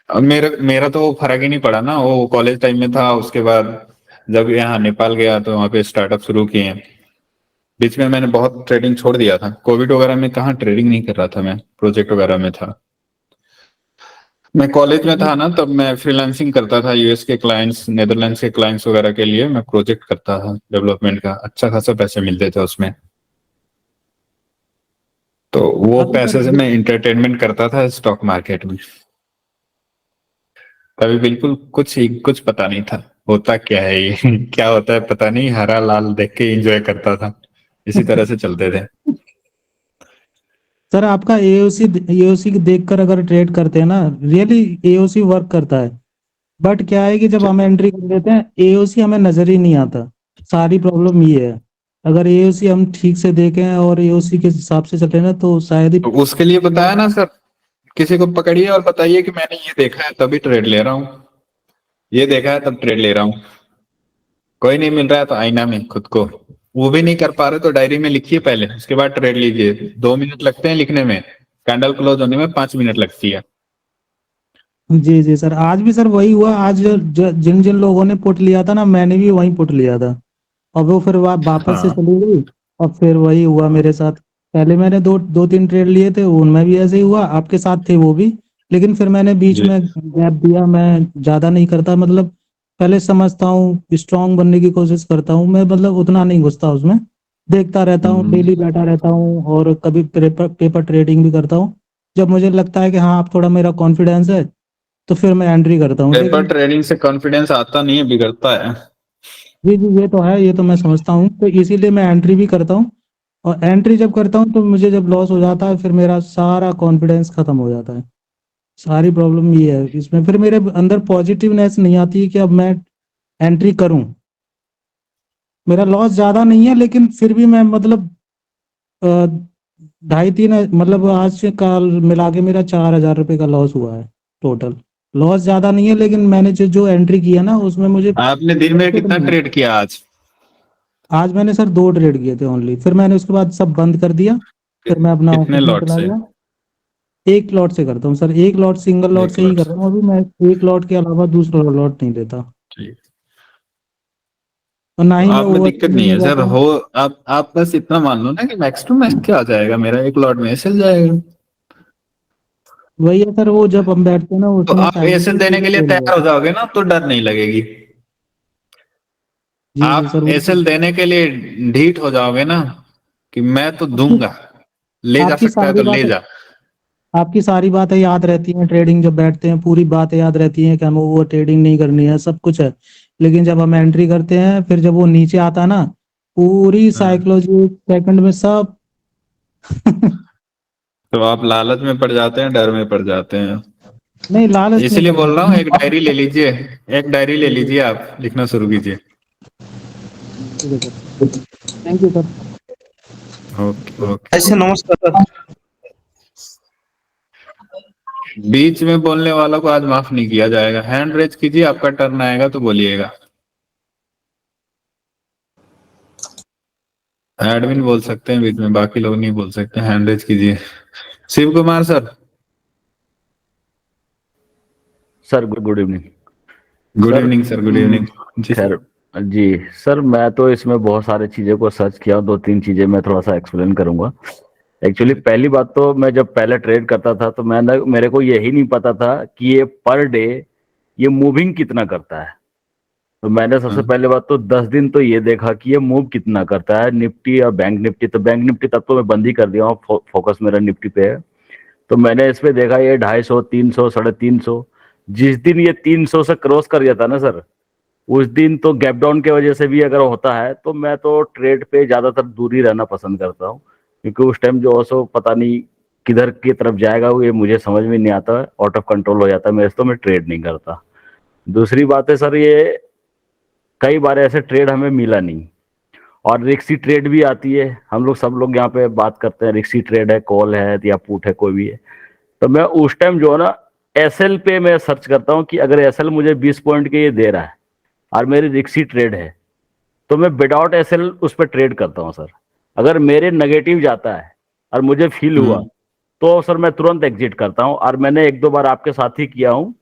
अब मेरा तो फर्क ही नहीं पड़ा ना, वो कॉलेज टाइम में था। उसके बाद जब यहाँ नेपाल गया तो वहाँ पे स्टार्टअप शुरू किए। बीच में मैंने बहुत ट्रेडिंग छोड़ दिया था, कोविड वगैरह में कहाँ ट्रेडिंग नहीं कर रहा था मैं, प्रोजेक्ट वगैरह में था। मैं कॉलेज में था ना तब मैं फ्रीलांसिंग करता था, यूएस के क्लाइंट्स, नेदरलैंड्स के क्लाइंट्स वगैरह के लिए मैं प्रोजेक्ट करता था डेवलपमेंट का, अच्छा खासा पैसे मिलते थे उसमें। तो वो पैसे से मैं इंटरटेनमेंट करता था स्टॉक मार्केट में। तभी बिल्कुल कुछ पता नहीं था होता क्या है ये। क्या होता है पता नहीं, हरा लाल देख के एंजॉय करता था, इसी तरह से चलते थे। सर आपका एओसी देखकर अगर ट्रेड करते हैं ना, रियली एओसी वर्क करता है, बट क्या है कि जब हम एंट्री कर देते हैं एओसी हमें नजर ही नहीं आता। सारी प्रॉब्लम ये है, अगर एओसी हम ठीक से देखें और एओसी के हिसाब से चले ना तो शायद ही। तो उसके लिए बताया ना सर, किसी को पकड़िए और बताइए कि मैंने ये देखा है तभी ट्रेड ले रहा हूँ, ये देखा है तब ट्रेड ले रहा हूँ। कोई नहीं मिल रहा है तो आईना में खुद को, वो भी नहीं कर पा रहे तो डायरी में लिखिए पहले, उसके बाद ट्रेड लीजिए। 2 मिनट लगते हैं लिखने में, कैंडल क्लोज होने में 5 मिनट लगती है। जी जी सर, आज भी सर वही हुआ। आज जिन जिन लोगों ने पुट लिया था ना, मैंने भी वही पुट लिया था, और वो फिर वापस से चली गई, और फिर वही हुआ मेरे साथ। पहले मैंने 2-3 ट्रेड लिए थे, उनमें भी ऐसे ही हुआ, आपके साथ थे वो भी। लेकिन फिर मैंने बीच में गैप दिया, मैं ज्यादा नहीं करता, मतलब पहले समझता हूँ, स्ट्रांग बनने की कोशिश करता हूँ मैं, मतलब उतना नहीं घुसता उसमें, देखता रहता हूँ, डेली बैठा रहता हूँ, और कभी पेपर ट्रेडिंग भी करता हूँ। जब मुझे लगता है कि हाँ अब थोड़ा मेरा कॉन्फिडेंस है, तो फिर मैं एंट्री करता हूँ। पेपर ट्रेडिंग से कॉन्फिडेंस आता नहीं है, बिगड़ता है। जी जी, ये तो है, ये तो मैं समझता हूँ, तो इसीलिए मैं एंट्री भी करता हूँ। और एंट्री जब करता हूँ तो मुझे जब लॉस हो जाता है, फिर मेरा सारा कॉन्फिडेंस खत्म हो जाता है। सारी प्रॉब्लम ये है इसमें। फिर मेरे अंदर पॉजिटिवनेस नहीं आती है कि अब मैं एंट्री करूं। मेरा लॉस ज्यादा नहीं है, लेकिन फिर भी मैं मतलब 2.5-3 मतलब आज से कल मिला के मेरा 4,000 रुपए का लॉस हुआ है टोटल। लॉस ज्यादा नहीं है, लेकिन मैंने जो एंट्री किया ना उसमें मुझे आपने दिन में profit कितना मिला। ट्रेड किया आज? आज मैंने सर 2 ट्रेड किए थे ओनली, फिर मैंने उसके बाद सब बंद कर दिया। फिर मैं अपना कितने ऑफिस में लॉट चला से? गया। एक लॉट से करता हूँ सर, एक लॉट सिंगल लॉट एक से ही लॉट कर से। रहा हूँ अभी मैं। एक लॉट के अलावा दूसरा लॉट नहीं लेता, ठीक। और ना ही मैं आप में ओवर दिक्कत नहीं है सर, हो आप बस इतना मान लो ना कि मैक्स टू मैक्स क्या आ जाएगा, मेरा एक लॉट में एसएल जाएगा। वही है सर, वो जब हम बैठते हैं ना तो उसमें आप एसएल देने के लिए साइकोलॉजी तैयार हो जाओगे ना तो डर नहीं लगेगी। जी जी आप सर, वो एसएल देने के लिए ढीठ हो जाओगे ना कि मैं तो आपकी दूंगा, ले जा आपकी सकता है सारी तो ले बातें जा। आपकी सारी बातें याद रहती हैं, ट्रेडिंग जब बैठते हैं पूरी बातें याद रहती हैं कि हमें वो ट्रेडिंग नहीं करनी है, सब कुछ है। लेकिन जब हम एंट्री करते हैं, फिर जब वो नीचे आता है ना, पूरी साइकोलॉजी सेकंड में सब तो आप लालच में पड़ जाते हैं, डर में पड़ जाते हैं। नहीं, लालच नहीं इसीलिए पड़ता बोल रहा हूँ, एक सर। डायरी ले लीजिए, एक डायरी ले लीजिए, आप लिखना शुरू कीजिए। ठीक है sir, thank you sir. Okay okay. ऐसे नमस्कार सर। बीच में बोलने वालों को आज माफ नहीं किया जाएगा। हैंड रेज कीजिए, आपका टर्न आएगा तो बोलिएगा। एडमिन बोल सकते हैं बीच में, बाकी लोग नहीं बोल सकते। हैंड रेज कीजिए। Shiv Kumar sir. Sir good evening. Good sir evening sir, good evening जी सर। खैर जी सर, मैं तो इसमें बहुत सारी चीज़ों को सर्च किया, 2-3 चीज़ें मैं थोड़ा सा एक्सप्लेन करूंगा। एक्चुअली पहली बात तो मैं जब पहले ट्रेड करता था तो मेरे को यही नहीं पता था कि ये पर डे ये मूविंग कितना करता है। तो मैंने सबसे पहले बात तो 10 दिन तो ये देखा कि ये मूव कितना करता है, निफ्टी और बैंक निफ्टी। तो बैंक निफ्टी तब तो मैं बंद ही कर दिया हूँ, फोकस मेरा निफ्टी पे है। तो मैंने इस पे देखा ये 250, 300, 350। जिस दिन ये 300 से क्रॉस कर जाता ना सर, उस दिन तो गैप डाउन की वजह से भी अगर होता है तो मैं तो ट्रेड पे ज्यादातर दूर ही रहना पसंद करता हूँ, क्योंकि उस टाइम जो सो पता नहीं किधर की तरफ जाएगा वो ये मुझे समझ में नहीं आता, आउट ऑफ कंट्रोल हो जाता है मेरे से, तो मैं ट्रेड नहीं करता। दूसरी बात है सर, ये कई बार ऐसे ट्रेड हमें मिला नहीं, और रिक्सी ट्रेड भी आती है। हम लोग सब लोग यहाँ पे बात करते हैं रिक्सी ट्रेड है, कॉल है या पुट है, कोई भी है। तो मैं उस टाइम जो है ना एसएल पे मैं सर्च करता हूँ कि अगर एसएल मुझे 20 पॉइंट के ये दे रहा है और मेरी रिक्सी ट्रेड है तो मैं विदाउट एसएल उस पर ट्रेड करता हूँ सर। अगर मेरे नेगेटिव जाता है और मुझे फील हुआ तो सर मैं तुरंत एग्जिट करता हूँ। और मैंने 1-2 बार आपके साथ ही किया हूँ।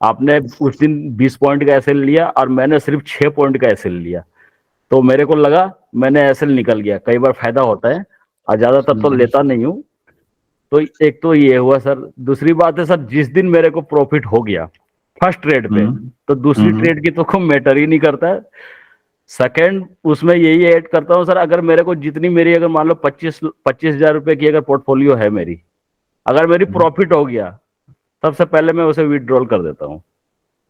आपने उस दिन 20 पॉइंट का एसएल लिया और मैंने सिर्फ 6 पॉइंट का एसएल लिया, तो मेरे को लगा मैंने एसएल निकल गया। कई बार फायदा होता है और ज्यादातर तो लेता नहीं हूँ। तो एक तो ये हुआ सर। दूसरी बात है सर, जिस दिन मेरे को प्रॉफिट हो गया फर्स्ट ट्रेड पे, तो दूसरी ट्रेड की तो कोई मैटर ही नहीं करता है। सेकंड उसमें यही ऐड करता हूँ सर, अगर मेरे को जितनी मेरी अगर मान लो 25,000 रुपए की अगर पोर्टफोलियो है मेरी, अगर मेरी प्रॉफिट हो गया सबसे पहले मैं उसे विड्रॉल कर देता हूँ।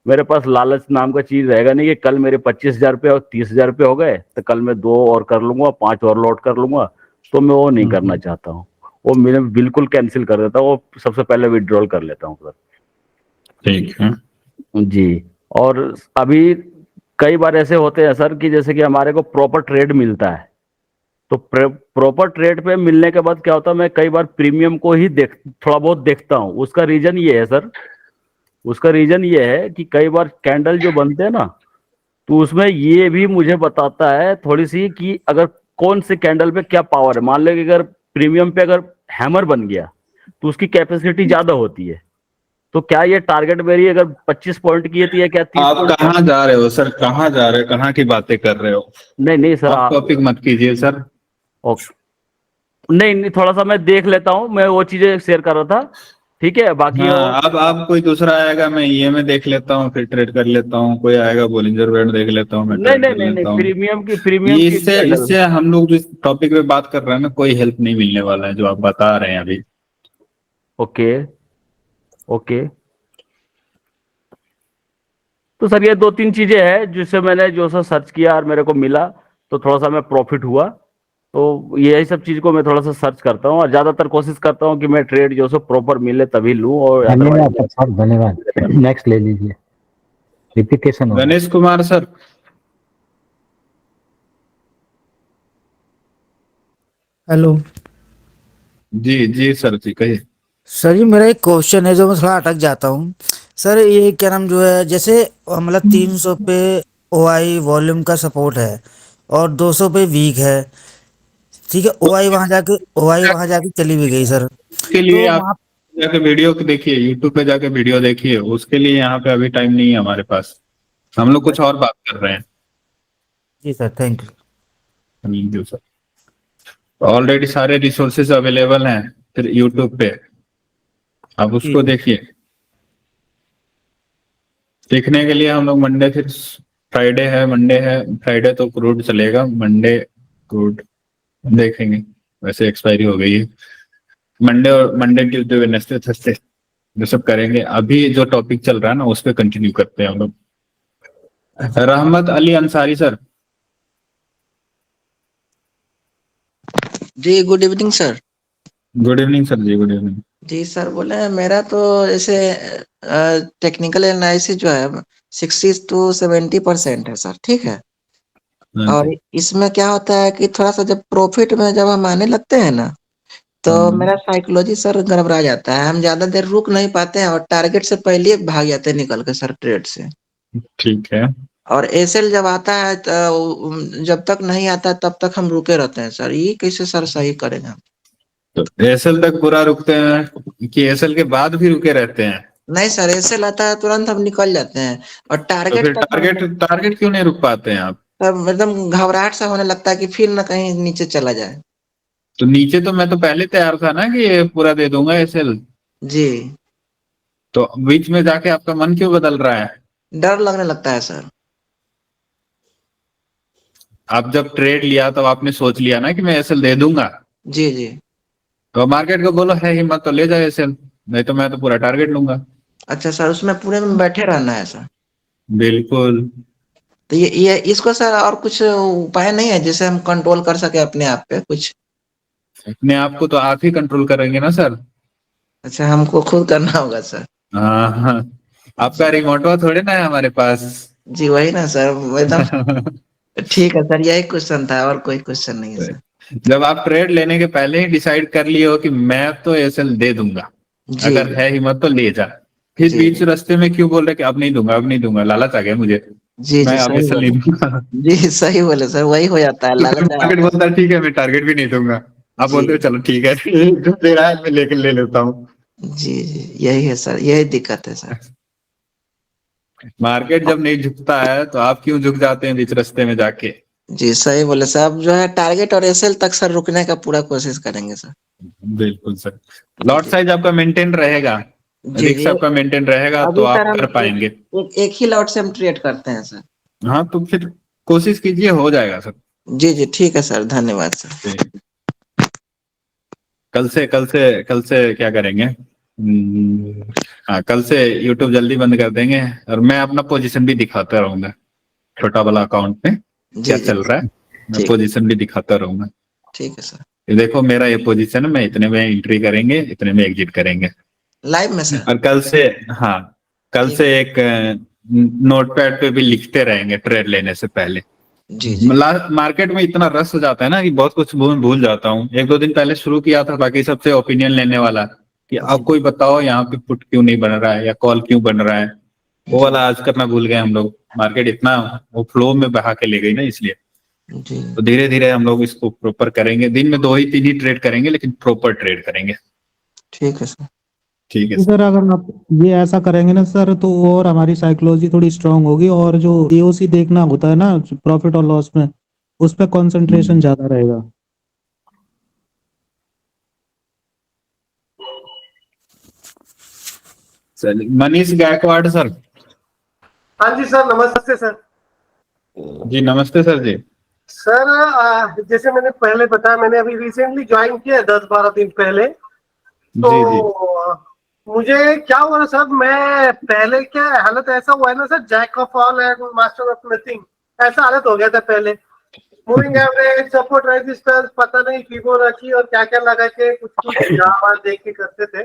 मेरे पास लालच नाम का चीज रहेगा नहीं कि कल मेरे 25,000 रुपये और 30,000 रुपये हो गए तो कल मैं 2 और कर लूंगा, 5 और लॉट कर लूंगा। तो मैं वो नहीं करना चाहता हूँ, वो मैं बिल्कुल कैंसिल कर देता हूँ, वो सबसे पहले विड्रॉल कर लेता हूँ सर। ठीक है जी। और अभी कई बार ऐसे होते हैं सर कि जैसे कि हमारे को प्रॉपर ट्रेड मिलता है, तो प्रॉपर ट्रेड पे मिलने के बाद क्या होता है, मैं कई बार प्रीमियम को ही थोड़ा बहुत देखता हूँ। उसका रीजन ये है सर, उसका रीजन ये है कि कई बार कैंडल जो बनते हैं ना, तो उसमें ये भी मुझे बताता है थोड़ी सी कि अगर कौन से कैंडल पे क्या पावर है। मान लो कि अगर प्रीमियम पे अगर हैमर बन गया तो उसकी कैपेसिटी ज्यादा होती है, तो क्या ये टारगेट मेरी अगर 25 पॉइंट की है तो ये क्या 30 आप पॉइंट? कहाँ जा रहे हो सर, कहाँ जा रहे हो, कहाँ की बातें कर रहे हो? नहीं नहीं सर, ऑफ टॉपिक मत कीजिए सर। नहीं नहीं, थोड़ा सा मैं देख लेता हूँ, मैं वो चीजें शेयर कर रहा था। ठीक है, बाकी हाँ, अब कोई दूसरा आएगा मैं ईएमए देख लेता हूँ फिर ट्रेड कर लेता हूँ, कोई आएगा बोलिंजर बैंड देख लेता हूँ मैं नहीं ट्रेड नहीं कर नहीं नहीं, लेता हूँ। प्रीमियम की इससे कैंडल। इससे हम लोग जिस टॉपिक पे बात कर रहे हैं ना, कोई हेल्प नहीं मिलने वाला है जो आप बता रहे हैं अभी। Okay okay. तो सर ये 2-3 चीजें हैं जिससे मैंने जो सा सर्च किया और मेरे को मिला, तो थोड़ा सा मैं प्रॉफिट हुआ। तो यही सब चीज को मैं थोड़ा सा सर्च करता हूँ और ज्यादातर कोशिश करता हूँ कि मैं ट्रेड जो सो प्रॉपर मिले तभी लूँ, और धन्यवाद सर, धन्यवाद। नेक्स्ट ले लीजिए, रिपीटेशन हो रहा है। गणेश कुमार सर। हेलो जी जी सर, जी कहिए। सर जी, मेरा एक क्वेश्चन है जो मैं थोड़ा अटक जाता हूँ सर। ये क्या नाम जो है, जैसे मतलब 300 पे ओआई वॉल्यूम का सपोर्ट है और 200 पे वीक है, ठीक है। ओआई वहां जाके चली भी गई सर। उसके तो लिए आप वहाँ जाके वीडियो देखिए, यूट्यूब पे जाके वीडियो देखिए। उसके लिए यहाँ पे अभी टाइम नहीं है हमारे पास, हम लोग कुछ और बात कर रहे हैं। जी sir, thank you. Thank you sir. Already सारे रिसोर्सेज अवेलेबल हैं फिर यूट्यूब पे, आप उसको देखिए। सीखने के लिए हम लोग मंडे, फिर मंडे है, फ्राइडे तो क्रूड चलेगा, मंडे क्रूड देखेंगे। वैसे एक्सपायरी हो गई है। मंडे ट्यूसडे वेडनेसडे थर्सडे ये सब करेंगे। अभी जो टॉपिक चल रहा है ना उस पर कंटिन्यू करते हैं हम लोग। रहमत अली अंसारी सर। जी good evening sir. Good evening sir जी, गुड इवनिंग। जी सर, बोले मेरा तो ऐसे टेक्निकल एनालिसिस जो है 60 to 70% है सर, ठीक है। और इसमें क्या होता है कि थोड़ा सा जब प्रॉफिट में जब हम आने लगते हैं ना, तो मेरा साइकोलॉजी सर गड़बड़ा जाता है। हम ज्यादा देर रुक नहीं पाते हैं और टारगेट से पहले ही भाग जाते हैं निकल के सर ट्रेड से। ठीक है। और एसएल जब आता है तो जब तक नहीं आता तब तक हम रुके रहते हैं सर। ये कैसे सर सही करेंगे हम? तो एसएल तक पूरा रुकते हैं कि एसएल के बाद भी रुके रहते हैं? नहीं सर, एसएल आता है तुरंत हम निकल जाते हैं और तो टारगेट फिर तक टारगेट क्यों नहीं रुक पाते हैं आप? तब एकदम घबराहट सा होने लगता है कि फिर ना कहीं नीचे चला जाए। तो नीचे तो मैं तो पहले तैयार था ना कि ये पूरा दे दूंगा एसएल। जी, तो बीच में जाके आपका मन क्यों बदल रहा है? डर लगने लगता है सर। आप जब ट्रेड लिया तब आपने सोच लिया ना कि मैं एसएल दे दूंगा। जी जी। तो मार्केट को बोलो है हिम्मत तो ले जाए एसएल, नहीं तो मैं तो पूरा टारगेट लूंगा। अच्छा सर, उसमें पूरे में बैठे रहना है सर? बिल्कुल। तो ये इसको सर और कुछ उपाय नहीं है जिससे हम कंट्रोल कर सके अपने आप पे कुछ? अपने आप को तो आप ही कंट्रोल करेंगे ना सर। अच्छा, हमको खुद करना होगा सर? हाँ हाँ, आपका रिमोटवा थोड़े ना है हमारे पास। जी वही ना सर, एकदम ठीक है सर, यही क्वेश्चन था और कोई क्वेश्चन नहीं है सर। जब आप ट्रेड लेने के पहले ही डिसाइड कर लिए हो कि मैं तो एसएल दे दूंगा, जी अगर है हिम्मत तो ले जा, फिर जी बीच रास्ते में क्यों बोल रहे कि अब नहीं दूंगा, अब नहीं दूंगा? लालच आ गया मुझे, जी मैं जी, अब सही एसएल नहीं बोले। दूंगा। जी सही बोले सर, वही हो जाता है, तो फिर लालच आ मार्केट जाता बोलता है ठीक है मैं टारगेट भी नहीं दूंगा, आप जी बोलते हो चलो ठीक है जो दे रहा है मैं लेके ले लेता हूँ। जी जी, यही है सर, यही दिक्कत है सर। मार्केट जब नहीं झुकता है तो आप क्यों झुक जाते हैं बीच रास्ते में जाके? जी सही बोले सर, अब जो है टारगेट और एसएल तक सर रुकने का पूरा कोशिश करेंगे सर। बिल्कुल सर। लॉट साइज आपका मेंटेन रहेगा, जी रिस्क जी। आपका मेंटेन रहेगा तो अभी सर आप हम कर पाएंगे। एक ही लॉट से हम ट्रेड करते हैं सर। हाँ तो फिर कोशिश कीजिए, हो जाएगा सर। जी जी ठीक है सर, धन्यवाद सर। जी। कल से क्या करेंगे? हाँ, कल से यूट्यूब जल्दी बंद कर देंगे और मैं अपना पोजीशन भी दिखाता रहूंगा, छोटा वाला अकाउंट में क्या जी जी चल रहा है, मैं ठीक, पोजीशन भी दिखाता रहूंगा। ठीक है सर। ये देखो मेरा ये पोजीशन है, मैं इतने में एंट्री करेंगे, इतने में एग्जिट करेंगे। लाइव में सर? और कल से, हाँ कल ठीक। से एक नोटपैड पे भी लिखते रहेंगे ट्रेड लेने से पहले। जी जी मार्केट में इतना रस हो जाता है ना कि बहुत कुछ भूल जाता हूँ। एक दो दिन पहले शुरू किया था बाकी सबसे ओपिनियन लेने वाला कि जी अब कोई बताओ यहाँ पे पुट क्यों नहीं बन रहा है या कॉल क्यों बन रहा है, वो जी वाला आज करना भूल गए हम लोग। मार्केट इतना वो फ्लो में बहा के ले गई ना, इसलिए जी तो धीरे धीरे हम लोग इसको प्रॉपर करेंगे। दिन में 2 ही 3 ही ट्रेड करेंगे लेकिन प्रॉपर ट्रेड करेंगे। ठीक है सर। ठीक है तो सर। सर अगर आप ये ऐसा करेंगे ना सर, तो और हमारी साइकोलॉजी थोड़ी स्ट्रांग होगी, और जो एओसी देखना होता है ना प्रॉफिट और लॉस में, उस पर कंसंट्रेशन ज्यादा रहेगा। चलिए, मनीष गायकवाड़ सर। हाँ जी सर, नमस्ते सर। जी नमस्ते सर जी। सर जैसे मैंने पहले बताया, मैंने अभी रिसेंटली ज्वाइन किया है 10-12 दिन पहले। तो जी जी मुझे क्या हुआ ना सर, मैं पहले क्या हालत ऐसा हुआ है ना sir, jack of all and master of nothing, ऐसा हालत हो गया था पहले। मूविंग एवरेज, सपोर्ट रेजिस्टेंस, पता नहीं फिबोनाची और क्या क्या लगा के कुछ कुछ यहाँ देख के करते थे।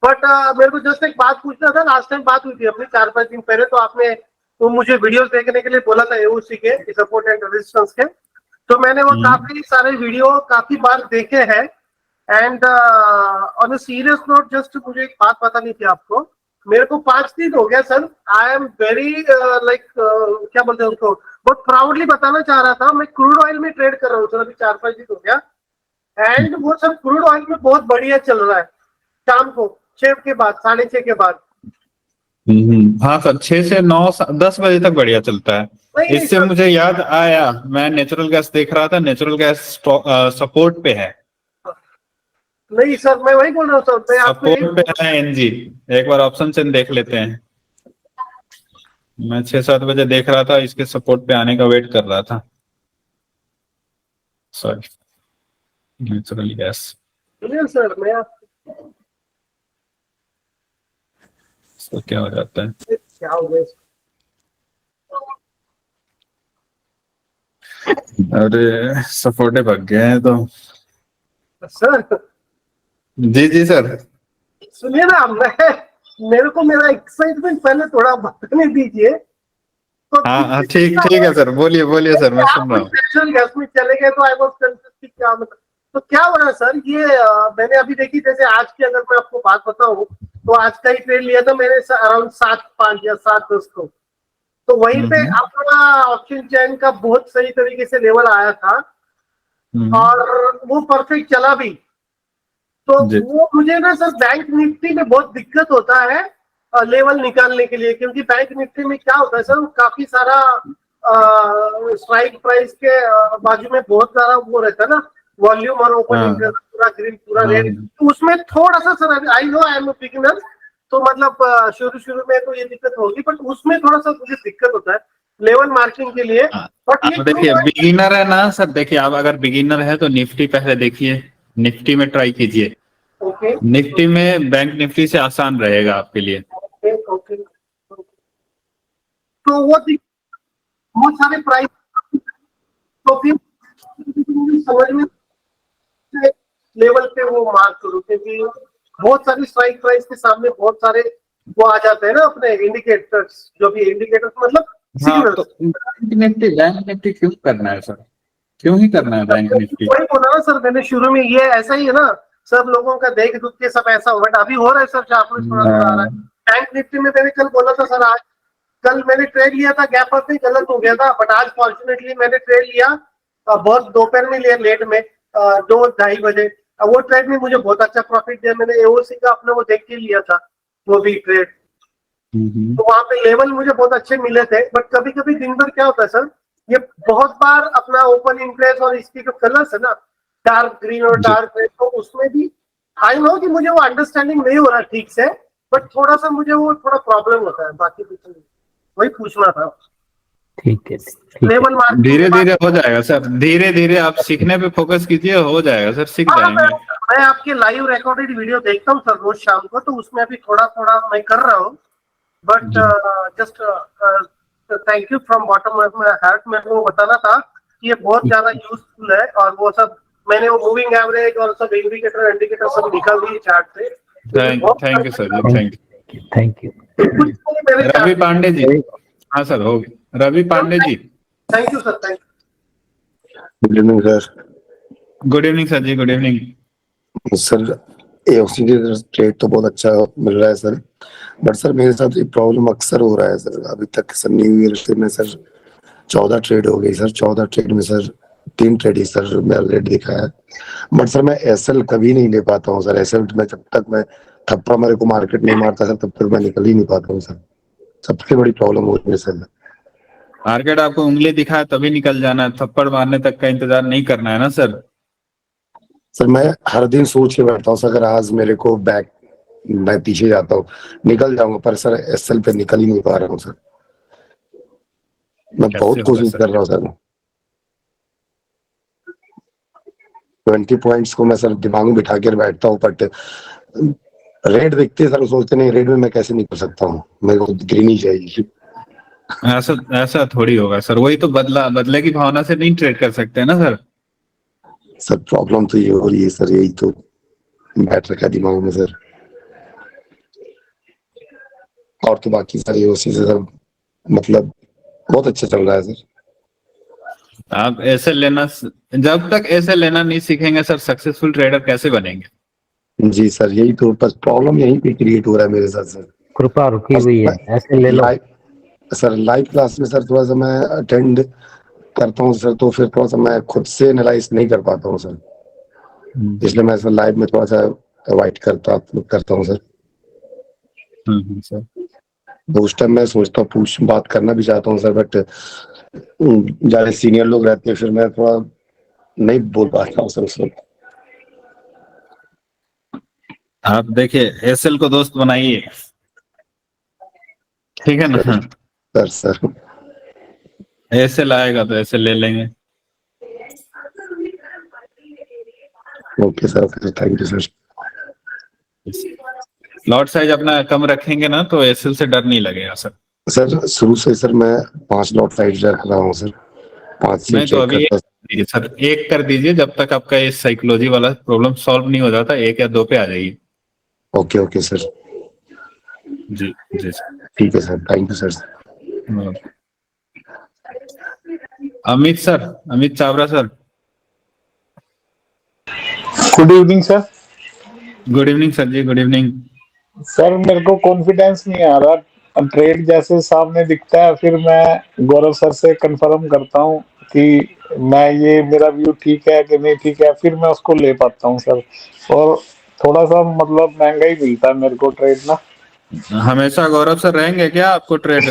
बट मेरे को जस्ट एक बात पूछना था, लास्ट टाइम बात हुई थी अपनी 4-5 दिन पहले, तो आपने तो मुझे वीडियोस देखने के लिए बोला था एओसी के सपोर्ट एंड रेजिस्टेंस के, तो मैंने वो काफी सारे वीडियो काफी बार देखे हैं। And on a serious note, just मुझे एक बात बतानी थी आपको। मेरे को 5 दिन हो गया sir, I am very like क्या बोलते हैं उसको, बहुत प्राउडली बताना चाह रहा था, मैं क्रूड ऑयल में ट्रेड कर रहा हूँ सर, अभी 4-5 दिन हो गया। एंड वो सब क्रूड ऑयल में बहुत बढ़िया चल रहा है, शाम को 6 के बाद, 6:30 के बाद। हाँ सर, 6 से 9 10 बजे तक बढ़िया चलता है। इससे मुझे याद आया, मैं नेचुरल गैस देख रहा था, नेचुरल गैस सपोर्ट पे है। नहीं सर, मैं वही बोल रहा हूँ सर, मैं आपको सपोर्ट पे है एनजी, एक बार ऑप्शन से देख लेते हैं। मैं 6-7 बजे देख रहा था, इसके सपोर्ट पे आने का वेट कर रहा था। सॉरी, नेचुरल गैस सर, मैं तो क्या हो जाता है, क्या हो गया अरे सपोर्टे भाग गए हैं तो। सर? जी जी सर, सुनिए ना, मेरे को मेरा एक्साइटमेंट पहले थोड़ा बताने दीजिए। तो हाँ ठीक है सर, बोलिए बोलिए सर, मैं सुन रहा हूँ। नेचुरल गैस में चले गए तो आई वाज कंफ्यूज्ड क्या मतलब, तो क्या हो रहा है सर ये? मैंने अभी देखी, जैसे आज की अगर मैं आपको बात बताऊं, तो आज का ही ट्रेड लिया था मैंने अराउंड 7:05 या 7:10 को, तो वहीं पे अपना ऑप्शन चैन का बहुत सही तरीके से लेवल आया था और वो परफेक्ट चला भी। तो वो मुझे ना सर बैंक निफ्टी में बहुत दिक्कत होता है लेवल निकालने के लिए, क्योंकि बैंक निफ्टी में क्या होता है सर, काफी सारा स्ट्राइक प्राइस के बाजू में बहुत सारा वो रहता है ना, वॉल्यूम और ओपन इंटरेस्ट, पूरा ग्रीन पूरा रेड, तो उसमें थोड़ा सा sir, I know I am a beginner, तो मतलब शुरू में तो ये दिक्कत होगी, बट उसमें थोड़ा सा मुझे दिक्कत होता है लेवल मार्किंग के लिए। बट ये देखिए बिगिनर है ना सर, देखिए आप अगर बिगिनर है तो निफ्टी पहले देखिए, निफ्टी में ट्राई कीजिए। निफ्टी में बैंक निफ्टी से आसान रहेगा आपके लिए। ओके। तो वो बहुत सारे प्राइस, तो फिर समझ में लेवल पे वो मार्क करूँ, क्योंकि बहुत सारी स्ट्राइक प्राइस के सामने बहुत सारे वो आ जाते हैं ना अपने इंडिकेटर्स, जो भी इंडिकेटर्स मतलब तो बैंक निफ्टी क्यों करना है सर, क्यों ही करना है बैंक निफ्टी? वही बोला ना सर मैंने शुरू में, ये ऐसा ही है ना, सब लोगों का देख दुख के सब ऐसा हो, बट अभी हो रहा है सर, आपने थोड़ा आ रहा है। बैंक निफ्टी में मैंने कल बोला था सर, आज कल मैंने ट्रेड लिया था, गैप अप में गलत हो गया था, बट आज फॉर्चुनेटली मैंने ट्रेड लिया बहुत दोपहर में लिया, लेट में 2-2:30 बजे। वो ट्रेड में मुझे बहुत अच्छा प्रॉफिट दिया, मैंने एओसी का अपना वो देख के लिया था वो भी ट्रेड, तो वहां पे लेवल मुझे बहुत अच्छे मिले थे। बट कभी कभी दिन भर क्या होता है सर, ये बहुत बार अपना ओपन इंटरेस्ट और इसकी जो कलर्स है ना, डार्क ग्रीन और डार्क रेड, तो उसमें भी आई नो कि मुझे वो अंडरस्टैंडिंग नहीं हो रहा ठीक से, बट थोड़ा सा मुझे वो थोड़ा प्रॉब्लम होता है, बाकी कुछ नहीं, वही पूछना था। ठीक है, लेवल मार्क धीरे धीरे हो जाएगा सर, धीरे धीरे आप सीखने पे फोकस कीजिए, हो जाएगा सर, सीख जाएंगे। मैं आपके लाइव रिकॉर्डेड वीडियो देखता हूँ सर रोज शाम को, तो उसमें अभी थोड़ा थोड़ा मैं कर रहा हूँ, but just thank you from bottom of my heart. मैं वो बताना था कि ये बहुत ज्यादा यूजफुल है, और वो सब मैंने वो मूविंग एवरेज और सब इंडिकेटर सब निकाल दिए चार्ट से। Thank you sir ji, thank you. Ravi Pandey ji, हाँ सर हो गया, Ravi Pandey ji. Thank you sir, thank you. Good evening sir. Good evening sir ji, good evening sir. AOC trade तो बहुत अच्छा मिल रहा है सर, बट सर मेरे साथ ये प्रॉब्लम अक्सर हो रहा है सर। अभी तक सर न्यू ईयर में सर 14 ट्रेड हो गई सर, 14 ट्रेड में सर 3 ट्रेड ही सर मेरा रेट दिखा है, बट सर मैं एसएल कभी नहीं ले पाता हूँ सर। एसएल में जब तक मैं थप्पा मेरे को मार्केट नहीं मारता सर, तब तक मैं निकल ही नहीं पाता हूँ सर। सबसे बड़ी प्रॉब्लम हो रही है सर। मार्केट आपको उंगली दिखाए तभी निकल जाना है, थप्पड़ मारने तक का इंतजार नहीं करना है ना सर। सर मैं हर दिन सोच के बैठता हूँ सर, अगर आज मेरे को बैक मैं पीछे जाता हूँ निकल जाऊंगा, पर सर एसएल पे निकल ही नहीं पा रहा हूँ सर। मैं बहुत कोशिश कर रहा हूँ सर। 20 पॉइंट्स को मैं सर दिमाग में बिठा कर बैठता हूँ, बट रेड देखते सर सोचते नहीं रेड में मैं कैसे निकल सकता हूँ, मेरे को ग्रीन ही चाहिए। ऐसा ऐसा थोड़ी होगा सर, वही तो बदले की भावना से नहीं ट्रेड कर सकते हैं ना सर। सर प्रॉब्लम तो ये हो रही है सर, यही तो बैठ रखा है दिमाग में सर। और तो बाकी सारी उसी से सर मतलब बहुत अच्छा चल रहा है सर। आप ऐसे लेना, जब तक ऐसे लेना नहीं सीखेंगे सर, सक्सेसफुल ट्रेडर कैसे बनेंगे? जी सर, यही तो बस प्रॉब्लम यहीं पे क्रिएट हो रहा है मेरे साथ सर। कृपा रुकी हुई है, ऐसे ले लो। सर लाइव क्लास में सर थोड़ा सा मैं अटेंड करता हूँ सर, तो फिर थोड़ा सा मैं खुद से एनालाइज नहीं कर पाता हूँ सर, इसलिए मैं सर लाइव में थोड़ा सा अवॉइड करता हूँ सर। सर तो उस टाइम मैं सोचता हूँ पूछ बात करना भी चाहता हूँ सर, बट ज्यादा सीनियर लोग रहते हैं, फिर मैं थोड़ा नहीं बोल पाता हूँ सर उस वक्त। आप देखिए एसएल को दोस्त बनाइए, ठीक है ना? सर एसएल आएगा तो एसएल ले लेंगे। Okay sir, okay thank you sir. Lot size अपना कम रखेंगे ना तो एसएल से डर नहीं लगेगा सर। सर शुरू से सर मैं 5 लॉट साइड रख रहा हूँ सर, 5 से नहीं तो अभी सर एक कर दीजिए, जब तक आपका ये साइकोलॉजी वाला प्रॉब्लम सॉल्व नहीं हो जाता, 1 या 2 पे आ जाइए। Okay okay sir. जी जी सर, ठीक है sir, thank you sir. Amit Chawra sir. Good evening sir. Good evening sir ji, good evening. Sir मेरे को कॉन्फिडेंस नहीं आ रहा, ट्रेड जैसे सामने दिखता है फिर मैं गौरव सर से कंफर्म करता हूँ कि मैं ये मेरा व्यू ठीक है कि नहीं ठीक है, फिर मैं उसको ले पाता हूँ सर। और थोड़ा सा मतलब महंगा ही मिलता है मेरे को ट्रेड ना। हमेशा गौरव सर रहेंगे क्या आपको ट्रेड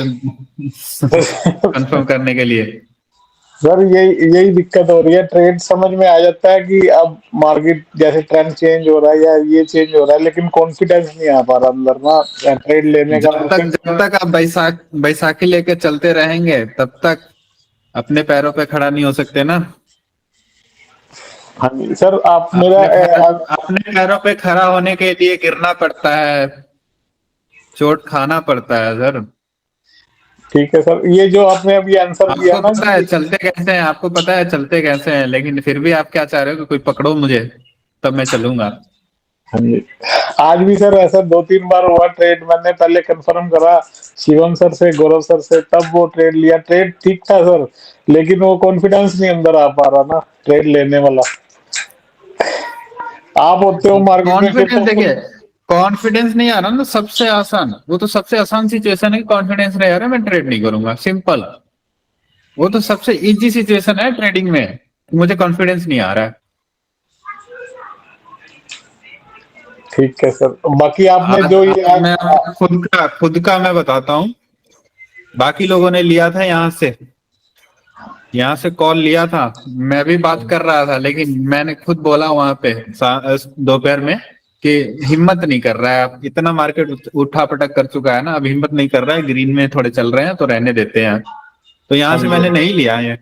कंफर्म करने के लिए? सर यही दिक्कत हो रही है, ट्रेड समझ में आ जाता है कि अब मार्केट जैसे ट्रेंड चेंज हो रहा है या ये चेंज हो रहा है, लेकिन कॉन्फिडेंस नहीं आ पा रहा अंदर ना ट्रेड लेने का। जब तक आप बैसाखी लेके चलते रहेंगे तब तक अपने पैरों पे खड़ा नहीं हो सकते ना। हाँ जी सर, आप मेरा अपने पैरों पे खड़ा होने के लिए गिरना पड़ता है, चोट खाना पड़ता है सर। ठीक है सर, ये जो आपने अभी आंसर दिया ना, पता है चलते कैसे हैं, आपको पता है चलते कैसे हैं, लेकिन फिर भी आप क्या चाह रहे हो कि कोई पकड़ो मुझे तब मैं चलूंगा। हाँ जी, आज भी सर ऐसा 2-3 बार हुआ ट्रेड, मैंने पहले कंफर्म करा शिवम सर से, गौरव सर से, तब वो ट्रेड लिया। ट्रेड ठीक था सर, लेकिन वो कॉन्फिडेंस नहीं अंदर आ पा रहा ना ट्रेड लेने वाला। आप होते हो मार्केट में फिर तो देखिए कॉन्फिडेंस नहीं आ रहा ना, सबसे आसान, वो तो सबसे आसान सिचुएशन है कि कॉन्फिडेंस नहीं आ रहा, मैं ट्रेड नहीं करूंगा, सिंपल। वो तो सबसे इजी सिचुएशन है ट्रेडिंग में, मुझे कॉन्फिडेंस नहीं आ रहा है। ठीक है सर, बाकी आपने जो ये मैं खुद का मैं बताता हूँ, बाकी लोगों ने लिया था यहाँ से कॉल लिया था, मैं भी बात कर रहा था, लेकिन मैंने खुद बोला वहां पे दोपहर में कि हिम्मत नहीं कर रहा है, अब इतना मार्केट उठा पटक कर चुका है ना, अब हिम्मत नहीं कर रहा है, ग्रीन में थोड़े चल रहे हैं तो रहने देते हैं, तो यहाँ से मैंने नहीं लिया है।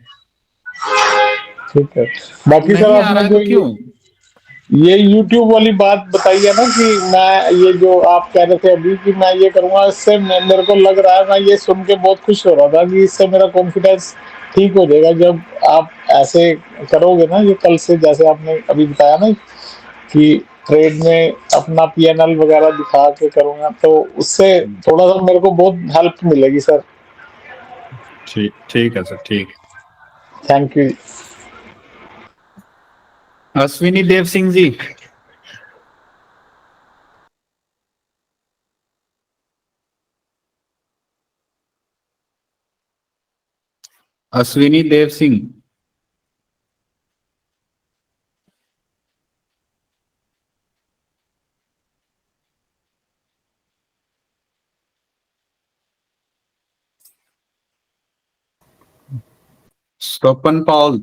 ठीक है, बाकी सर आपने जो क्यों ये YouTube वाली बात बताई है ना कि मैं ये जो आप कह रहे थे अभी कि मैं ये करूंगा, इससे मेरे को लग रहा है, मैं ये सुन के बहुत खुश हो रहा था कि इससे मेरा कॉन्फिडेंस ठीक हो जाएगा जब आप ऐसे करोगे ना, ये कल से जैसे आपने अभी बताया ना कि ट्रेड में अपना PNL वगैरह दिखा के करूंगा, तो उससे थोड़ा सा मेरे को बहुत हेल्प मिलेगी सर। ठीक है सर, ठीक। Thank you. Ashwini Dev Singh ji. Ashwini Dev Singh. Stephen Paul.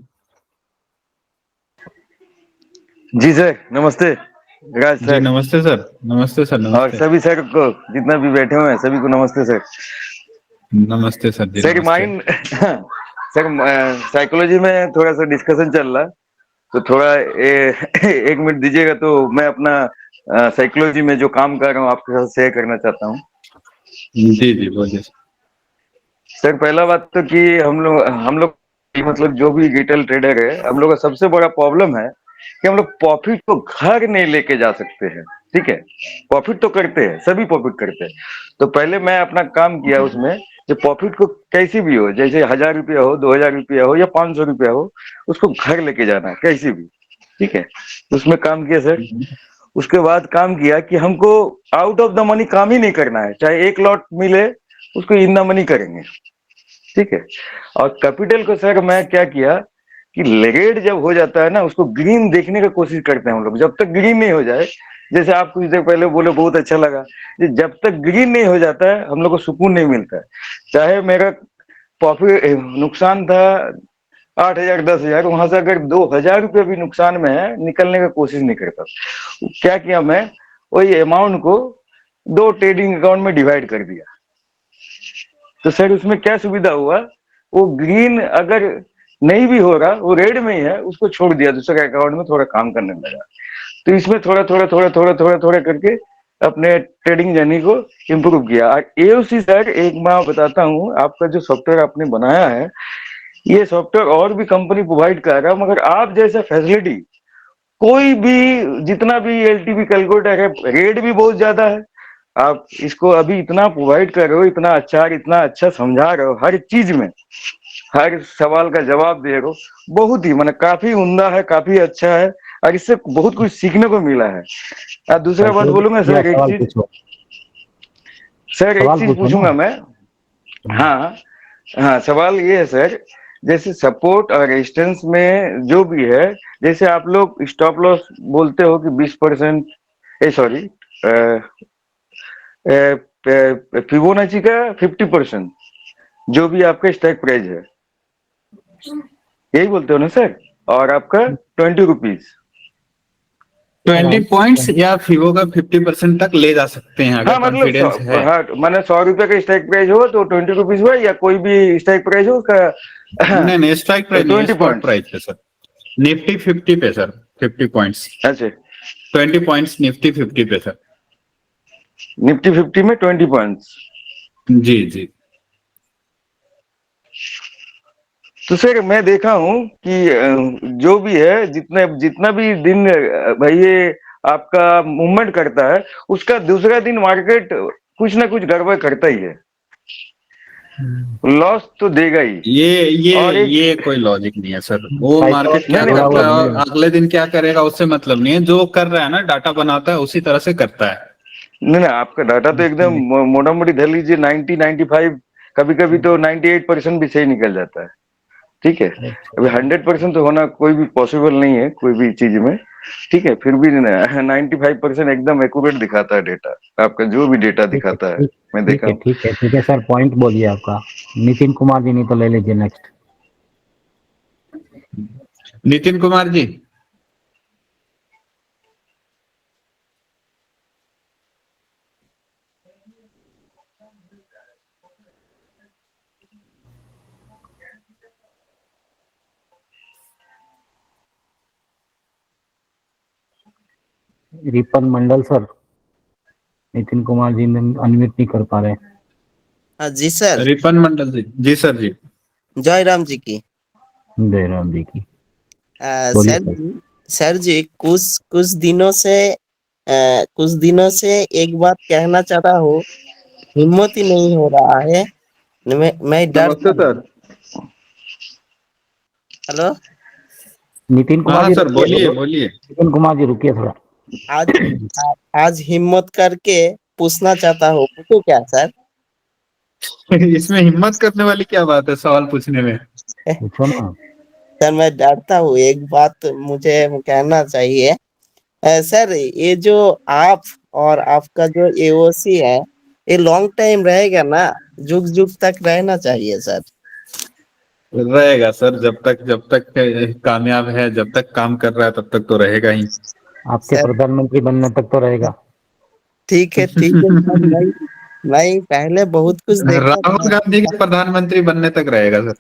जी सर, नमस्ते राज सर। जी नमस्ते सर, नमस्ते सर, नमस्ते। और सभी सर को जितना भी बैठे हुए हैं सभी को नमस्ते सर। नमस्ते सर जी। सर माइंड सर साइकोलॉजी में थोड़ा सा डिस्कशन चल रहा है, तो थोड़ा 1 मिनट दीजिएगा, तो मैं अपना साइकोलॉजी में जो काम कर रहा हूँ आपके साथ शेयर करना चाहता हूँ। जी जी बोलिए। सर पहला बात तो कि हम लोग मतलब जो भी रिटेल ट्रेडर है, हम लोग का सबसे बड़ा प्रॉब्लम है कि हम लोग प्रॉफिट को घर नहीं लेके जा सकते हैं। ठीक है, प्रॉफिट तो करते हैं, सभी प्रॉफिट करते हैं। तो पहले मैं अपना काम किया उसमें, जो प्रॉफिट को कैसी भी हो, जैसे 1000 रुपया हो, 2000 रुपया हो या 500 रुपया हो, उसको घर लेके जाना है कैसी भी। ठीक है, उसमें काम किया सर। उसके बाद काम किया कि हमको आउट ऑफ द मनी काम ही नहीं करना है, चाहे एक लॉट मिले उसको इन द मनी करेंगे। ठीक है, और कैपिटल को सर मैं क्या किया कि रेड जब हो जाता है ना, उसको ग्रीन देखने का कोशिश करते हैं हम लोग। जब तक ग्रीन नहीं हो जाए, जैसे आप कुछ देर पहले बोले बहुत अच्छा लगा, जब तक ग्रीन नहीं हो जाता है हम लोग को सुकून नहीं मिलता है। चाहे मेरा प्रॉफिट नुकसान था 8000 10,000, वहां से अगर 2000 रुपये भी नुकसान में है, निकलने का कोशिश नहीं करता। क्या किया मैं, वही अमाउंट को 2 ट्रेडिंग अकाउंट में डिवाइड कर दिया। तो सर उसमें क्या सुविधा हुआ, वो ग्रीन अगर नहीं भी हो रहा, वो रेड में ही है, उसको छोड़ दिया, दूसरे अकाउंट में थोड़ा काम करने लगा। तो इसमें थोड़ा थोड़ा थोड़ा थोड़ा थोड़ा थोड़ा करके अपने ट्रेडिंग जर्नी को इम्प्रूव किया। एओसी सर एक मैं बताता हूँ, आपका जो सॉफ्टवेयर आपने बनाया है, ये सॉफ्टवेयर और भी कंपनी प्रोवाइड कर रहा है, मगर आप जैसा फैसिलिटी कोई भी, जितना भी एलटीवी कैलकुलेटर है, रेट भी बहुत ज्यादा है। आप इसको अभी इतना प्रोवाइड कर रहे हो, इतना अच्छा समझा रहे हो, हर चीज में हर सवाल का जवाब दे रहे हो, बहुत ही मतलब काफी उम्दा है, काफी अच्छा है, और इससे बहुत कुछ सीखने को मिला है। और दूसरा बात बोलूंगा सर, एक चीज पूछूंगा मैं। हाँ हाँ, सवाल ये है सर, जैसे सपोर्ट और रेजिस्टेंस में जो भी है, जैसे आप लोग स्टॉप लॉस बोलते हो कि 20%, सॉरी फिबोनाची का 50%, जो भी आपका स्ट्राइक प्राइस है, यही बोलते हो ना सर? और आपका 20 रुपीज 20 पॉइंट्स या फिबो का 50% तक ले जा सकते हैं अगर हाँ, मतलब कॉन्फिडेंस है। हाँ, मैंने 100 रुपए का स्ट्राइक प्राइस हो तो 20 रुपीज हुआ, या कोई भी स्ट्राइक प्राइस हो उसका नहीं स्ट्राइक प्राइस नहीं, 20 स्पॉट प्राइस पे सर। निफ्टी 50 पे सर, 50 पॉइंट्स। अच्छा, 20 पॉइंट्स निफ्टी 50 पे सर। निफ्टी 50 में 20 पॉइंट्स। जी जी। तो सर मैं देखा हूं कि जो भी है, जितना भी दिन भाई ये आपका मूवमेंट करता है, उसका दूसरा दिन मार्केट कुछ ना कुछ गड़बड़ करता ही है, लॉस तो देगा ही। ये कोई लॉजिक नहीं है सर। वो मार्केट क्या करता है और अगले दिन क्या करेगा उससे मतलब नहीं है। जो कर रहा है ना, डाटा बनाता है उसी तरह से करता है। नहीं, आपका डाटा तो एकदम मोटा मोटी धर लीजिए 90 95, कभी कभी तो 98% भी सही निकल जाता है। ठीक है, अभी 100% तो होना कोई भी पॉसिबल नहीं है कोई भी चीज में। ठीक है, फिर भी 95% एकदम एक्यूरेट दिखाता है डेटा, आपका जो भी डेटा दिखाता है, मैं देखा। ठीक है सर, पॉइंट बोलिए आपका। नितिन कुमार जी नहीं तो ले लीजिए नेक्स्ट। नितिन कुमार जी। रिपन मंडल सर, नितिन कुमार जी अनम्यूट नहीं कर पा रहे। हाँ जी सर। रिपन मंडल जी। जी सर जी। जय राम जी की। जय राम जी की। सर जी कुछ दिनों से एक बात कहना चाहता हूँ, हिम्मत ही नहीं हो रहा है। मैं डर। सर। हेलो नितिन कुमार जी, सर बोलिए बोलिए। नितिन कुमार जी रुकिए थोड़ा। आज हिम्मत करके पूछना चाहता हूँ, पूछो क्या सर? इसमें हिम्मत करने वाली क्या बात है सवाल पूछने में? पूछो ना सर। मैं डरता हूँ, एक बात मुझे कहना चाहिए। सर ये जो आप और आपका जो एओसी है, ये लॉन्ग टाइम रहेगा ना? जुग जुग तक रहना चाहिए सर। रहेगा सर, जब तक कामयाब है, जब तक काम कर रहा है तब तक तो रहेगा ही। आपके प्रधानमंत्री बनने तक तो रहेगा। ठीक है सर। मैं पहले बहुत कुछ देखा। राहुल गांधी के प्रधानमंत्री बनने तक रहेगा सर।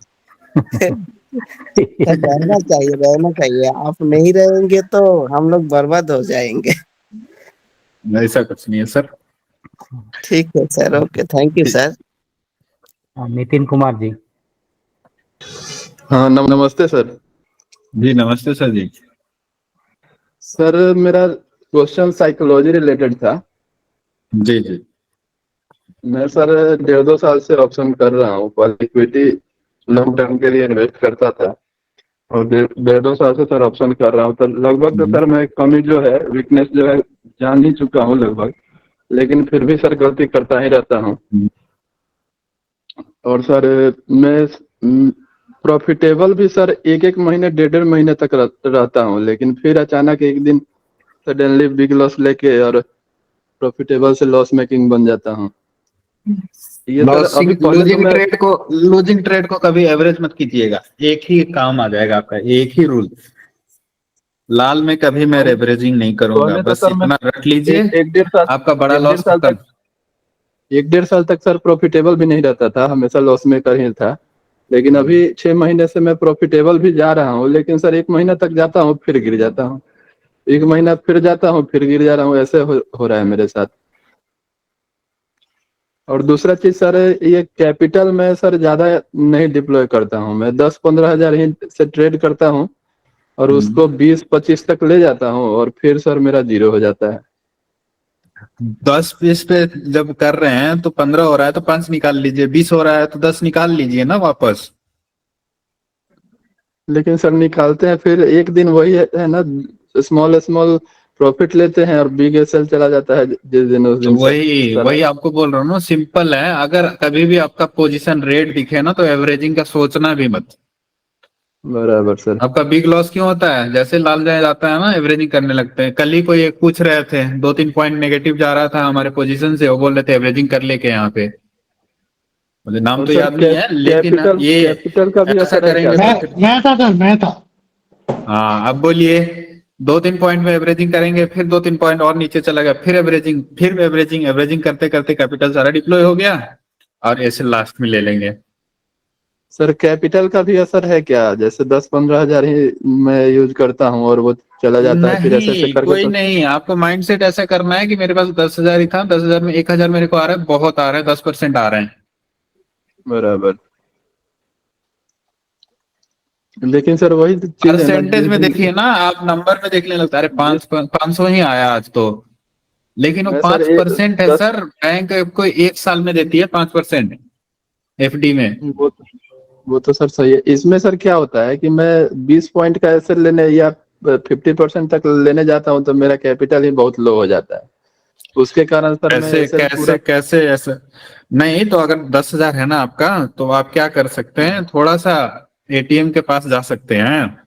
रहना चाहिए। आप नहीं रहेंगे तो हम लोग बर्बाद हो जाएंगे। ऐसा कुछ नहीं है सर। ठीक है sir, okay, thank you sir. Nitin Kumar ji. हाँ नमस्ते सर। जी नमस्ते सर जी। सर मेरा क्वेश्चन साइकोलॉजी रिलेटेड था। जी जी। मैं सर 1.5-2 साल से ऑप्शन कर रहा हूँ, पर इक्विटी लॉन्ग टर्म के लिए इन्वेस्ट करता था और 1.5-2 साल से सर ऑप्शन कर रहा हूँ। तो लगभग तो सर मैं कमी जो है, वीकनेस जो है जान ही चुका हूँ लगभग, लेकिन फिर भी सर गलती करता ही रहता हूँ। और सर मैं प्रॉफिटेबल भी सर 1-1 महीने 1.5 महीने तक रहता हूँ, लेकिन फिर अचानक एक दिन सडनली बिग लॉस लेके और प्रॉफिटेबल से लॉस मेकिंग बन जाता हूँ। ये सर अभी पहले तो मैं लूजिंग ट्रेड को कभी एवरेज मत कीजिएगा, एक ही काम आ जाएगा आपका, एक ही रूल। लाल में कभी मैं एवरेजिंग नहीं करूंगा, पहले तो बस सर मैं इतना रख लीजिए, 1-1.5 साल आपका बड़ा 1-1.5 लॉस साल खत्म। तक 1-1.5 साल तक सर प्रॉफिटेबल भी नहीं रहता था, हमेशा लॉस मेकर ही था। लेकिन अभी 6 महीने से मैं प्रॉफिटेबल भी जा रहा हूँ, लेकिन सर 1 महीना तक जाता हूँ फिर गिर जाता हूँ, 1 महीना फिर जाता हूँ फिर गिर जा रहा हूँ, ऐसे हो रहा है मेरे साथ। और दूसरा चीज सर, ये कैपिटल मैं सर ज्यादा नहीं डिप्लॉय करता हूँ, मैं 10-15 हजार ही से ट्रेड करता हूँ और उसको 20-25 तक ले जाता हूँ और फिर सर मेरा 0 हो जाता है। 10-20 पे जब कर रहे हैं तो 15 हो रहा है तो 5 निकाल लीजिए, 20 हो रहा है तो 10 निकाल लीजिए ना वापस। लेकिन सर निकालते हैं फिर एक दिन वही है ना, स्मॉल स्मॉल प्रॉफिट लेते हैं और बिग एसएल चला जाता है जिस दिन उस तो दिन वही आपको बोल रहा हूँ ना, सिंपल है। अगर कभी भी आपका पोजीशन रेड दिखे ना तो एवरेजिंग का सोचना भी मत। बराबर सर। आपका बिग लॉस क्यों होता है? जैसे लाल जाए जाता है ना, एवरेजिंग करने लगते हैं। कल ही कोई एक पूछ रहे थे, 2-3 पॉइंट नेगेटिव जा रहा था हमारे पोजीशन से, वो बोल रहे थे एवरेजिंग कर लेके यहाँ पे, मुझे नाम और तो सर याद नहीं है, लेकिन ये कैपिटल का भी ऐसा असर है क्या करेंगे सर? तो फिर मैं था सर, मैं था। हाँ अब बोलिए। 2-3 पॉइंट में एवरेजिंग करेंगे, फिर 2-3 पॉइंट और नीचे चला गया, फिर एवरेजिंग, फिर एवरेजिंग, एवरेजिंग करते करते कैपिटल सारा डिप्लॉय हो गया और ऐसे लास्ट में ले लेंगे। सर कैपिटल का भी असर है क्या? जैसे 10-15 हजार ही मैं यूज करता हूँ और वो चला जाता है, फिर ऐसे नहीं करके कोई तो नहीं, आपको माइंडसेट ऐसा करना है कि मेरे पास 10,000 ही था, 10,000 में 1,000 मेरे को आ रहा है, बहुत आ रहा है, 10% आ रहे हैं। बराबर। लेकिन सर वही चीज है ना, परसेंटेज में देखिए ना, आप नंबर में देखने लगता है, अरे 500 ही आया आज तो, लेकिन वो मैं सर 5% है 10 सर। बैंक आपको 1 साल में देती है 5% एफडी में। वो तो सर सही है। इसमें सर क्या होता है कि मैं 20 पॉइंट का ऐसे लेने या 50% तक लेने जाता हूँ तो मेरा कैपिटल ही बहुत लो हो जाता है, उसके कारण सर मैं कैसे ऐसे पूरा। कैसे ऐसे? नहीं तो अगर 10,000 है ना आपका, तो आप क्या कर सकते हैं, थोड़ा सा एटीएम के पास जा सकते हैं।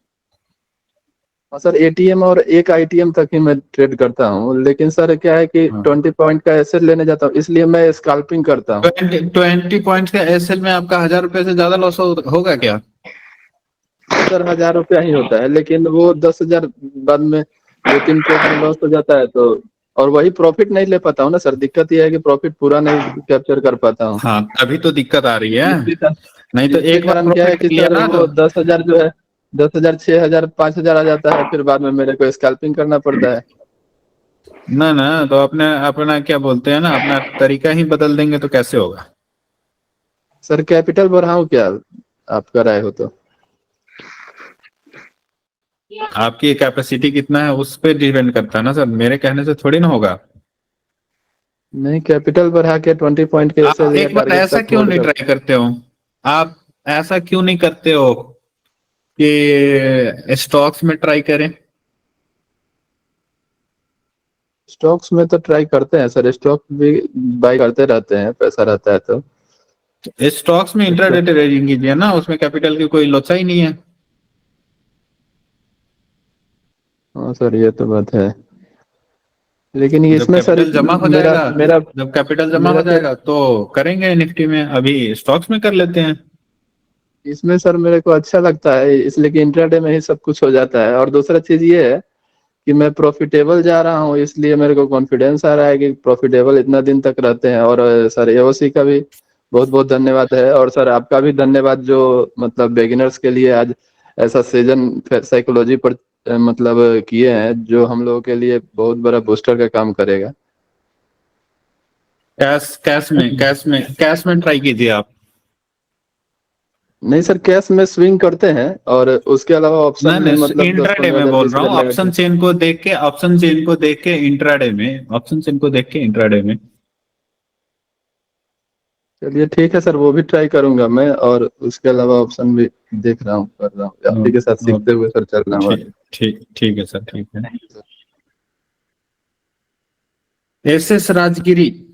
सर एटीएम और एक आईटीएम तक ही मैं ट्रेड करता हूँ, लेकिन सर क्या है कि 20 पॉइंट का एसेट लेने जाता हूँ, इसलिए मैं स्कैल्पिंग करता हूँ। 20 पॉइंट्स का एसएल में आपका 1,000 रुपए से ज्यादा लॉस होगा क्या? सर 1,000 रुपया ही होता है, लेकिन वो 10,000 बाद में 2-3 ट्रेड में लॉस हो जाता है तो, और वही प्रॉफिट नहीं ले पाता हूँ ना सर, दिक्कत ये है कि प्रॉफिट पूरा नहीं कैप्चर कर पाता हूँ। हाँ तभी तो दिक्कत आ रही है। नहीं तो जिसके एक बार कारण क्या है प्रॉफिट कि लिया सर ना वो तो 10,000 जो है, 10,000 6,000 5,000 आ जाता है, फिर बाद में मेरे को स्कैल्पिंग करना पड़ता है। ना ना, तो अपने अपना क्या बोलते हैं ना, अपना तरीका ही बदल देंगे तो कैसे होगा? सर कैपिटल बढ़ाऊं क्या, आपका राय हो तो? आपकी कैपेसिटी कितना है उस पर डिपेंड करता है ना सर, मेरे कहने से थोड़ी ना होगा। नहीं कैपिटल बढ़ा के 20 पॉइंट के आप ऐसे एक बार टारगेट ऐसा तक क्यों होल्ड नहीं कर। ट्राई करते हो? आप ऐसा क्यों नहीं करते हो कि स्टॉक्स में ट्राई करें? स्टॉक्स में तो ट्राई करते हैं सर, स्टॉक भी बाय करते रहते हैं, पैसा रहता है तो। स्टॉक्स में इंट्राडे ट्रेडिंग कीजिए ना, उसमें कैपिटल की कोई लोचा ही नहीं है। हाँ सर ये तो बात है, लेकिन ये जब इसमें सर कैपिटल जमा हो मेरा जाएगा, मेरा जब कैपिटल जमा मेरा हो क्या, जाएगा तो करेंगे निफ्टी में, अभी स्टॉक्स में कर लेते हैं। इसमें सर मेरे को अच्छा लगता है इसलिए कि इंट्राडे में ही सब कुछ हो जाता है। और दूसरा चीज ये है कि मैं प्रॉफिटेबल जा रहा हूँ, इसलिए मेरे को कॉन्फिडेंस आ रहा है कि प्रॉफिटेबल इतना दिन तक रहते हैं। और सर एओसी का भी बहुत बहुत धन्यवाद है, और सर आपका भी धन्यवाद जो मतलब बिगिनर्स के लिए आज ऐसा सेजन साइकोलॉजी पर मतलब किए हैं, जो हम लोगों के लिए बहुत बड़ा बूस्टर का काम करेगा। कैश में ट्राई कीजिए आप। नहीं सर, कैश में स्विंग करते हैं और उसके अलावा ऑप्शन में मतलब इंट्राडे में बोल रहा हूँ, ऑप्शन चेन को देख के, ऑप्शन चेन को देख के इंट्राडे में, ऑप्शन चेन को देख के इंट्राडे में। चलिए ठीक है सर, वो भी ट्राई करूंगा मैं, और उसके अलावा ऑप्शन भी देख रहा हूँ, कर रहा हूँ, आप ही के साथ सीखते हुए सर चल रहा हूँ। ठीक है सर, ठीक है। एसएस राजगिरी,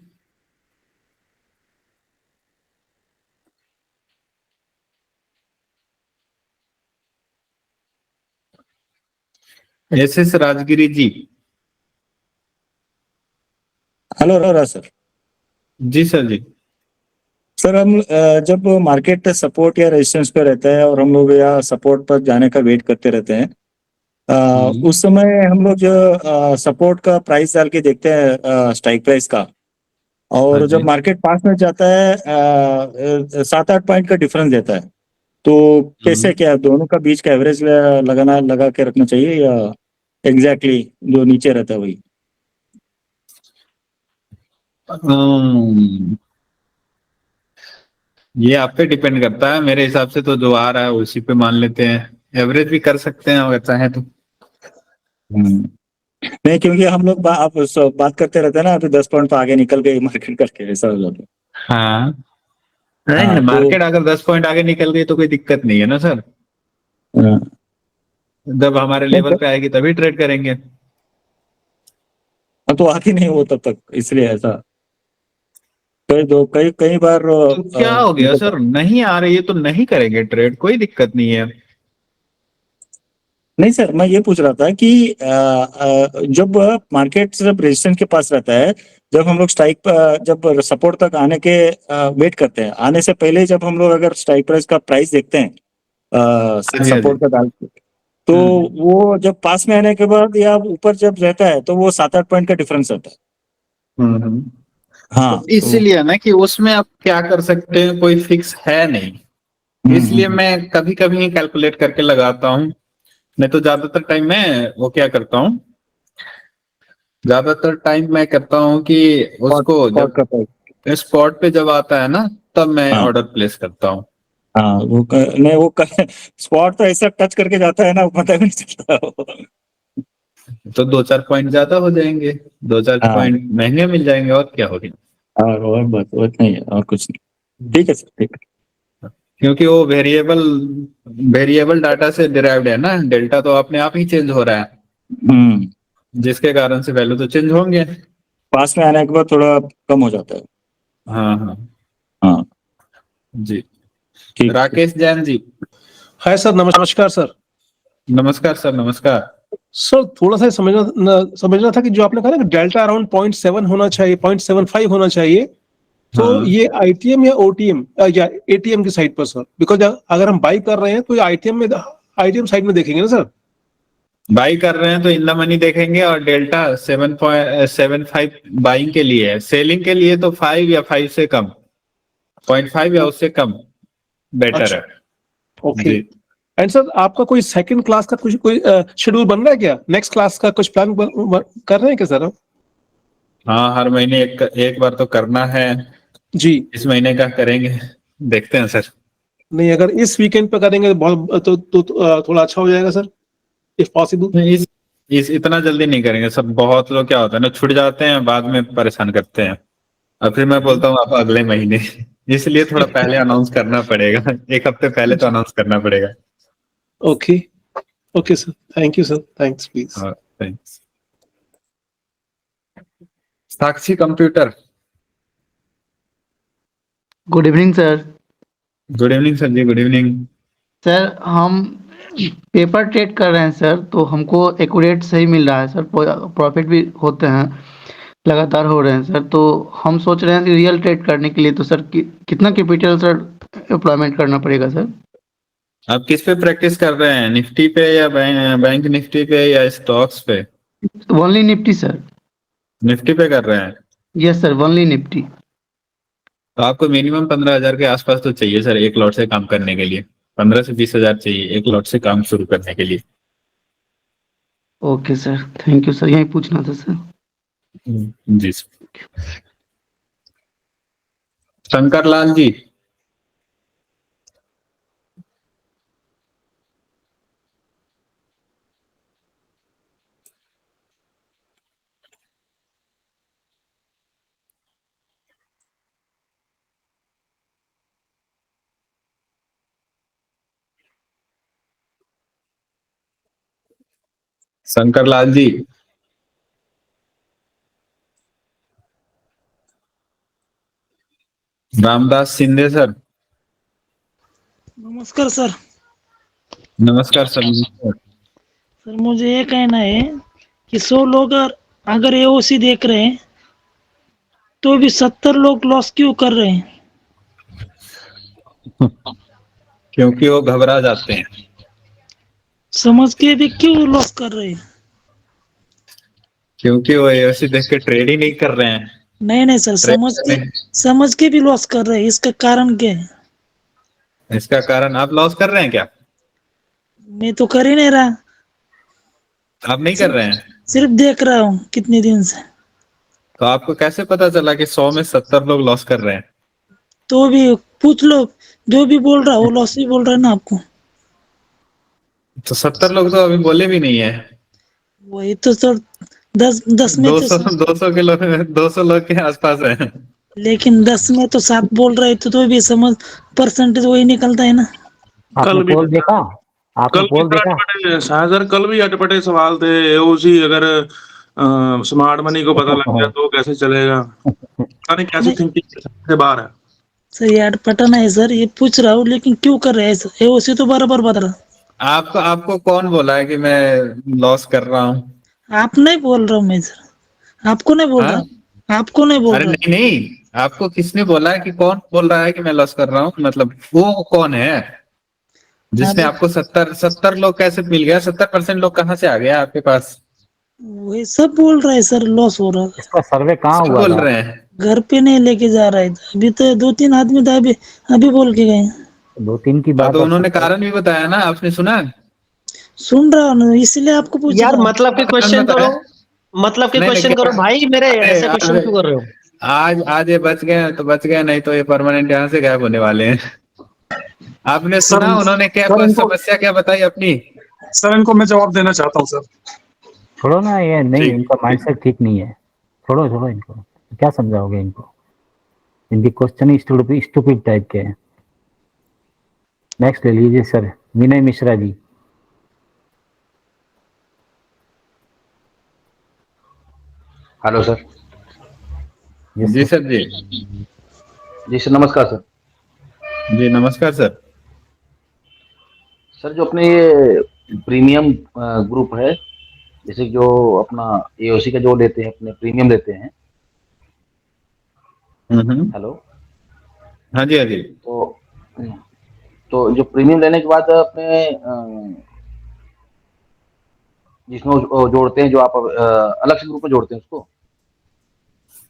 एसएस राजगिरी जी। हेलो राज सर। जी सर जी। सर हम जब मार्केट सपोर्ट या रेजिस्टेंस पे रहता है और हम लोग या सपोर्ट पर जाने का वेट करते रहते हैं, उस समय हम लोग जो सपोर्ट का प्राइस डाल के देखते हैं स्ट्राइक प्राइस का, और जब मार्केट पास में जाता है 7-8 पॉइंट का डिफरेंस देता है, तो कैसे क्या दोनों का बीच का एवरेज लगा के रखना चाहिए या एग्जैक्टली जो नीचे रहता है वही? ये आप पे डिपेंड करता है। मेरे हिसाब से तो जो आ रहा है उसी पे मान लेते हैं, एवरेज भी कर सकते हैं अगर चाहे तो। नहीं, क्योंकि हम लोग आप बात करते रहते हैं ना, अभी 10 पॉइंट आगे निकल गई मार्केट करके, ऐसा हो जाता है। हाँ, नहीं, मार्केट अगर 10 पॉइंट आगे निकल गई तो कोई दिक्कत नहीं है ना सर। जब हमारे लेवल पे आएगी तभी ट्रेड करेंगे। तो आगे नहीं हो तब तक, इसलिए ऐसा कई बार तो क्या हो गया सर, नहीं आ रही है तो नहीं करेंगे ट्रेड, कोई दिक्कत नहीं है। नहीं सर, मैं ये पूछ रहा था कि जब मार्केट जब रेजिस्टेंस के पास रहता है, जब हम लोग स्ट्राइक जब सपोर्ट तक आने के वेट करते हैं, आने से पहले जब हम लोग अगर स्ट्राइक प्राइस का प्राइस देखते हैं सपोर्ट का डाल के, तो वो जब पास में आने के बाद या ऊपर जब रहता है तो वो 7-8 पॉइंट का डिफरेंस रहता है। हाँ, तो इसलिए ना कि उसमें आप क्या कर सकते हैं, कोई फिक्स है नहीं, इसलिए मैं कभी कभी कैलकुलेट करके लगाता हूँ। नहीं तो ज्यादातर टाइम मैं वो क्या करता हूँ, ज्यादातर टाइम मैं करता हूँ कि उसको जब स्पॉट पे जब आता है ना तब मैं ऑर्डर प्लेस करता हूँ। हाँ, नहीं वो स्पॉट तो ऐसा टच करके जाता है ना, पता भी नहीं चलता। तो 2-4 पॉइंट ज्यादा हो जाएंगे, 2-4 पॉइंट महंगे मिल जाएंगे, और क्या हो गया। और बस उतना ही है, और कुछ नहीं। ठीक है सर, ठीक है। क्योंकि वो वेरिएबल डाटा से डिराइव्ड है ना, डेल्टा तो अपने आप ही चेंज हो रहा है, जिसके कारण से वैल्यू तो चेंज होंगे। पास में आने के बाद थोड़ा कम हो जाता है। हाँ जी। राकेश जैन जी। हाय सर, नमस्कार सर। नमस्कार सर, नमस्कार सर। थोड़ा सा समझना था कि जो आपने कहा ना डेल्टा अराउंड 0.7 होना चाहिए, 0.75 होना चाहिए, तो ये आईटीएम या ओटीएम या एटीएम की साइड पर सर, बिकॉज अगर हम बाई कर रहे हैं तो आईटीएम साइड में देखेंगे ना सर। बाई कर रहे हैं तो इन द मनी देखेंगे, और डेल्टा 7.75 बाइंग के लिए है, सेलिंग के लिए तो 5 या 5 से कम, 0.5 या उससे कम बेटर है। ओके। एंड सर आपका कोई सेकंड क्लास का कुछ कोई शेड्यूल बन रहा है क्या? नेक्स्ट क्लास का कुछ प्लान कर रहे हैं क्या सर? हाँ, हर महीने एक बार तो करना है जी। इस महीने का करेंगे, देखते हैं सर। नहीं, अगर इस वीकेंड पे करेंगे तो बहुत तो थोड़ा अच्छा हो जाएगा सर, इफ पॉसिबल। इस इतना जल्दी नहीं करेंगे सर, बहुत लोग क्या होता है ना, छूट जाते हैं, बाद में परेशान करते हैं, और फिर मैं बोलता हूँ आप अगले महीने। इसलिए थोड़ा पहले अनाउंस करना पड़ेगा, एक हफ्ते पहले तो अनाउंस करना पड़ेगा। Okay okay sir, thank you sir, thanks please. Thanks. Sakshi computer. Good evening sir. Good evening sir ji, good evening sir. हम पेपर ट्रेड कर रहे हैं सर, तो हमको एक्यूरेट सही मिल रहा है सर, प्रॉफिट भी होते हैं, लगातार हो रहे हैं सर। तो हम सोच रहे हैं कि रियल ट्रेड करने के लिए तो सर कितना कैपिटल सर एम्प्लॉयमेंट करना पड़ेगा सर? आप किस पे प्रैक्टिस कर रहे हैं, निफ्टी पे या बैंक निफ्टी पे या स्टॉक्स पे? Only Nifty sir. निफ्टी पे कर रहे हैं? Yes sir, only Nifty. तो आपको मिनिमम 15,000 के आसपास तो चाहिए सर, एक लॉट से काम करने के लिए। 15 से 20,000 चाहिए एक लॉट से काम शुरू करने के लिए। Okay sir, thank you sir, यही पूछना था सर। जी सर। शंकर लाल जी। शंकर लाल जी, रामदास शिंदे सर, नमस्कार सर। नमस्कार सर। सर मुझे ये कहना है कि 100 लोग अगर एओसी देख रहे हैं तो भी 70 लोग लॉस क्यों कर रहे हैं? क्योंकि वो घबरा जाते हैं। समझ के भी क्यों लॉस कर रहे हैं? क्योंकि वो एओसी देख के ट्रेड ही नहीं कर रहे हैं। नहीं सर, समझ के भी लॉस कर रहे हैं, इसका कारण क्या है? इसका कारण आप लॉस कर रहे हैं क्या? मैं तो कर ही नहीं रहा, आप नहीं कर रहे हैं? सिर्फ देख रहा हूँ कितने दिन से। तो आपको कैसे पता चला कि 100 में 70 लोग लॉस कर रहे हैं? तो भी पूछ लो, जो भी बोल रहा है वो लॉस ही बोल रहा है ना आपको। तो 70 लोग तो अभी बोले भी नहीं है। वही तो सर, 10 में 200 लोग के आसपास है। लेकिन 10 में तो 7 बोल रहे थे, तो भी समझ परसेंटेज वही निकलता है ना। कल भी देखा आपने पोल देखा? शायद सर कल भी अटपटे सवाल थे। एओसी अगर स्मार्ट मनी को पता लग गया तो कैसे चलेगा? पता नहीं कैसे थिंकिंग से बाहर है सर। ये अटपटा है सर, ये पूछ रहा हूँ, लेकिन क्यों कर रहे हैं? एओसी तो बराबर बता रहा। आपको कौन बोला है कि मैं लॉस कर रहा हूँ? आप नहीं बोल रहा हूँ मैं सर, आपको नहीं बोल रहा, आपको नहीं बोल अरे रहा। नहीं, आपको किसने बोला है कि कौन बोल रहा है कि मैं लॉस कर रहा हूँ? मतलब वो कौन है जिसने आपको 70 लोग कैसे मिल गया? 70% लोग कहाँ से आ गया आपके पास? वही सब बोल रहे हैं सर, लॉस हो रहा है। इसका सर्वे कहाँ हुआ बोल था? रहे हैं घर पे नहीं लेके जा रहा है, अभी तो 2-3 आदमी था, अभी बोल के गए। 2-3 की बात। तो उन्होंने कारण भी बताया ना, आपने सुना? सुन रहा हूँ, इसलिए आपको पूछ यार रहा हूँ। मतलब के क्वेश्चन करो, मतलब के क्वेश्चन करो भाई, मेरे ऐसे क्वेश्चन क्यों कर रहे हो? आज ये बच गए तो बच गए, नहीं तो ये परमानेंट यहाँ से गायब होने वाले हैं। आपने सुना उन्होंने क्या समस्या क्या बताई अपनी? सर इनको मैं जवाब देना चाहता हूँ सर। छोड़ो ना, ये नहीं, इनका माइंडसेट ठीक नहीं है। छोड़ो इनको, क्या समझाओगे इनको? इनके क्वेश्चन ही स्टूपिड टाइप के हैं। नेक्स्ट ले लीजिए sir, Vinay Mishra ji. Hello sir. जी सर। जी सर, नमस्कार सर। जी नमस्कार सर। सर जो अपने ये प्रीमियम ग्रुप है, जैसे जो अपना एओसी का जो लेते हैं, अपने प्रीमियम लेते हैं। हेलो। हाँ जी हाँ जी। तो जो प्रीमियम लेने के बाद अपने जिसमें जोड़ते हैं, जो आप अलग से ग्रुप में जोड़ते हैं उसको?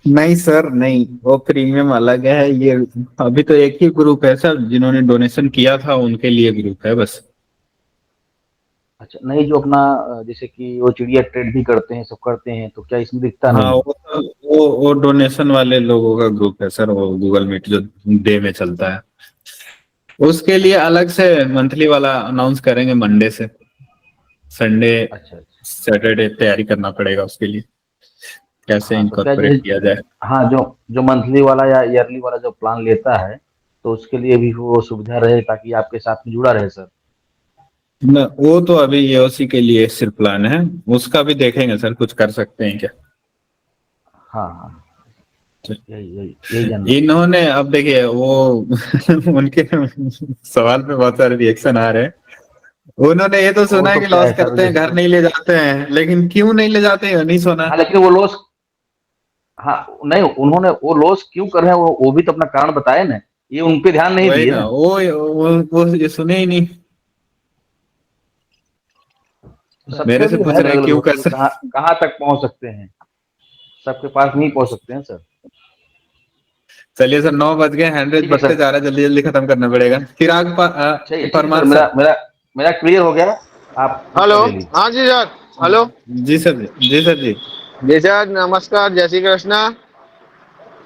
नहीं सर नहीं, वो प्रीमियम अलग है। ये अभी तो एक ही ग्रुप है सर, जिन्होंने डोनेशन किया था उनके लिए ग्रुप है बस। अच्छा, नहीं जो अपना जैसे कि वो चिड़िया ट्रेड भी करते हैं, सब करते हैं, तो क्या इसमें दिखता हाँ, नहीं? वो डोनेशन वाले लोगों का ग्रुप है सर, वो गूगल मीट जो डे में चलता है, उसके लिए अलग से मंथली वाला अनाउंस करेंगे मंडे से। संडे सैटरडे तैयारी करना पड़ेगा उसके लिए, कैसे इनकॉर्पोरेट किया जाए। हाँ, जो मंथली वाला या ईयरली वाला जो प्लान लेता है, तो उसके लिए भी वो सुविधा रहे ताकि आपके साथ में जुड़ा रहे सर। न, वो तो अभी एओसी के लिए सिर्फ प्लान है, उसका भी देखेंगे सर, कुछ कर सकते हैं क्या? हाँ यही इन्होंने अब देखिए वो उनके सवाल पे बहुत सारे रिएक्शन आ रहे हैं। उन्होंने ये तो सुना है कि लॉस करते हैं, घर नहीं ले जाते हैं, लेकिन क्यों नहीं ले जाते हैं नहीं सुना। हाँ, लेकिन वो लॉस, हाँ नहीं, उन्होंने वो लॉस क्यों कर रहे हैं वो भी तो अपना कारण बताए ना, ये उन पे ध्यान नहीं दिए ना। वो ये सुने ही नहीं। मेरे से पूछ रहे हैं क्यों कैसे, कहाँ तक पहुंच सकते हैं, सबके पास नहीं पहुंच सकते हैं सर। चलिए सर, 9 बज गए, हैंड रेज बढ़ते जा रहा है, जल्दी जल्दी खत्म करना पड़ेगा। चिराग परमार सर, मेरा क्लियर हो गया आप? हेलो, हाँ जी सर। हेलो जी सर। जी सर। जी सर, नमस्कार, जय श्री कृष्णा।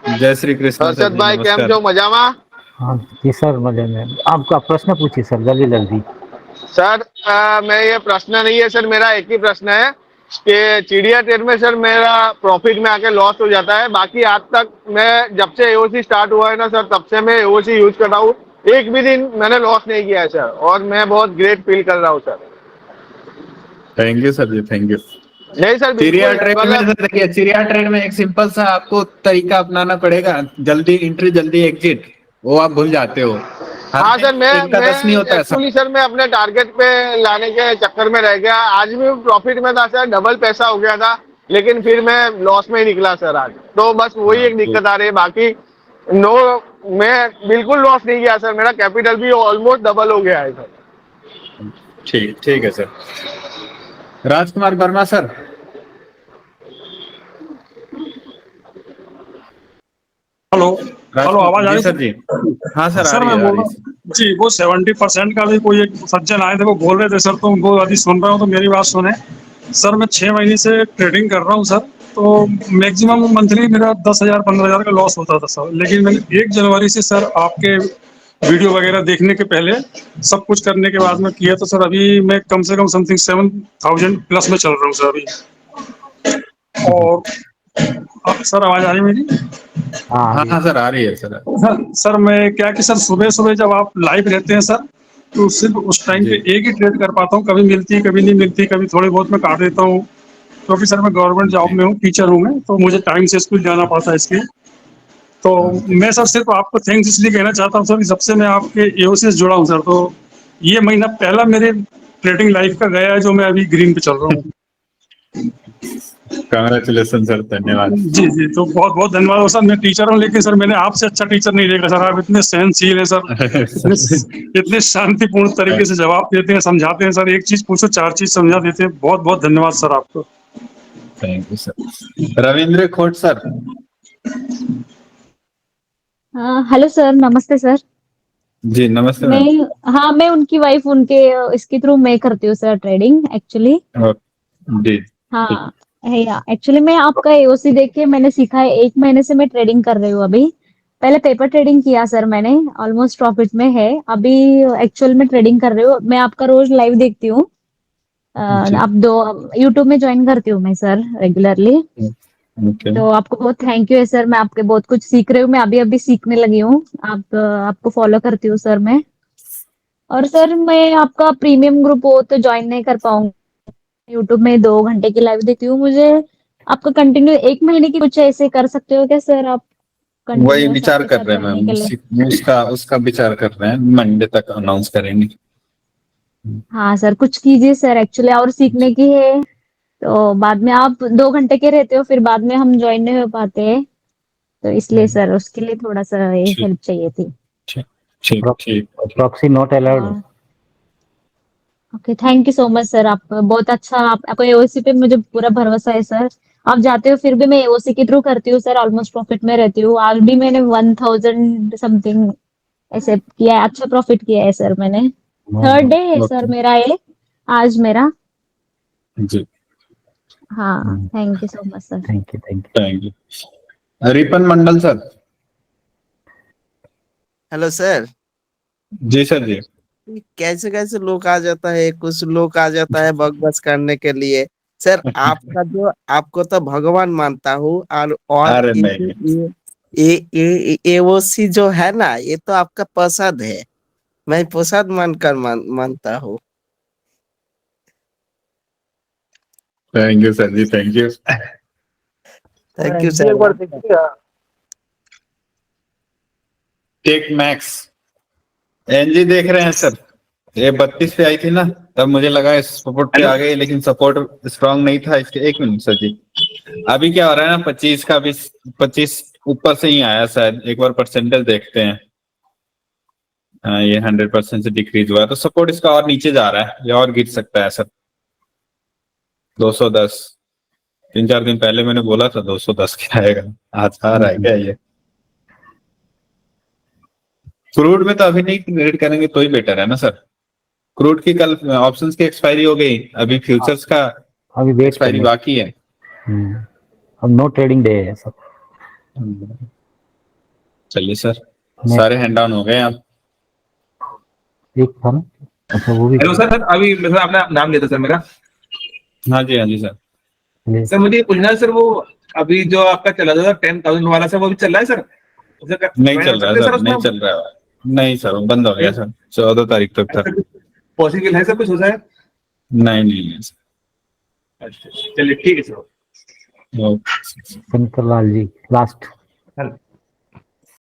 जय श्री कृष्ण। हर्षद भाई केम छो, मजामा? हाँ जी सर, मजे में। आपका प्रश्न पूछिए सर, जल्दी। सर मैं ये प्रश्न नहीं है सर, मेरा एक ही प्रश्न है कि चिड़िया ट्रेड में सर मेरा प्रॉफिट में आके लॉस हो जाता है। बाकी आज तक मैं जब से एओसी स्टार्ट हुआ है ना सर, तब से मैं एओसी यूज कर रहा हूँ, एक भी दिन मैंने लॉस नहीं किया है सर, और मैं बहुत ग्रेट फील कर रहा हूँ सर। Thank you sir ji, thank you. नहीं सर चिड़िया बिल्कुल ट्रेड में सर देखिए, चिड़िया ट्रेड में एक सिंपल सा आपको तरीका अपनाना पड़ेगा, जल्दी एंट्री जल्दी एग्जिट, वो आप भूल जाते हो। हाँ सर, मैं एक का 10 नहीं होता है एक्चुअली सर मैं अपने टारगेट पे लाने के चक्कर में रह गया। आज भी प्रॉफिट में था सर, डबल पैसा हो गया था, लेकिन फिर मैं लॉस में ही निकला सर आज। तो बस वही एक दिक्कत आ रही है, बाकी नो, मैं बिल्कुल लॉस नहीं किया सर, मेरा कैपिटल भी ऑलमोस्ट डबल हो गया है सर। ठीक, ठीक है sir. Rajkumar Verma sir. Hello hello, आवाज आ रही सर जी? हाँ सर, आ सर रही मैं है, आ बोल रही रहा है। हूँ जी, वो 70% का भी कोई एक सज्जन आए थे, वो बोल रहे थे सर, तो उनको अभी सुन रहा हूँ तो मेरी बात सुने सर। मैं 6 महीने से ट्रेडिंग कर रहा हूँ सर, तो मैक्सिमम मंथली मेरा 10,000 15,000 का लॉस होता था सर। लेकिन मैंने 1 जनवरी से सर आपके वीडियो वगैरह देखने के पहले सब कुछ करने के बाद में किया, तो सर अभी मैं कम से कम समथिंग 7,000 प्लस में चल रहा हूँ सर अभी। और सर आवाज आ रही है मेरी? हाँ हाँ सर, आ रही है सर। सर मैं क्या कि सर सुबह सुबह जब आप लाइव रहते हैं सर, तो सिर्फ उस टाइम पे एक ही ट्रेड कर पाता हूँ, कभी मिलती है कभी नहीं मिलती, कभी थोड़े बहुत मैं काट देता हूँ, क्योंकि सर मैं गवर्नमेंट जॉब में हूँ, टीचर हूँ मैं, तो मुझे टाइम से स्कूल जाना पड़ता है इसलिए। तो मैं सर सिर्फ आपको थैंक्स इसलिए कहना चाहता हूँ सर कि सबसे मैं आपके एओसी से जुड़ा हूँ सर, तो ये महीना पहला मेरे ट्रेडिंग लाइफ का गया है जो मैं अभी ग्रीन पे चल रहा हूँ। कांग्रेचुलेशन सर, धन्यवाद। जी जी, तो बहुत बहुत धन्यवाद सर। मैं टीचर हूँ, लेकिन सर मैंने आपसे अच्छा टीचर नहीं देखा सर। आप इतने सहनशील हैं सर, इतने शांतिपूर्ण तरीके से जवाब देते हैं, समझाते हैं सर। एक चीज पूछो 4 चीज समझा देते हैं। बहुत बहुत धन्यवाद सर आपको। Thank you sir. Ravindra Khot sir. Hello sir, नमस्ते सर। जी नमस्ते मैम। मैं उनकी वाइफ, उनके इसके थ्रू मैं करती हूँ सर ट्रेडिंग एक्चुअली। जी हाँ एक्चुअली मैं आपका एओसी देख के मैंने सीखा है। 1 महीने से मैं ट्रेडिंग कर रही हूँ अभी। पहले पेपर ट्रेडिंग किया सर मैंने, ऑलमोस्ट प्रॉफिट में है। अभी एक्चुअल में ट्रेडिंग कर रही हूँ। मैं आपका रोज लाइव देखती हूँ। आप दो यूट्यूब में ज्वाइन करती हूँ मैं सर रेगुलरली। तो आपको बहुत थैंक यू है सर। मैं आपके बहुत कुछ सीख रही हूँ। मैं अभी अभी सीखने लगी हूँ। आपको फॉलो करती हूँ सर मैं। और सर मैं आपका प्रीमियम ग्रुप हो तो ज्वाइन नहीं कर पाऊंगी। यूट्यूब में 2 घंटे की लाइव देती हूँ। मुझे आपका कंटिन्यू 1 महीने की कुछ ऐसे कर सकते हो क्या सर आप? वही कंटिन्यूअस विचार आपके कर साथ रहे हैं रहने के लिए। मैम, उसका विचार कर रहे हैं, मंडे तक अनाउंस करेंगे। हाँ सर, कुछ कीजिए सर एक्चुअली, और सीखने की है। तो बाद में आप 2 घंटे के रहते हो, फिर बाद में हम ज्वाइन नहीं हो पाते, तो इसलिए सर उसके लिए थोड़ा सा ये हेल्प चाहिए थी। ठीक। Proxy not allowed. Okay, thank you so much sir. आप बहुत अच्छा, आपको एओसी पे मुझे पूरा भरोसा है सर। आप जाते हो फिर भी मैं एओसी के थ्रू करती हूँ सर, ऑलमोस्ट प्रॉफिट में रहती हूँ। आज भी मैंने 1000 समथिंग ऐसे किया है, अच्छा प्रॉफिट किया है सर मैंने। 3rd डे है सर मेरा ये आज मेरा। जी हाँ, thank you so much sir. Thank you. Ripan Mandal sir. Hello sir. जी सर जी। कैसे कैसे लोग आ जाता है, कुछ लोग आ जाता है बकबस करने के लिए। सर आपका जो, आपको तो भगवान मानता हूँ, और अरे ये नहीं। एओसी जो है ना, ये तो आपका प्रसाद है। मैं प्रसाद मानकर मानता हूँ। Thank you sir ji, thank you. Thank you जी एक बार सर। देखिएगा। टेक मैक्स एनजी देख रहे हैं सर। ये 32 पे आई थी ना, तब मुझे लगा सपोर्ट पे आ गई, लेकिन सपोर्ट स्ट्रांग नहीं था इसके। 1 मिनट सर जी। अभी क्या हो रहा है ना, 25 का भी 25 ऊपर से ही आया शायद। एक बार परसेंटेज देखते हैं। हाँ, ये 100% से डिक्रीज हुआ है, तो सपोर्ट इसका और नीचे जा रहा है, ये और गिर सकता है सर। 210 3-4 दिन पहले मैंने बोला था 210 क्या आएगा, आज आ रहा है क्या ये? क्रूड में तो अभी नहीं ट्रेड करेंगे तो ही बेटर है ना सर। क्रूड की कल ऑप्शंस की एक्सपायरी हो गई, अभी फ्यूचर्स का अभी वेट एक्सपायरी करने। बाकी है। अब नो ट्रेडिंग डे है सर। चलिए सर, सारे हैंड डाउन हो गए आप। एक था ना, अच्छा वो भी। हेलो सर, अभी मतलब आपने नाम लिया था सर मेरा। हाँ जी सर। सर मुझे ये पूछना है सर, वो अभी जो आपका चला था 10,000 वाला सर, वो भी चल रहा है सर? नहीं चल रहा है सर, नहीं चल रहा है। नहीं सर, वो बंद हो गया सर, 14 तारीख तक था। पॉसिबल है सर कुछ हो जाए? नहीं सर। अच्छा चलिए ठीक है सर। शंकर लाल जी लास्ट।